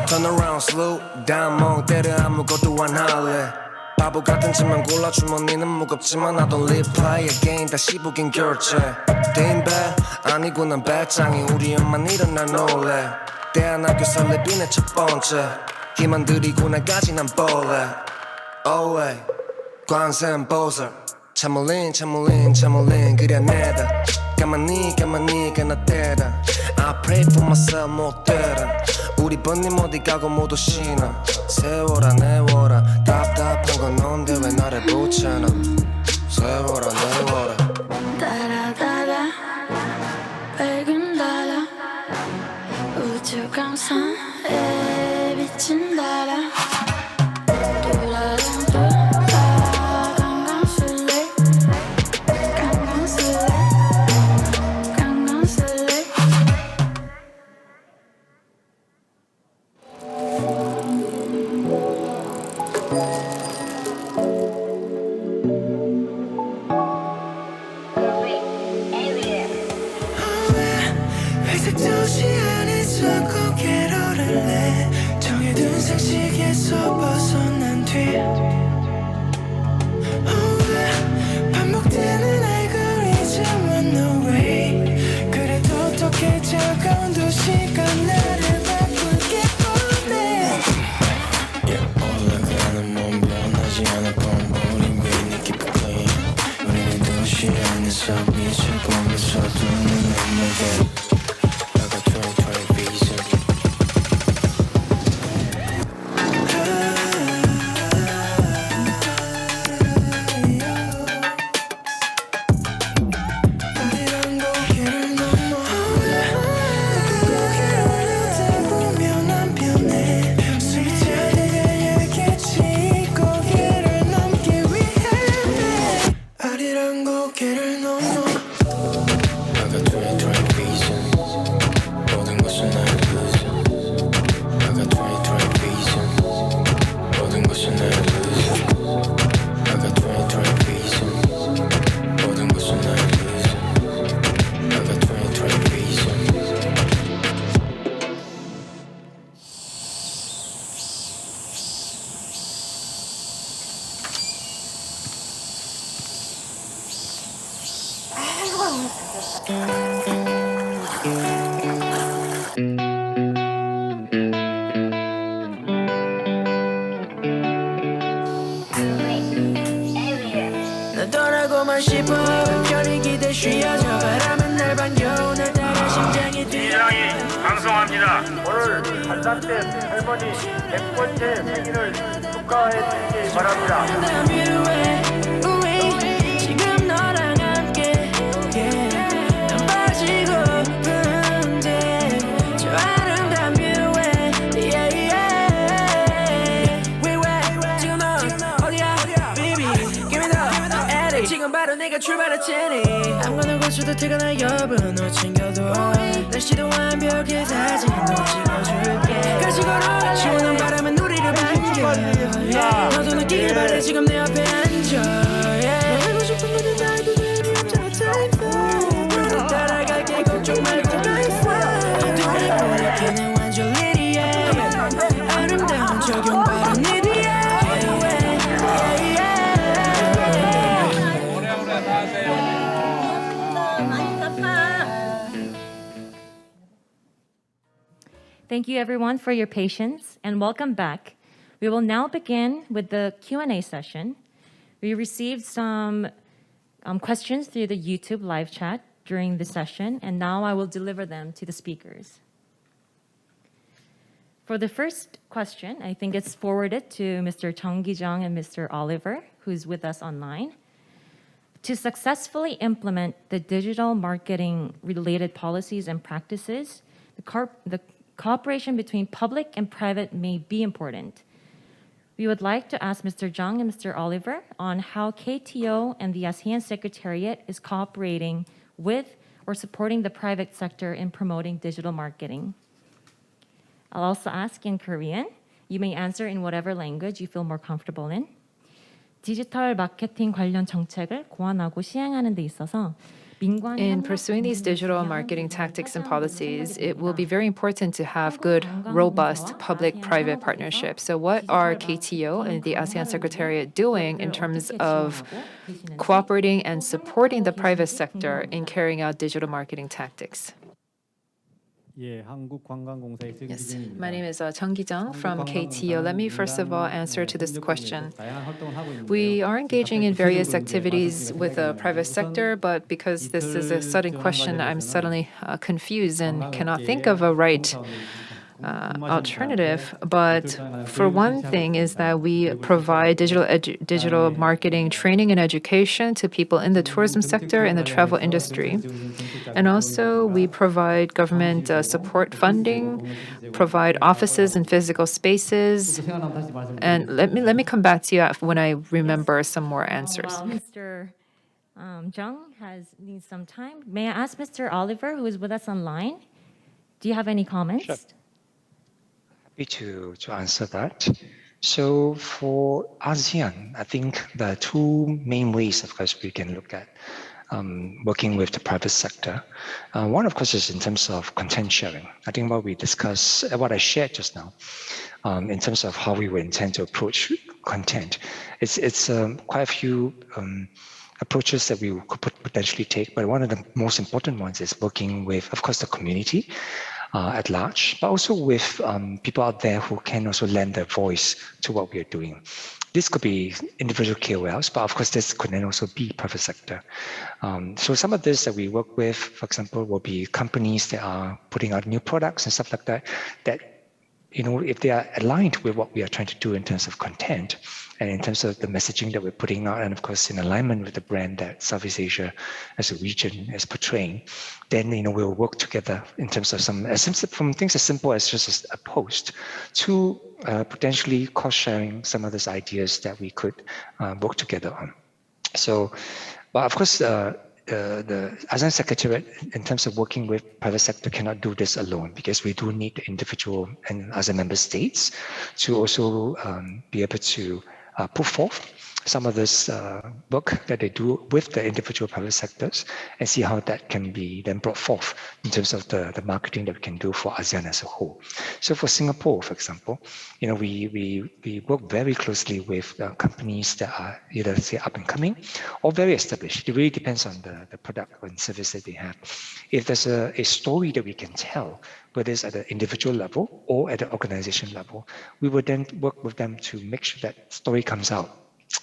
Turn around slow down 멍 때려 아무것도 안 할래 바보 같은 짓만 골라 주머니는 무겁지만 I don't live play again 다시 보긴 결제 대인배 아니고 난 배짱이 우리 엄만 이런 날 놀래 대안학교 설레비 내 첫 번째 힘안 들이고 나까지 난 볼래 Always 관세음 보설 참을린 그래 내다 가만히 가나 때라 I pray for myself 못 때라 우리 번님 어디 가고 모두 신어 세워라 내워라 답답한 건 넌데 왜 나를 붙여놔 세워라 내워라 따라따라 밝은 달아 우주 강산에 비친 달아 회색 도시 안에서 고개를 오를래 정해둔 상식에서 벗어난 뒤 반복되는 알고리즘은 no way 그래도 더 차가운 도시가 나를 바꾸게 보네 올라가는 몸 변하지 않을 뻔 우린 왜 이렇게 play 우리는 도시 안에서 빛을 보면서 눈을 넘어게 너더라고만 싶어 별이 기대 쉬어져 바람은 날 반겨 날 따라 심장이 뛰어 방송합니다. 오늘 한산댁 할머니 100번째 생일을 축하해 주시기 바랍니다. 우리 지금 너랑 함께 난 빠지고 근데 저 아름다운 뷰에 We were 지금 넌 어디야 baby give me the edit 지금 바로 내가 출발할 테니 아무거나 고쳐도 퇴근할 여분 너 챙겨도 날씨도 완벽해 사진 너 찍어줄게 같이 걸어갈래 시원한 바람은 우리를 반겨 너도 느끼길 바래 지금 내 앞에 앉아 너 하고 싶은 거든 다 해도 돼 없잖아 time for 따라갈게 걱정 말고 go for 이렇게 내 완전 lady 아름다운 적용 바로 네 뒤에 Thank you everyone for your patience and welcome back. We will now begin with the Q&A session. We received some questions through the YouTube live chat during the session, and now I will deliver them to the speakers. For the first question, I think it's forwarded to Mr. Ki-jung and Mr. Oliver, who's with us online. To successfully implement the digital marketing related policies and practices, the cooperation between public and private may be important. We would like to ask Mr. Jung and Mr. Oliver on how KTO and the ASEAN Secretariat is cooperating with or supporting the private sector in promoting digital marketing. I'll also ask in Korean. You may answer in whatever language you feel more comfortable in. 디지털 마케팅 관련 정책을 고안하고 시행하는 데 있어서 In pursuing these digital marketing tactics and policies, it will be very important to have good, robust public-private partnerships. So what are KTO and the ASEAN Secretariat doing in terms of cooperating and supporting the private sector in carrying out digital marketing tactics? 예, 한국관광공사의 Yes, Ki-jung입니다. my name is Ki-jung from KTO. Let me first of all answer to this question. We are engaging in various activities with the private sector, but because this is a sudden question, I'm suddenly confused and cannot think of a right alternative. But for one thing is that we provide digital marketing training and education to people in the tourism sector and the travel industry. And also we provide government support funding, provide offices and physical spaces. And let me come back to you when I remember some more answers. While Mr. Jung needs some time, may I ask Mr. Oliver, who is with us online, do you have any comments? Sure. Happy to answer that. So for ASEAN, I think there are two main ways, of course, we can look at working with the private sector. One, of course, is in terms of content sharing. I think what we discussed, what I shared just now, in terms of how we would intend to approach content, it's quite a few approaches that we could potentially take, but one of the most important ones is working with, of course, the community at large, but also with people out there who can also lend their voice to what we are doing. This could be individual KOLs, but of course this could then also be private sector. So some of this that we work with, for example, will be companies that are putting out new products and stuff like that, that, you know, if they are aligned with what we are trying to do in terms of content and in terms of the messaging that we're putting out, and of course in alignment with the brand that Southeast Asia as a region is portraying, then, you know, we'll work together in terms of from things as simple as just a post to potentially cost-sharing some of those ideas that we could work together on. So, but of course, the ASEAN Secretariat, in terms of working with private sector, cannot do this alone, because we do need the individual and ASEAN member states to also be able to put forth some of this work that they do with the individual private sectors and see how that can be then brought forth in terms of the marketing that we can do for ASEAN as a whole. So for Singapore, for example, you know, we work very closely with companies that are either, say, up and coming or very established. It really depends on the product and service that they have. If there's a story that we can tell, whether it's at the individual level or at the organization level, we would then work with them to make sure that story comes out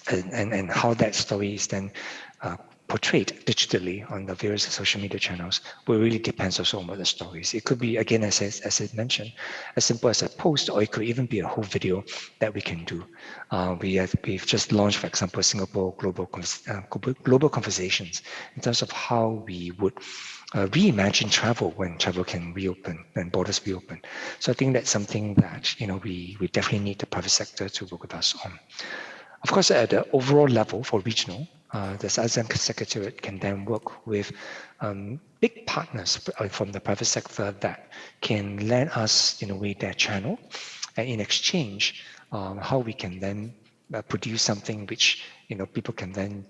and how that story is then portrayed digitally on the various social media channels will really depends also on what the stories. It could be, again, as I mentioned, as simple as a post, or it could even be a whole video that we can do. We've just launched, for example, Singapore Global Conversations in terms of how we would reimagine travel when travel can reopen and borders reopen. So I think that's something that, you know, we definitely need the private sector to work with us on. Of course, at the overall level for regional, the ASEAN Secretariat can then work with big partners from the private sector that can lend us, in a way, their channel, and in exchange, how we can then produce something which, you know, people can then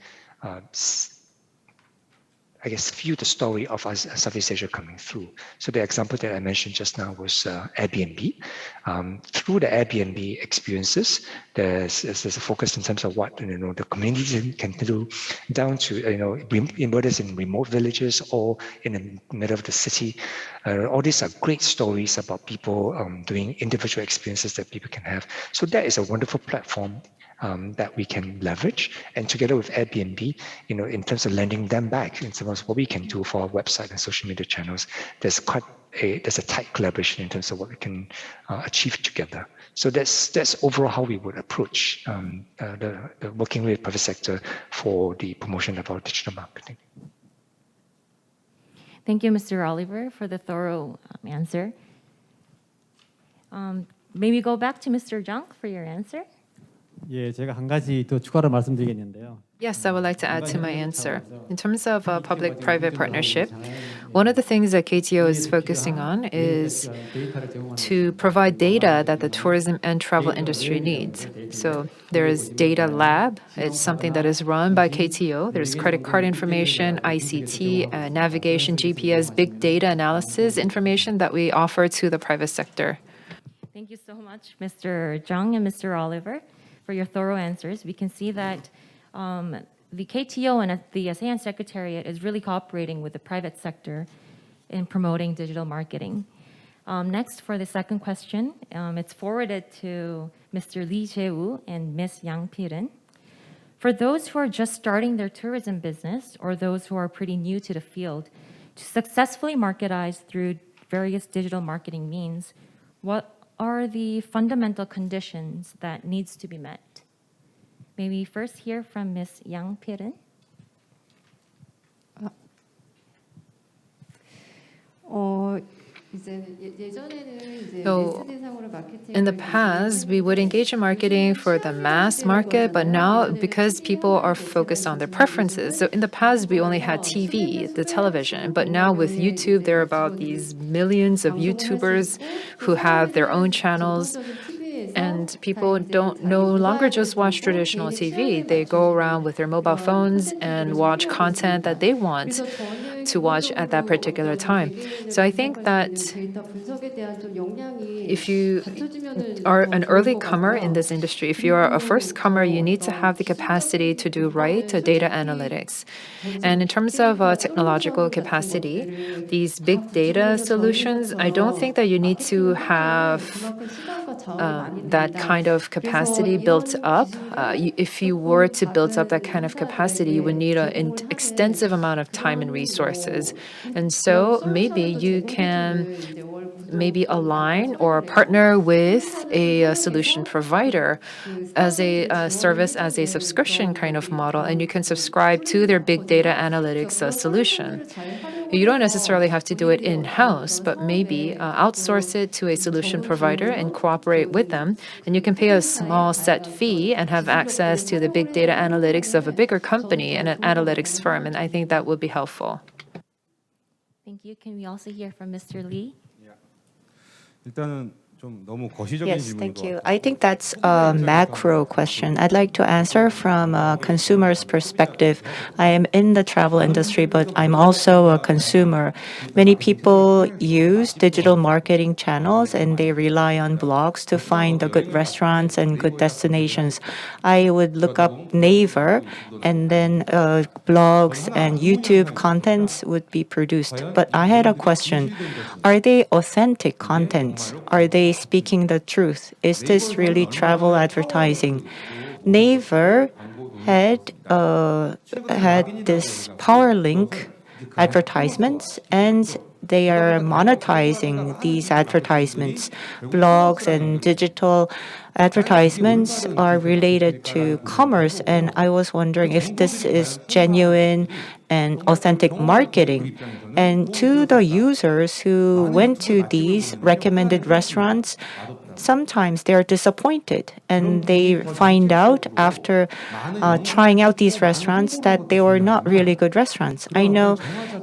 I guess, view the story of Southeast Asia coming through. So the example that I mentioned just now was Airbnb. Through the Airbnb experiences, there's a focus in terms of what, you know, the community can do, down to, you know, whether it's in remote villages or in the middle of the city. All these are great stories about people doing individual experiences that people can have. So that is a wonderful platform that we can leverage, and together with Airbnb, you know, in terms of lending them back, in terms of what we can do for our website and social media channels, there's a tight collaboration in terms of what we can achieve together. So that's overall how we would approach the working with the private sector for the promotion of our digital marketing. Thank you, Mr. Oliver, for the thorough answer. Maybe go back to Mr. Jung for your answer. 예, 제가 한 가지 더 추가로 말씀드리겠는데요. Yes, I would like to add to my answer. In terms of public-private partnership, one of the things that KTO is focusing on is to provide data that the tourism and travel industry needs. So there is Data Lab. It's something that is run by KTO. There's credit card information, ICT, navigation, GPS, big data analysis information that we offer to the private sector. Thank you so much, Mr. Jung and Mr. Oliver, for your thorough answers. We can see that the KTO and the ASEAN Secretariat is really cooperating with the private sector in promoting digital marketing. Next, for the second question, it's forwarded to Mr. Lee Jae-woo and Ms. Yang Piren. For those who are just starting their tourism business or those who are pretty new to the field, to successfully marketize through various digital marketing means, What are the fundamental conditions that needs to be met? May we first hear from Ms. Yang Pirin? So, in the past, we would engage in marketing for the mass market, but now because people are focused on their preferences. So in the past, we only had TV, the television, but now with YouTube, there are about these millions of YouTubers who have their own channels. And people don't no longer just watch traditional TV. They go around with their mobile phones and watch content that they want to watch at that particular time. So I think that if you are an early comer in this industry, if you are a first comer, you need to have the capacity to do data analytics. And in terms of technological capacity, these big data solutions, I don't think that you need to have that kind of capacity built up. If you were to build up that kind of capacity, you would need an extensive amount of time and resources. And so maybe you can align or partner with a solution provider as a service, as a subscription kind of model, and you can subscribe to their big data analytics solution. You don't necessarily have to do it in-house, but maybe outsource it to a solution provider and cooperate with them, and you can pay a small set fee and have access to the big data analytics of a bigger company and an analytics firm, and I think that would be helpful. Thank you. Can we also hear from Mr. Lee? Yes, thank you. I think that's a macro question. I'd like to answer from a consumer's perspective. I am in the travel industry, but I'm also a consumer. Many people use digital marketing channels and they rely on blogs to find the good restaurants and good destinations. I would look up Naver and then blogs and YouTube contents would be produced. But I had a question. Are they authentic contents? Are they speaking the truth? Is this really travel advertising? Naver had this power link advertisements, and they are monetizing these advertisements. Blogs and digital advertisements are related to commerce, and I was wondering if this is genuine and authentic marketing. And to the users who went to these recommended restaurants, sometimes they're disappointed and they find out after trying out these restaurants that they were not really good restaurants. I know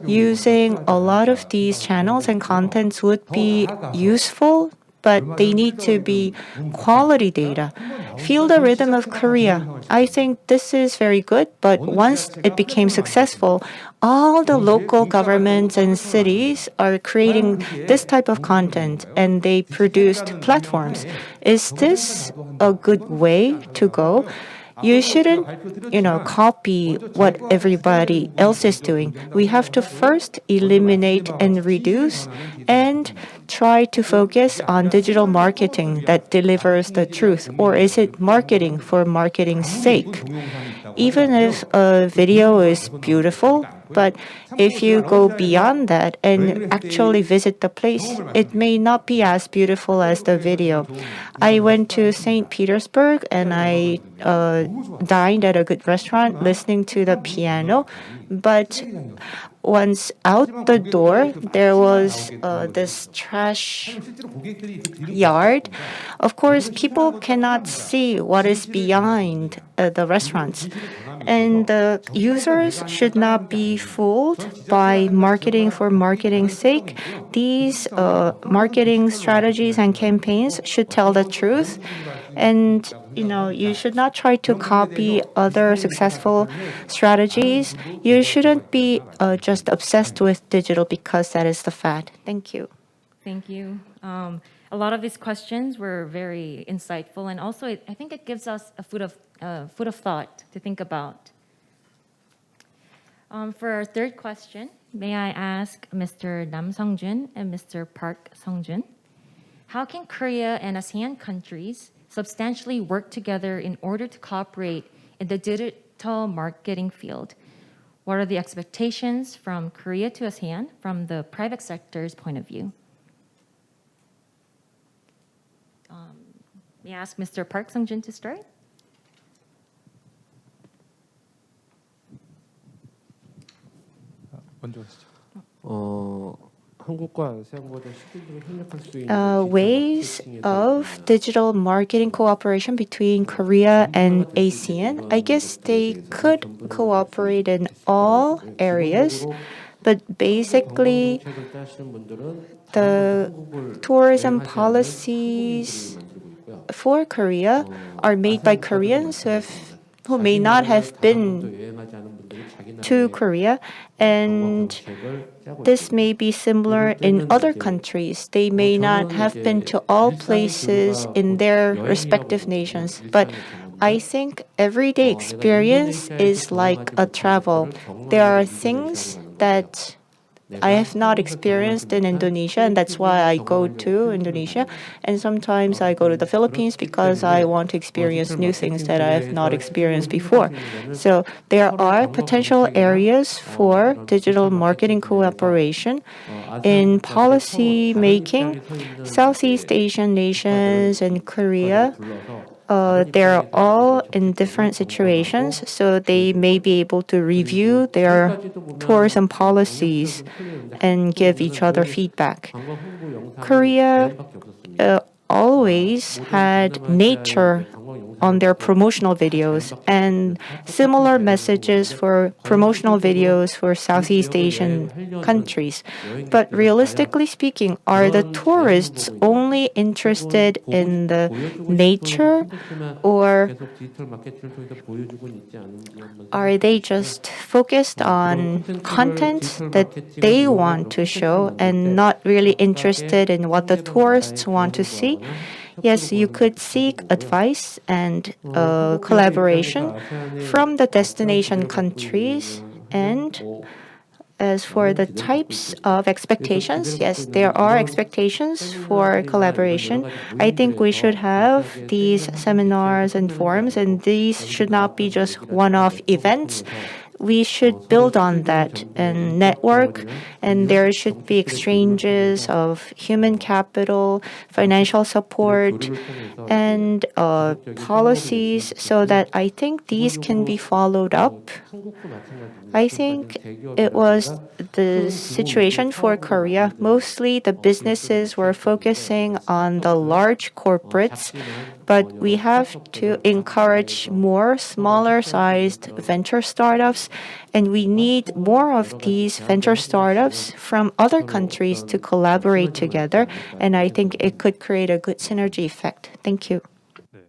using a lot of these channels and contents would be useful, but they need to be quality data. Feel the rhythm of Korea. I think this is very good, but once it became successful, all the local governments and cities are creating this type of content and they produced platforms. Is this a good way to go? You shouldn't, copy what everybody else is doing. We have to first eliminate and reduce and try to focus on digital marketing that delivers the truth. Or is it marketing for marketing's sake? Even if a video is beautiful, but if you go beyond that and actually visit the place, it may not be as beautiful as the video. I went to St. Petersburg and I dined at a good restaurant listening to the piano, but once out the door, there was this trash yard. Of course, people cannot see what is behind the restaurants. And the users should not be fooled by marketing for marketing's sake. These marketing strategies and campaigns should tell the truth. And you should not try to copy other successful strategies. You shouldn't be just obsessed with digital because that is the fad. Thank you. Thank you. A lot of these questions were very insightful, and also I think it gives us a food of thought to think about. For our third question, may I ask Mr. Nam Sung-jun and Mr. Park Sung-jun, how can Korea and ASEAN countries substantially work together in order to cooperate in the digital marketing field? What are the expectations from Korea to ASEAN from the private sector's point of view? May I ask Mr. Park Sung-jun to start? 먼저 하시죠. 한국과 아세안보다 실질적으로 협력할 수 있는 Ways of digital marketing cooperation between Korea and ASEAN. I guess they could cooperate in all areas, but basically the tourism policies for Korea are made by Koreans who may not have been to Korea, and this may be similar in other countries. They may not have been to all places in their respective nations, but I think everyday experience is like a travel. There are things that I have not experienced in Indonesia, and that's why I go to Indonesia. And sometimes I go to the Philippines because I want to experience new things that I have not experienced before. So there are potential areas for digital marketing cooperation in policy making. Southeast Asian nations and Korea, they're all in different situations, so they may be able to review their tourism policies and give each other feedback. Korea always had nature on their promotional videos and similar messages for promotional videos for Southeast Asian countries. But realistically speaking, are the tourists only interested in the nature, or are they just focused on content that they want to show and not really interested in what the tourists want to see? Yes, you could seek advice and collaboration from the destination countries. And as for the types of expectations, yes, there are expectations for collaboration. I think we should have these seminars and forums, and these should not be just one-off events. We should build on that and network, and there should be exchanges of human capital, financial support, and policies, so that I think these can be followed up. I think it was the situation for Korea. Mostly the businesses were focusing on the large corporates, but we have to encourage more smaller sized venture startups, and we need more of these venture startups from other countries to collaborate together, and I think it could create a good synergy effect. Thank you. 네,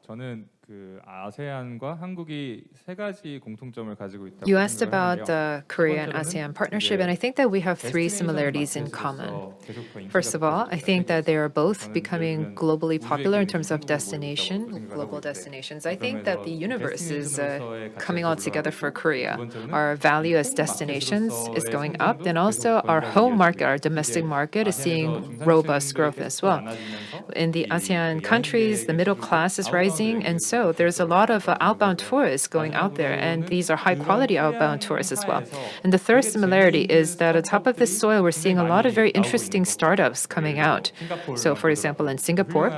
저는 그 아세안과 한국이 세 가지 공통점을 가지고 있다고 You asked 생각을 about 하는데요. the Korea and ASEAN partnership, and I think that we have three similarities in common. First of all, I think that they are both becoming globally popular in terms of destination, global destinations. I think that the universe is coming all together for Korea. Our value as destinations is going up, and also our home market, our domestic market, is seeing robust growth as well. In the ASEAN countries, the middle class is rising, and so there's a lot of outbound tourists going out there, and these are high-quality outbound tourists as well. And the third similarity is that on top of this soil, we're seeing a lot of very interesting startups coming out. So, for example, in Singapore,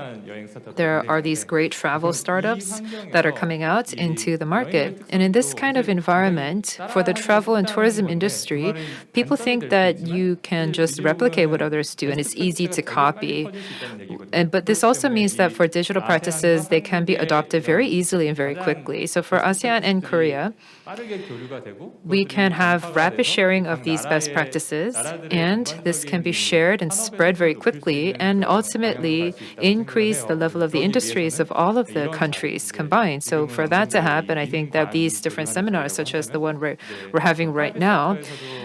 there are these great travel startups that are coming out into the market. And in this kind of environment, for the travel and tourism industry, people think that you can just replicate what others do, and it's easy to copy. But this also means that for digital practices, they can be adopted very easily and very quickly. So for ASEAN and Korea, we can have rapid sharing of these best practices, and this can be shared and spread very quickly, and ultimately increase the level of the industries of all of the countries combined. So for that to happen, I think that these different seminars, such as the one we're having right now,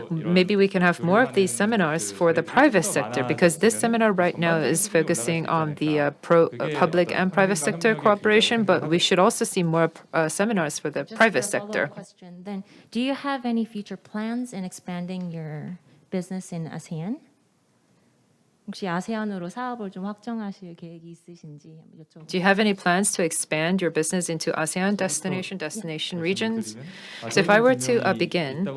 maybe we can have more of these seminars for the private sector, because this seminar right now is focusing on the public and private sector cooperation, but we should also see more seminars for the private sector. Then, do you have any future plans in expanding your business in ASEAN? 혹시 아세안으로 사업을 좀 확장하실 계획이 있으신지 여쭤볼게요. Do you have any plans to expand your business into ASEAN destination regions? So if I were to begin,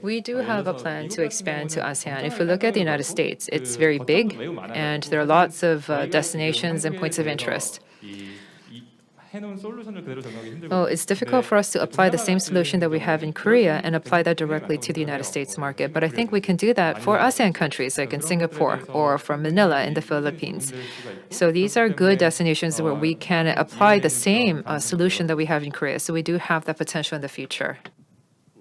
we do have a plan to expand to ASEAN. If we look at the United States, it's very big, and there are lots of destinations and points of interest. 해놓은 솔루션을 그대로 적용하기 힘들거든요. Oh, it's difficult for us to apply the same solution that we have in Korea and apply that directly to the United States market. But I think we can do that for ASEAN countries like in Singapore or from Manila in the Philippines. So these are good destinations where we can apply the same solution that we have in Korea. So we do have that potential in the future.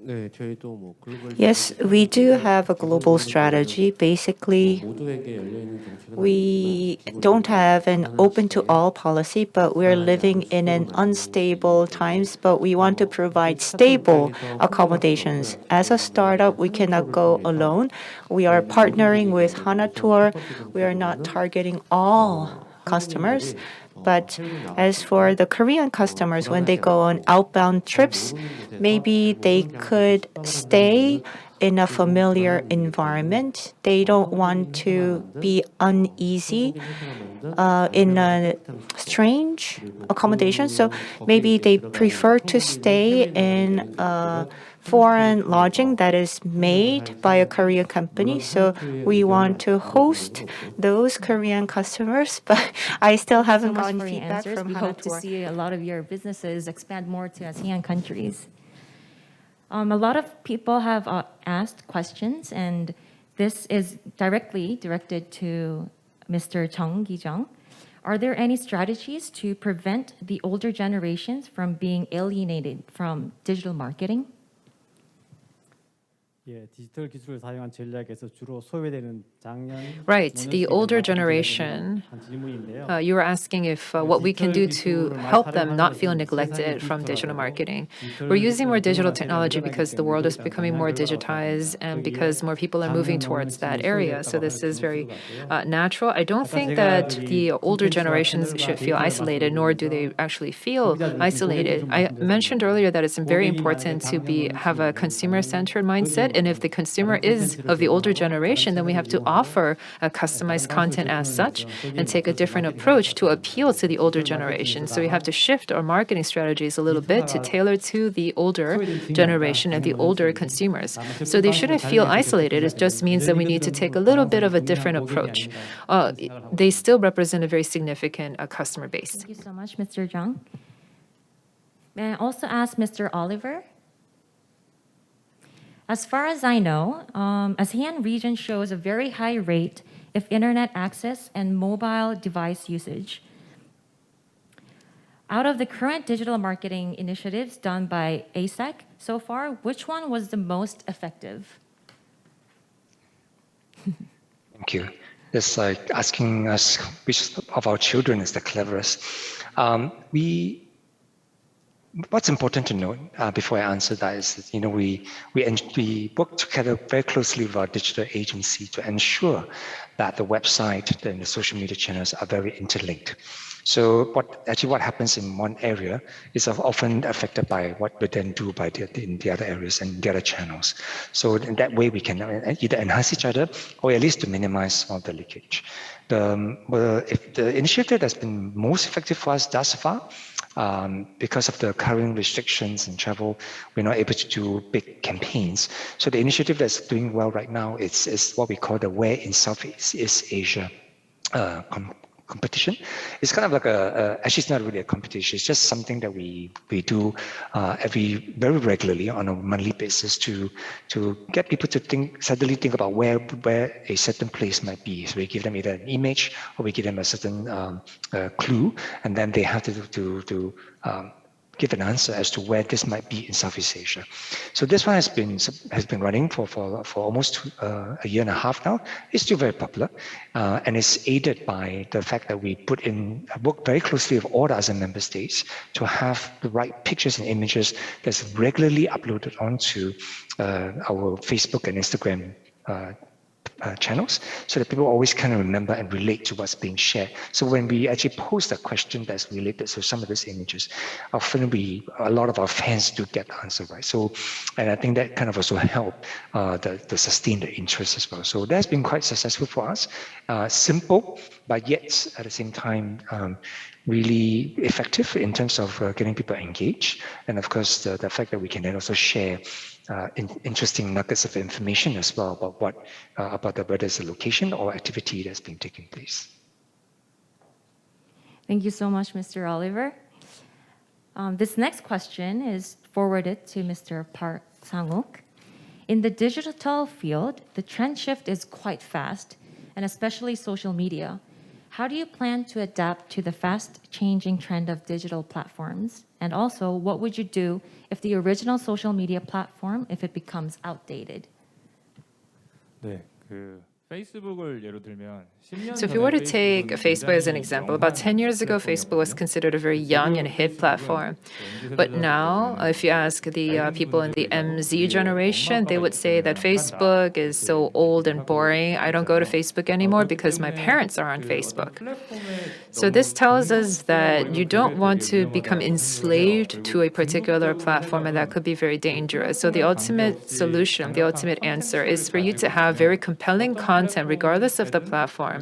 네, 저희도 뭐 글로벌 Yes, we do have a global strategy. Basically, 모두에게 열려 있는 정책은 we don't have an open to all policy, but we're living in an unstable times, but we want to provide stable accommodations. As a startup, we cannot go alone. We are partnering with Hana Tour. We are not targeting all customers. But as for the Korean customers, when they go on outbound trips, maybe they could stay in a familiar environment. They don't want to be uneasy in a strange accommodation. So maybe they prefer to stay in a foreign lodging that is made by a Korean company. So we want to host those Korean customers, but I still haven't so much gotten for your feedback answers. from We Hana hope to Tour. see a lot of your businesses expand more to ASEAN countries. A lot of people have asked questions, and this is directly directed to Mr. Chong, Ki-jung. Are there any strategies to prevent the older generations from being alienated from digital marketing? 예, 디지털 기술을 사용한 전략에서 주로 소외되는 장년 Right, the older generation. You were asking if what we can do to help them not feel neglected from digital marketing. We're using more digital technology because the world is becoming more digitized and because more people are moving towards that area. So this is very natural. I don't think that the older generations should feel isolated, nor do they actually feel isolated. I mentioned earlier that it's very important to have a consumer-centered mindset. And if the consumer is of the older generation, then we have to offer a customized content as such and take a different approach to appeal to the older generation. So we have to shift our marketing strategies a little bit to tailor to the older generation and the older consumers. So they shouldn't feel isolated. It just means that we need to take a little bit of a different approach. They still represent a very significant customer base. Thank you so much, Mr. Jung. May I also ask Mr. Oliver? As far as I know, ASEAN region shows a very high rate of internet access and mobile device usage. Out of the current digital marketing initiatives done by ASEC so far, which one was the most effective? Thank you. It's like asking us which of our children is the cleverest. What's important to note before I answer that is that we work together very closely with our digital agency to ensure that the website and the social media channels are very interlinked. So what happens in one area is often affected by what we then do in the other areas and the other channels. So in that way we can either enhance each other or at least to minimize some of the leakage. If the initiative that's been most effective for us thus far, because of the current restrictions in travel, we're not able to do big campaigns. So the initiative that's doing well right now is what we call the Where in Southeast Asia competition. It's kind of like actually it's not really a competition, it's just something that we do very regularly on a monthly basis to get people to suddenly think about where a certain place might be. So we give them either an image or we give them a certain clue, and then they have to give an answer as to where this might be in Southeast Asia. So this one has been running for almost a year and a half now. It's still very popular, and it's aided by the fact that we work very closely with all the ASEAN member states to have the right pictures and images that's regularly uploaded onto our Facebook and Instagram channels, so that people always kind of remember and relate to what's being shared. So when we actually post a question that's related to some of these images, often a lot of our fans do get the answer right. So, and I think that kind of also help the sustain the interest as well. So that's been quite successful for us. Simple, but yet at the same time really effective in terms of getting people engaged, and of course the fact that we can then also share interesting nuggets of information as well about whether it's a location or activity that's been taking place. Thank you so much, Mr. Oliver. This next question is forwarded to Mr. Park Sang-wook. In the digital field, the trend shift is quite fast, and especially social media. How do you plan to adapt to the fast-changing trend of digital platforms? And also, what would you do if the original social media platform, if it becomes outdated? 네, 페이스북을 예로 들면 10년 So if you were to take Facebook as an example, about 10 years ago, Facebook was considered a very young and hip platform. But now, if you ask the people in the MZ generation, they would say that Facebook is so old and boring. I don't go to Facebook anymore because my parents are on Facebook. So this tells us that you don't want to become enslaved to a particular platform, and that could be very dangerous. So the ultimate solution, the ultimate answer is for you to have very compelling content regardless of the platform.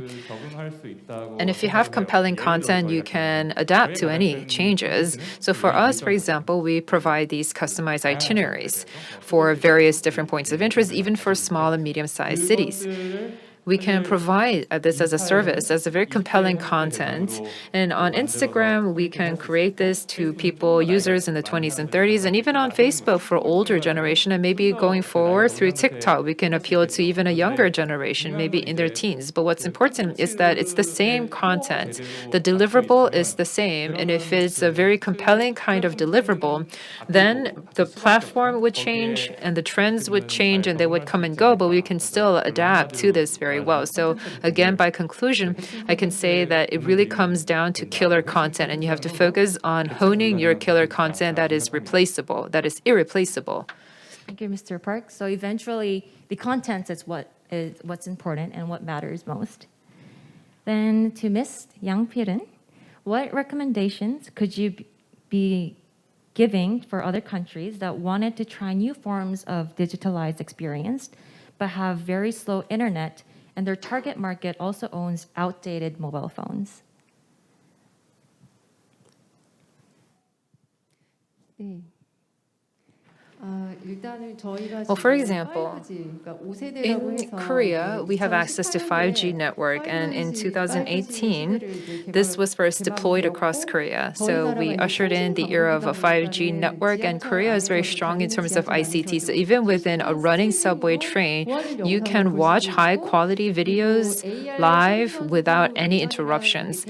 And if you have compelling content, you can adapt to any changes. So for us, for example, we provide these customized itineraries for various different points of interest, even for small and medium-sized cities. We can provide this as a service, as a very compelling content. And on Instagram, we can create this to people, users in the 20s and 30s, and even on Facebook for older generation, and maybe going forward through TikTok, we can appeal to even a younger generation, maybe in their teens. But what's important is that it's the same content. The deliverable is the same, and if it's a very compelling kind of deliverable, then the platform would change and the trends would change and they would come and go, but we can still adapt to this very well. So again, by conclusion, I can say that it really comes down to killer content, and you have to focus on honing your killer content that is replaceable, that is irreplaceable. Thank you, Mr. Park. So eventually, the content is what's important and what matters most. Then to Ms. Yang Piren, what recommendations could you be giving for other countries that wanted to try new forms of digitalized experience, but have very slow internet, and their target market also owns outdated mobile phones? Well, for example, in Korea, we have access to 5G network, and in 2018, this was first deployed across Korea. So we ushered in the era of a 5G network, and Korea is very strong in terms of ICT. So even within a running subway train, you can watch high-quality videos live without any interruptions.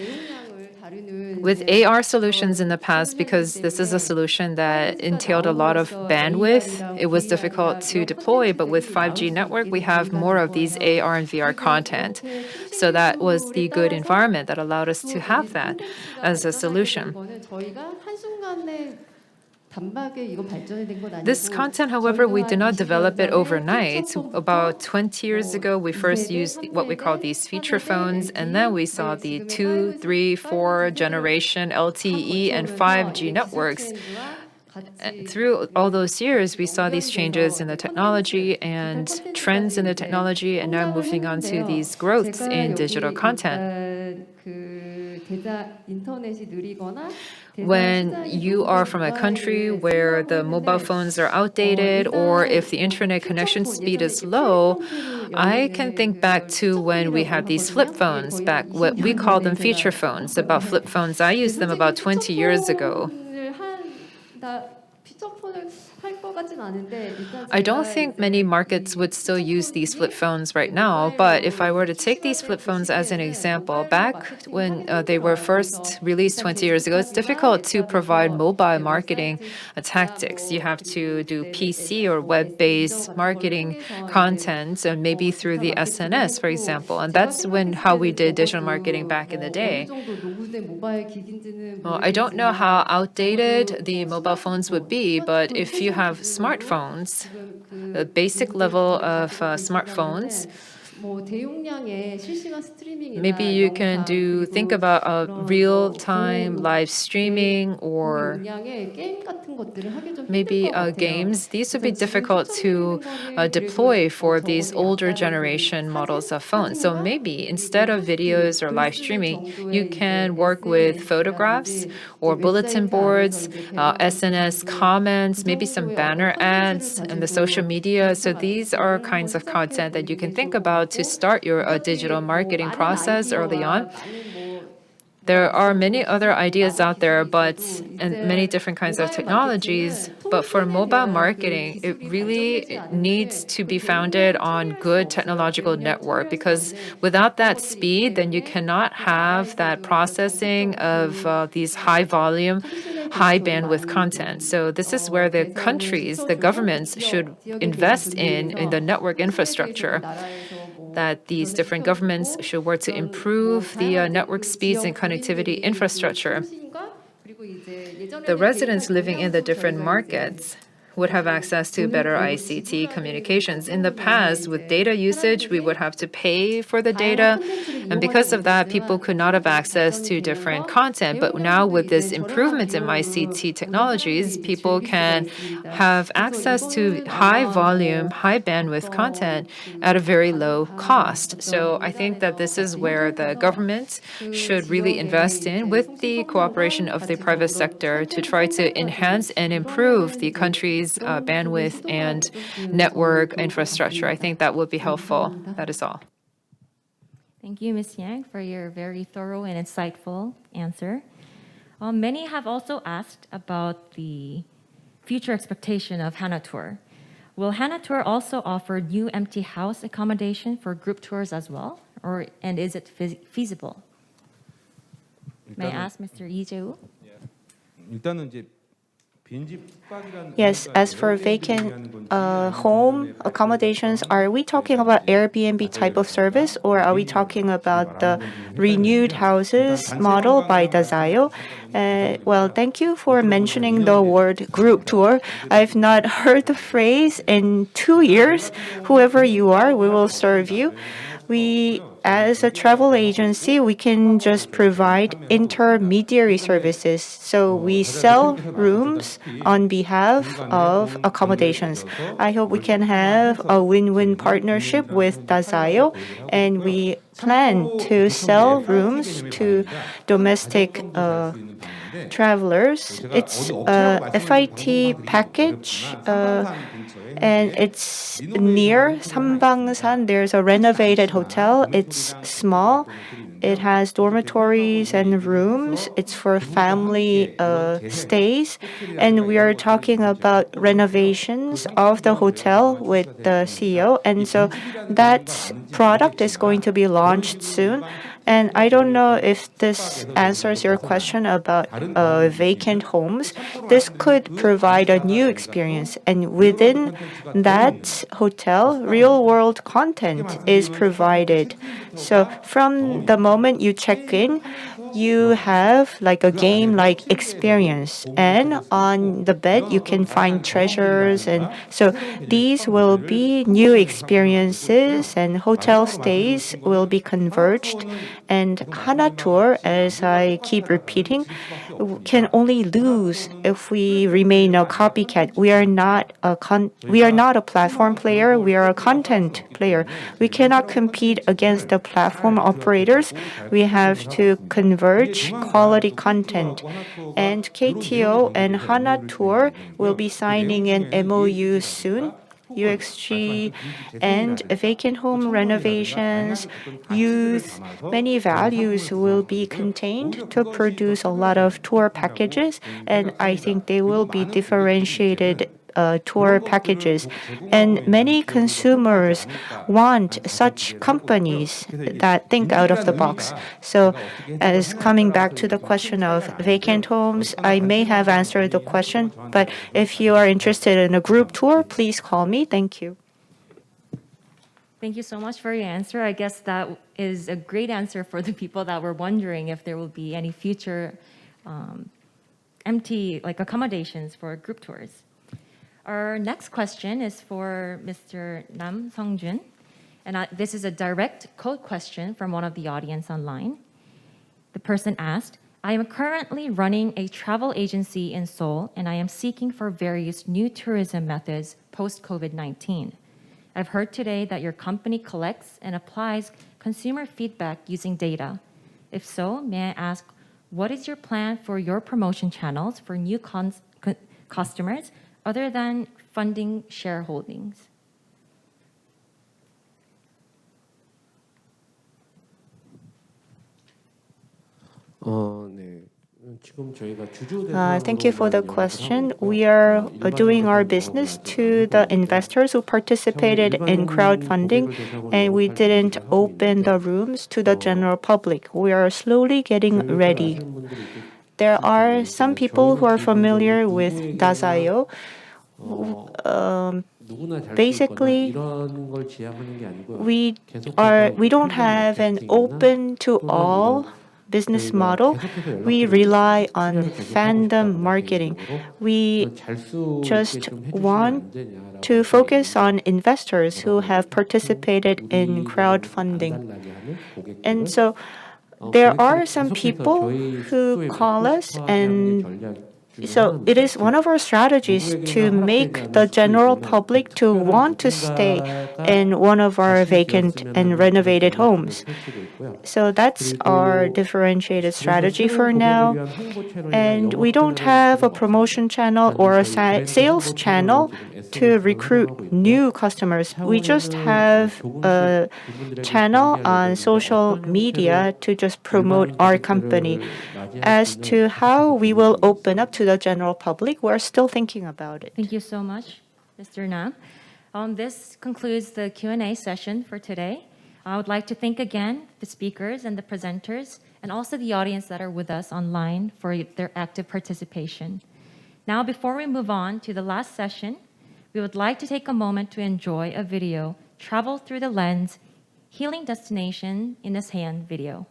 With AR solutions in the past, because this is a solution that entailed a lot of bandwidth, it was difficult to deploy, but with 5G network, we have more of these AR and VR content. So that was the good environment that allowed us to have that as a solution. This content, however, we did not develop it overnight. About 20 years ago, we first used what we call these feature phones, and then we saw the 2, 3, 4 generation LTE and 5G networks. Through all those years, we saw these changes in the technology and trends in the technology, and now moving on to these growths in digital content. When you are from a country where the mobile phones are outdated, or if the internet connection speed is low, I can think back to when we had these flip phones, back what we call them feature phones. About flip phones, I used them about 20 years ago. I don't think many markets would still use these flip phones right now, but if I were to take these flip phones as an example, back when they were first released 20 years ago, it's difficult to provide mobile marketing tactics. You have to do PC or web-based marketing content, and maybe through the SNS, for example. And that's how we did digital marketing back in the day. Well, I don't know how outdated the mobile phones would be, but if you have smartphones, the basic level of smartphones, maybe you can think about real-time live streaming or maybe games. These would be difficult to deploy for these older generation models of phones. So maybe instead of videos or live streaming, you can work with photographs or bulletin boards, SNS comments, maybe some banner ads and the social media. So these are kinds of content that you can think about to start your digital marketing process early on. There are many other ideas out there, and many different kinds of technologies. But for mobile marketing, it really needs to be founded on good technological network, because without that speed, then you cannot have that processing of these high volume, high bandwidth content. So this is where the countries, the governments should invest in the network infrastructure, that these different governments should work to improve the network speeds and connectivity infrastructure. The residents living in the different markets would have access to better ICT communications. In the past, with data usage, we would have to pay for the data, and because of that, people could not have access to different content. But now with this improvement in ICT technologies, people can have access to high volume, high bandwidth content at a very low cost. So I think that this is where the government should really invest in, with the cooperation of the private sector, to try to enhance and improve the country's bandwidth and network infrastructure. I think that would be helpful. That is all. Thank you, Ms. Yang, for your very thorough and insightful answer. Many have also asked about the future expectation of Hana Tour. Will Hana Tour also offer new empty house accommodation for group tours as well, and is it feasible? May I ask Mr. Lee Jae-woo? Yes, as for vacant home accommodations, are we talking about Airbnb type of service, or are we talking about the renewed houses model by Dazayo? Well, thank you for mentioning the word group tour. I've not heard the phrase in 2 years. Whoever you are, we will serve you. As a travel agency, we can just provide intermediary services. So we sell rooms on behalf of accommodations. I hope we can have a win-win partnership with Dazayo, and we plan to sell rooms to domestic travelers. It's a FIT package, and it's near Sambangsan. There's a renovated hotel. It's small. It has dormitories and rooms. It's for family stays. And we are talking about renovations of the hotel with the CEO. And so that product is going to be launched soon. And I don't know if this answers your question about vacant homes. This could provide a new experience. And within that hotel, real-world content is provided. So from the moment you check in, you have like a game-like experience. And on the bed, you can find treasures. And so these will be new experiences, and hotel stays will be converged. And Hana Tour, as I keep repeating, can only lose if we remain a copycat. We are not a platform player. We are a content player. We cannot compete against the platform operators. We have to converge quality content. And KTO and Hana Tour will be signing an MOU soon. UXG and vacant home renovations, youth, many values will be contained to produce a lot of tour packages, and I think they will be differentiated tour packages. And many consumers want such companies that think out of the box. So as coming back to the question of vacant homes, I may have answered the question, but if you are interested in a group tour, please call me. Thank you. Thank you so much for your answer. I guess that is a great answer for the people that were wondering if there will be any future empty accommodations for group tours. Our next question is for Mr. Nam Sung-jun, and this is a direct code question from one of the audience online. The person asked, I am currently running a travel agency in Seoul, and I am seeking for various new tourism methods post-COVID-19. I've heard today that your company collects and applies consumer feedback using data. If so, may I ask, what is your plan for your promotion channels for new customers other than funding shareholdings? 네. Thank you for the question. We are doing our business to the investors who participated in crowdfunding, and we didn't open the rooms to the general public. We are slowly getting ready. There are some people who are familiar with Dazayo. Basically, we don't have an open to all business model. We rely on fandom marketing. We just want to focus on investors who have participated in crowdfunding. And so there are some people who call us, and so it is one of our strategies to make the general public to want to stay in one of our vacant and renovated homes. So that's our differentiated strategy for now. And we don't have a promotion channel or a sales channel to recruit new customers. We just have a channel on social media to just promote our company. As to how we will open up to the general public, we're still thinking about it. Thank you so much, Mr. Nam. This concludes the Q&A session for today. I would like to thank again the speakers and the presenters, and also the audience that are with us online for their active participation. Now, before we move on to the last session, we would like to take a moment to enjoy a video, Travel Through the Lens, Healing Destination in ASEAN video.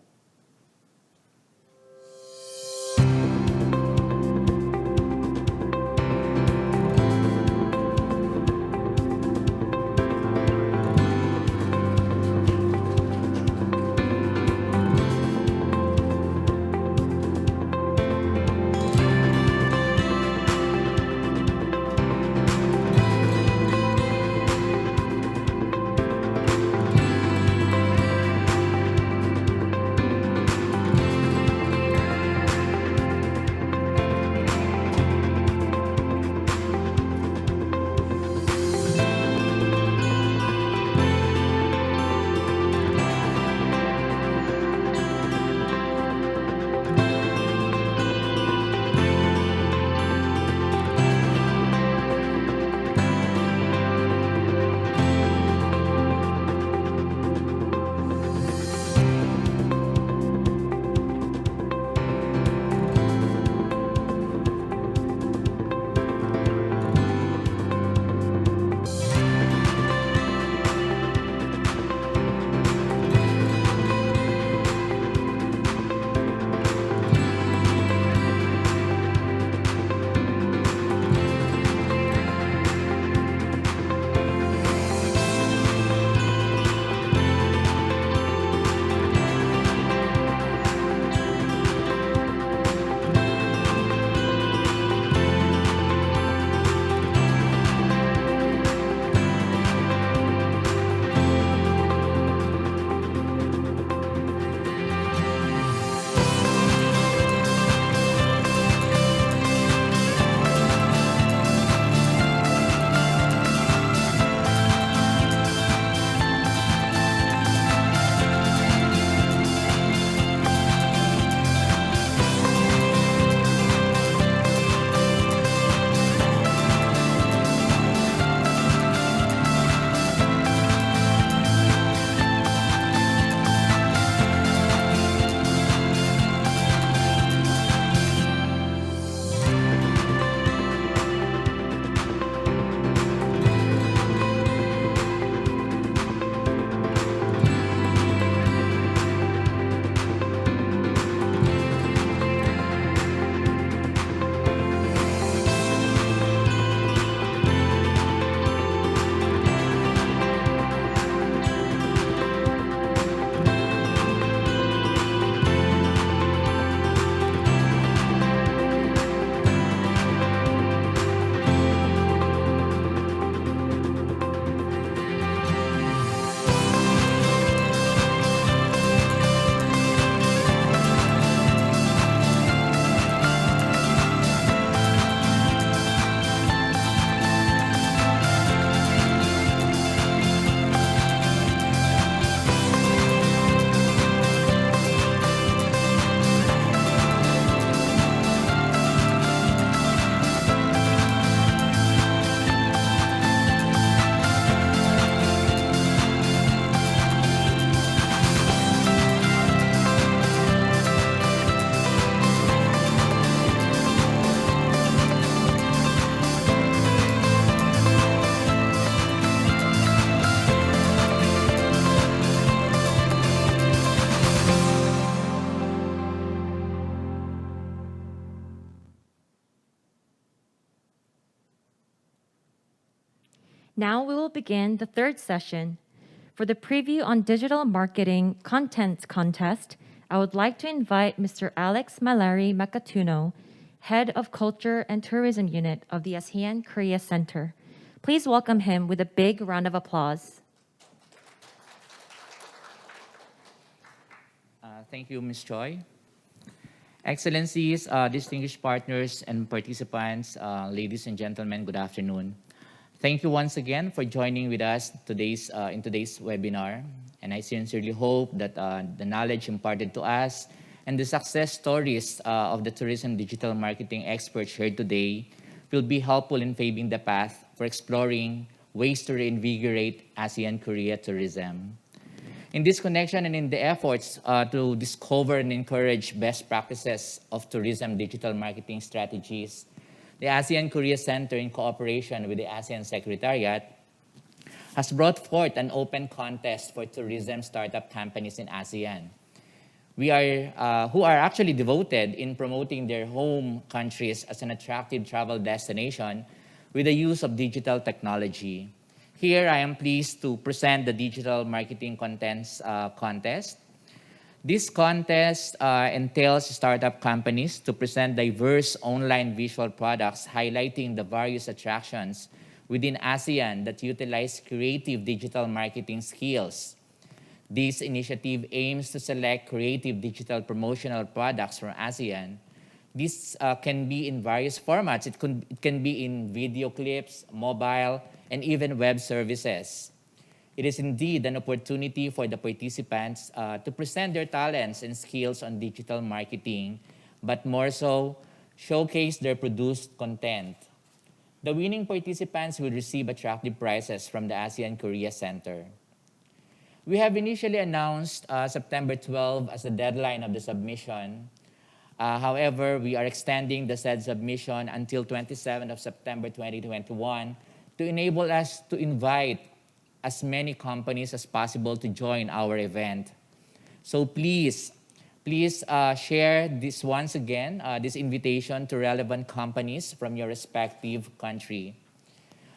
Now we will begin the third session. For the preview on digital marketing content contest, I would like to invite Mr. Alex Malari Makatuno, Head of Culture and Tourism Unit of the ASEAN-Korea Center. Please welcome him with a big round of applause. Thank you, Ms. Choi. Excellencies, distinguished partners and participants, ladies and gentlemen, good afternoon. Thank you once again for joining with us in today's webinar. And I sincerely hope that the knowledge imparted to us and the success stories of the tourism digital marketing experts shared today will be helpful in paving the path for exploring ways to reinvigorate ASEAN-Korea tourism. In this connection and in the efforts to discover and encourage best practices of tourism digital marketing strategies, the ASEAN-Korea Center, in cooperation with the ASEAN Secretariat, has brought forth an open contest for tourism startup companies in ASEAN. Who are actually devoted in promoting their home countries as an attractive travel destination with the use of digital technology. Here, I am pleased to present the Digital Marketing Contest. This contest entails startup companies to present diverse online visual products highlighting the various attractions within ASEAN that utilize creative digital marketing skills. This initiative aims to select creative digital promotional products from ASEAN. This can be in various formats. It can be in video clips, mobile, and even web services. It is indeed an opportunity for the participants to present their talents and skills on digital marketing, but more so, showcase their produced content. The winning participants will receive attractive prizes from the ASEAN-Korea Center. We have initially announced September 12 as the deadline of the submission. However, we are extending the said submission until 27th of September 2021 to enable us to invite as many companies as possible to join our event. So please share this once again, this invitation to relevant companies from your respective country.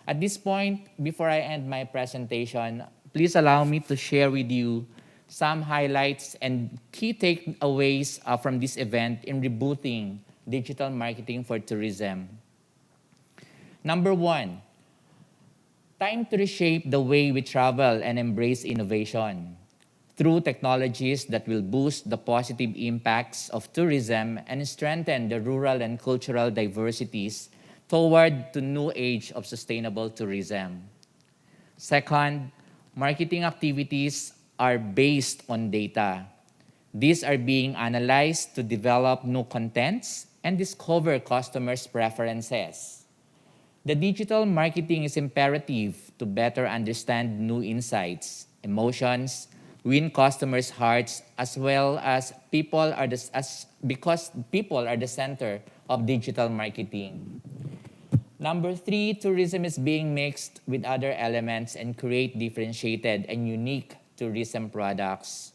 At this point, before I end my presentation, please allow me to share with you some highlights and key takeaways from this event in rebooting digital marketing for tourism. Number one, time to reshape the way we travel and embrace innovation through technologies that will boost the positive impacts of tourism and strengthen the rural and cultural diversities toward the new age of sustainable tourism. Second, marketing activities are based on data. These are being analyzed to develop new contents and discover customers' preferences. The digital marketing is imperative to better understand new insights, emotions, win customers' hearts, as well as because people are the center of digital marketing. Number three, tourism is being mixed with other elements and create differentiated and unique tourism products.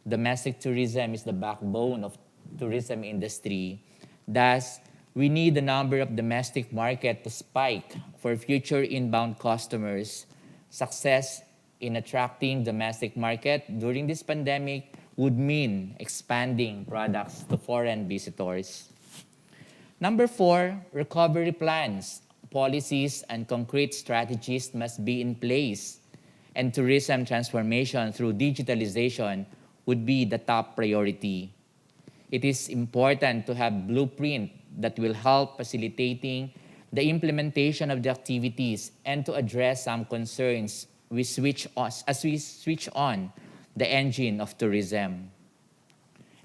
Domestic tourism is the backbone of tourism industry. Thus, we need the number of domestic market to spike for future inbound customers. Success in attracting domestic market during this pandemic would mean expanding products to foreign visitors. Number four, recovery plans, policies, and concrete strategies must be in place, and tourism transformation through digitalization would be the top priority. It is important to have blueprint that will help facilitating the implementation of the activities and to address some concerns as we switch on the engine of tourism.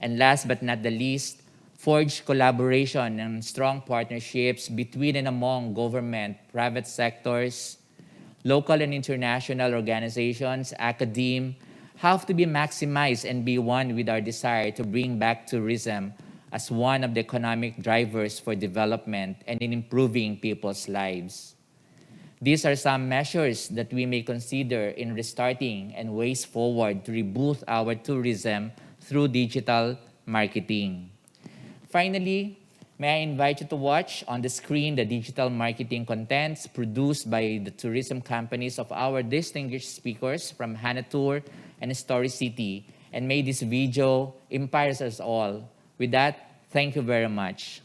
And last but not the least, forge collaboration and strong partnerships between and among government, private sectors, local and international organizations, academia, have to be maximized and be one with our desire to bring back tourism as one of the economic drivers for development and in improving people's lives. These are some measures that we may consider in restarting and ways forward to reboot our tourism through digital marketing. Finally, May I invite you to watch on the screen the digital marketing contents produced by the tourism companies of our distinguished speakers from Hanatur and Story City. And may this video inspire us all. With that, thank you very much.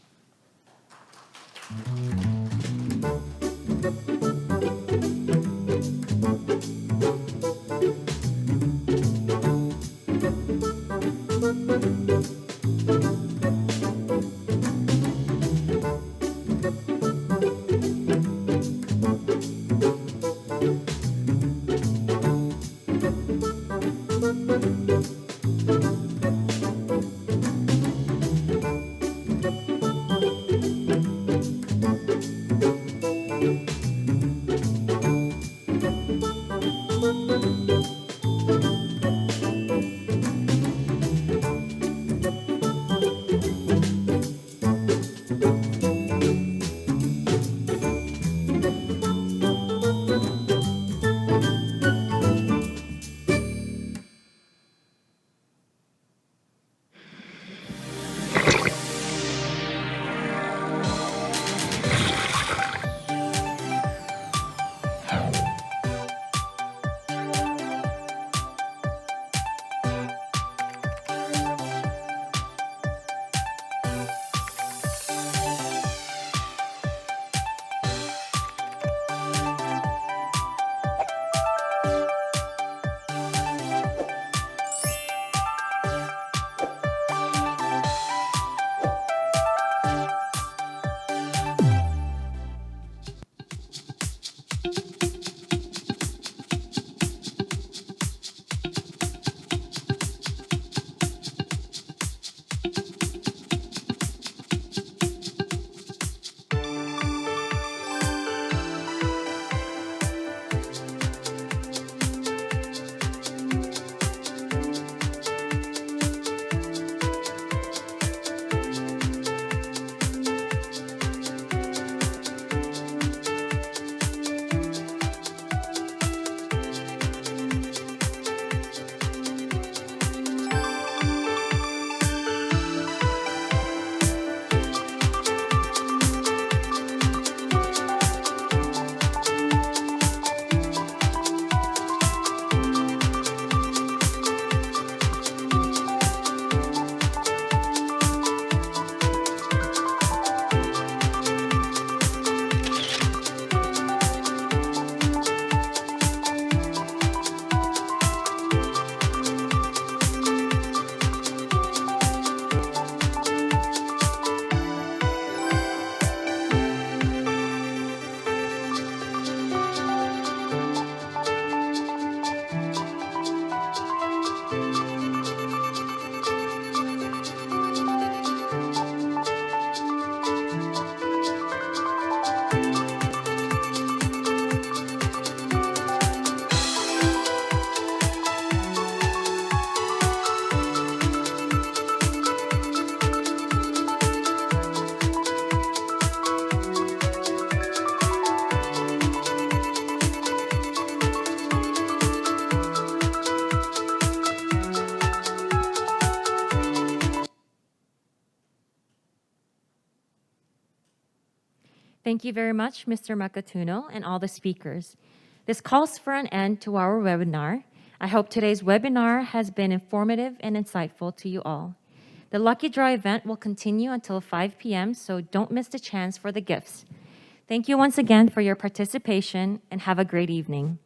Thank you very much, Mr. Makatuno, and all the speakers. This calls for an end to our webinar. I hope today's webinar has been informative and insightful to you all. The Lucky Draw event will continue until 5 p.m., so don't miss the chance for the gifts. Thank you once again for your participation, and have a great evening.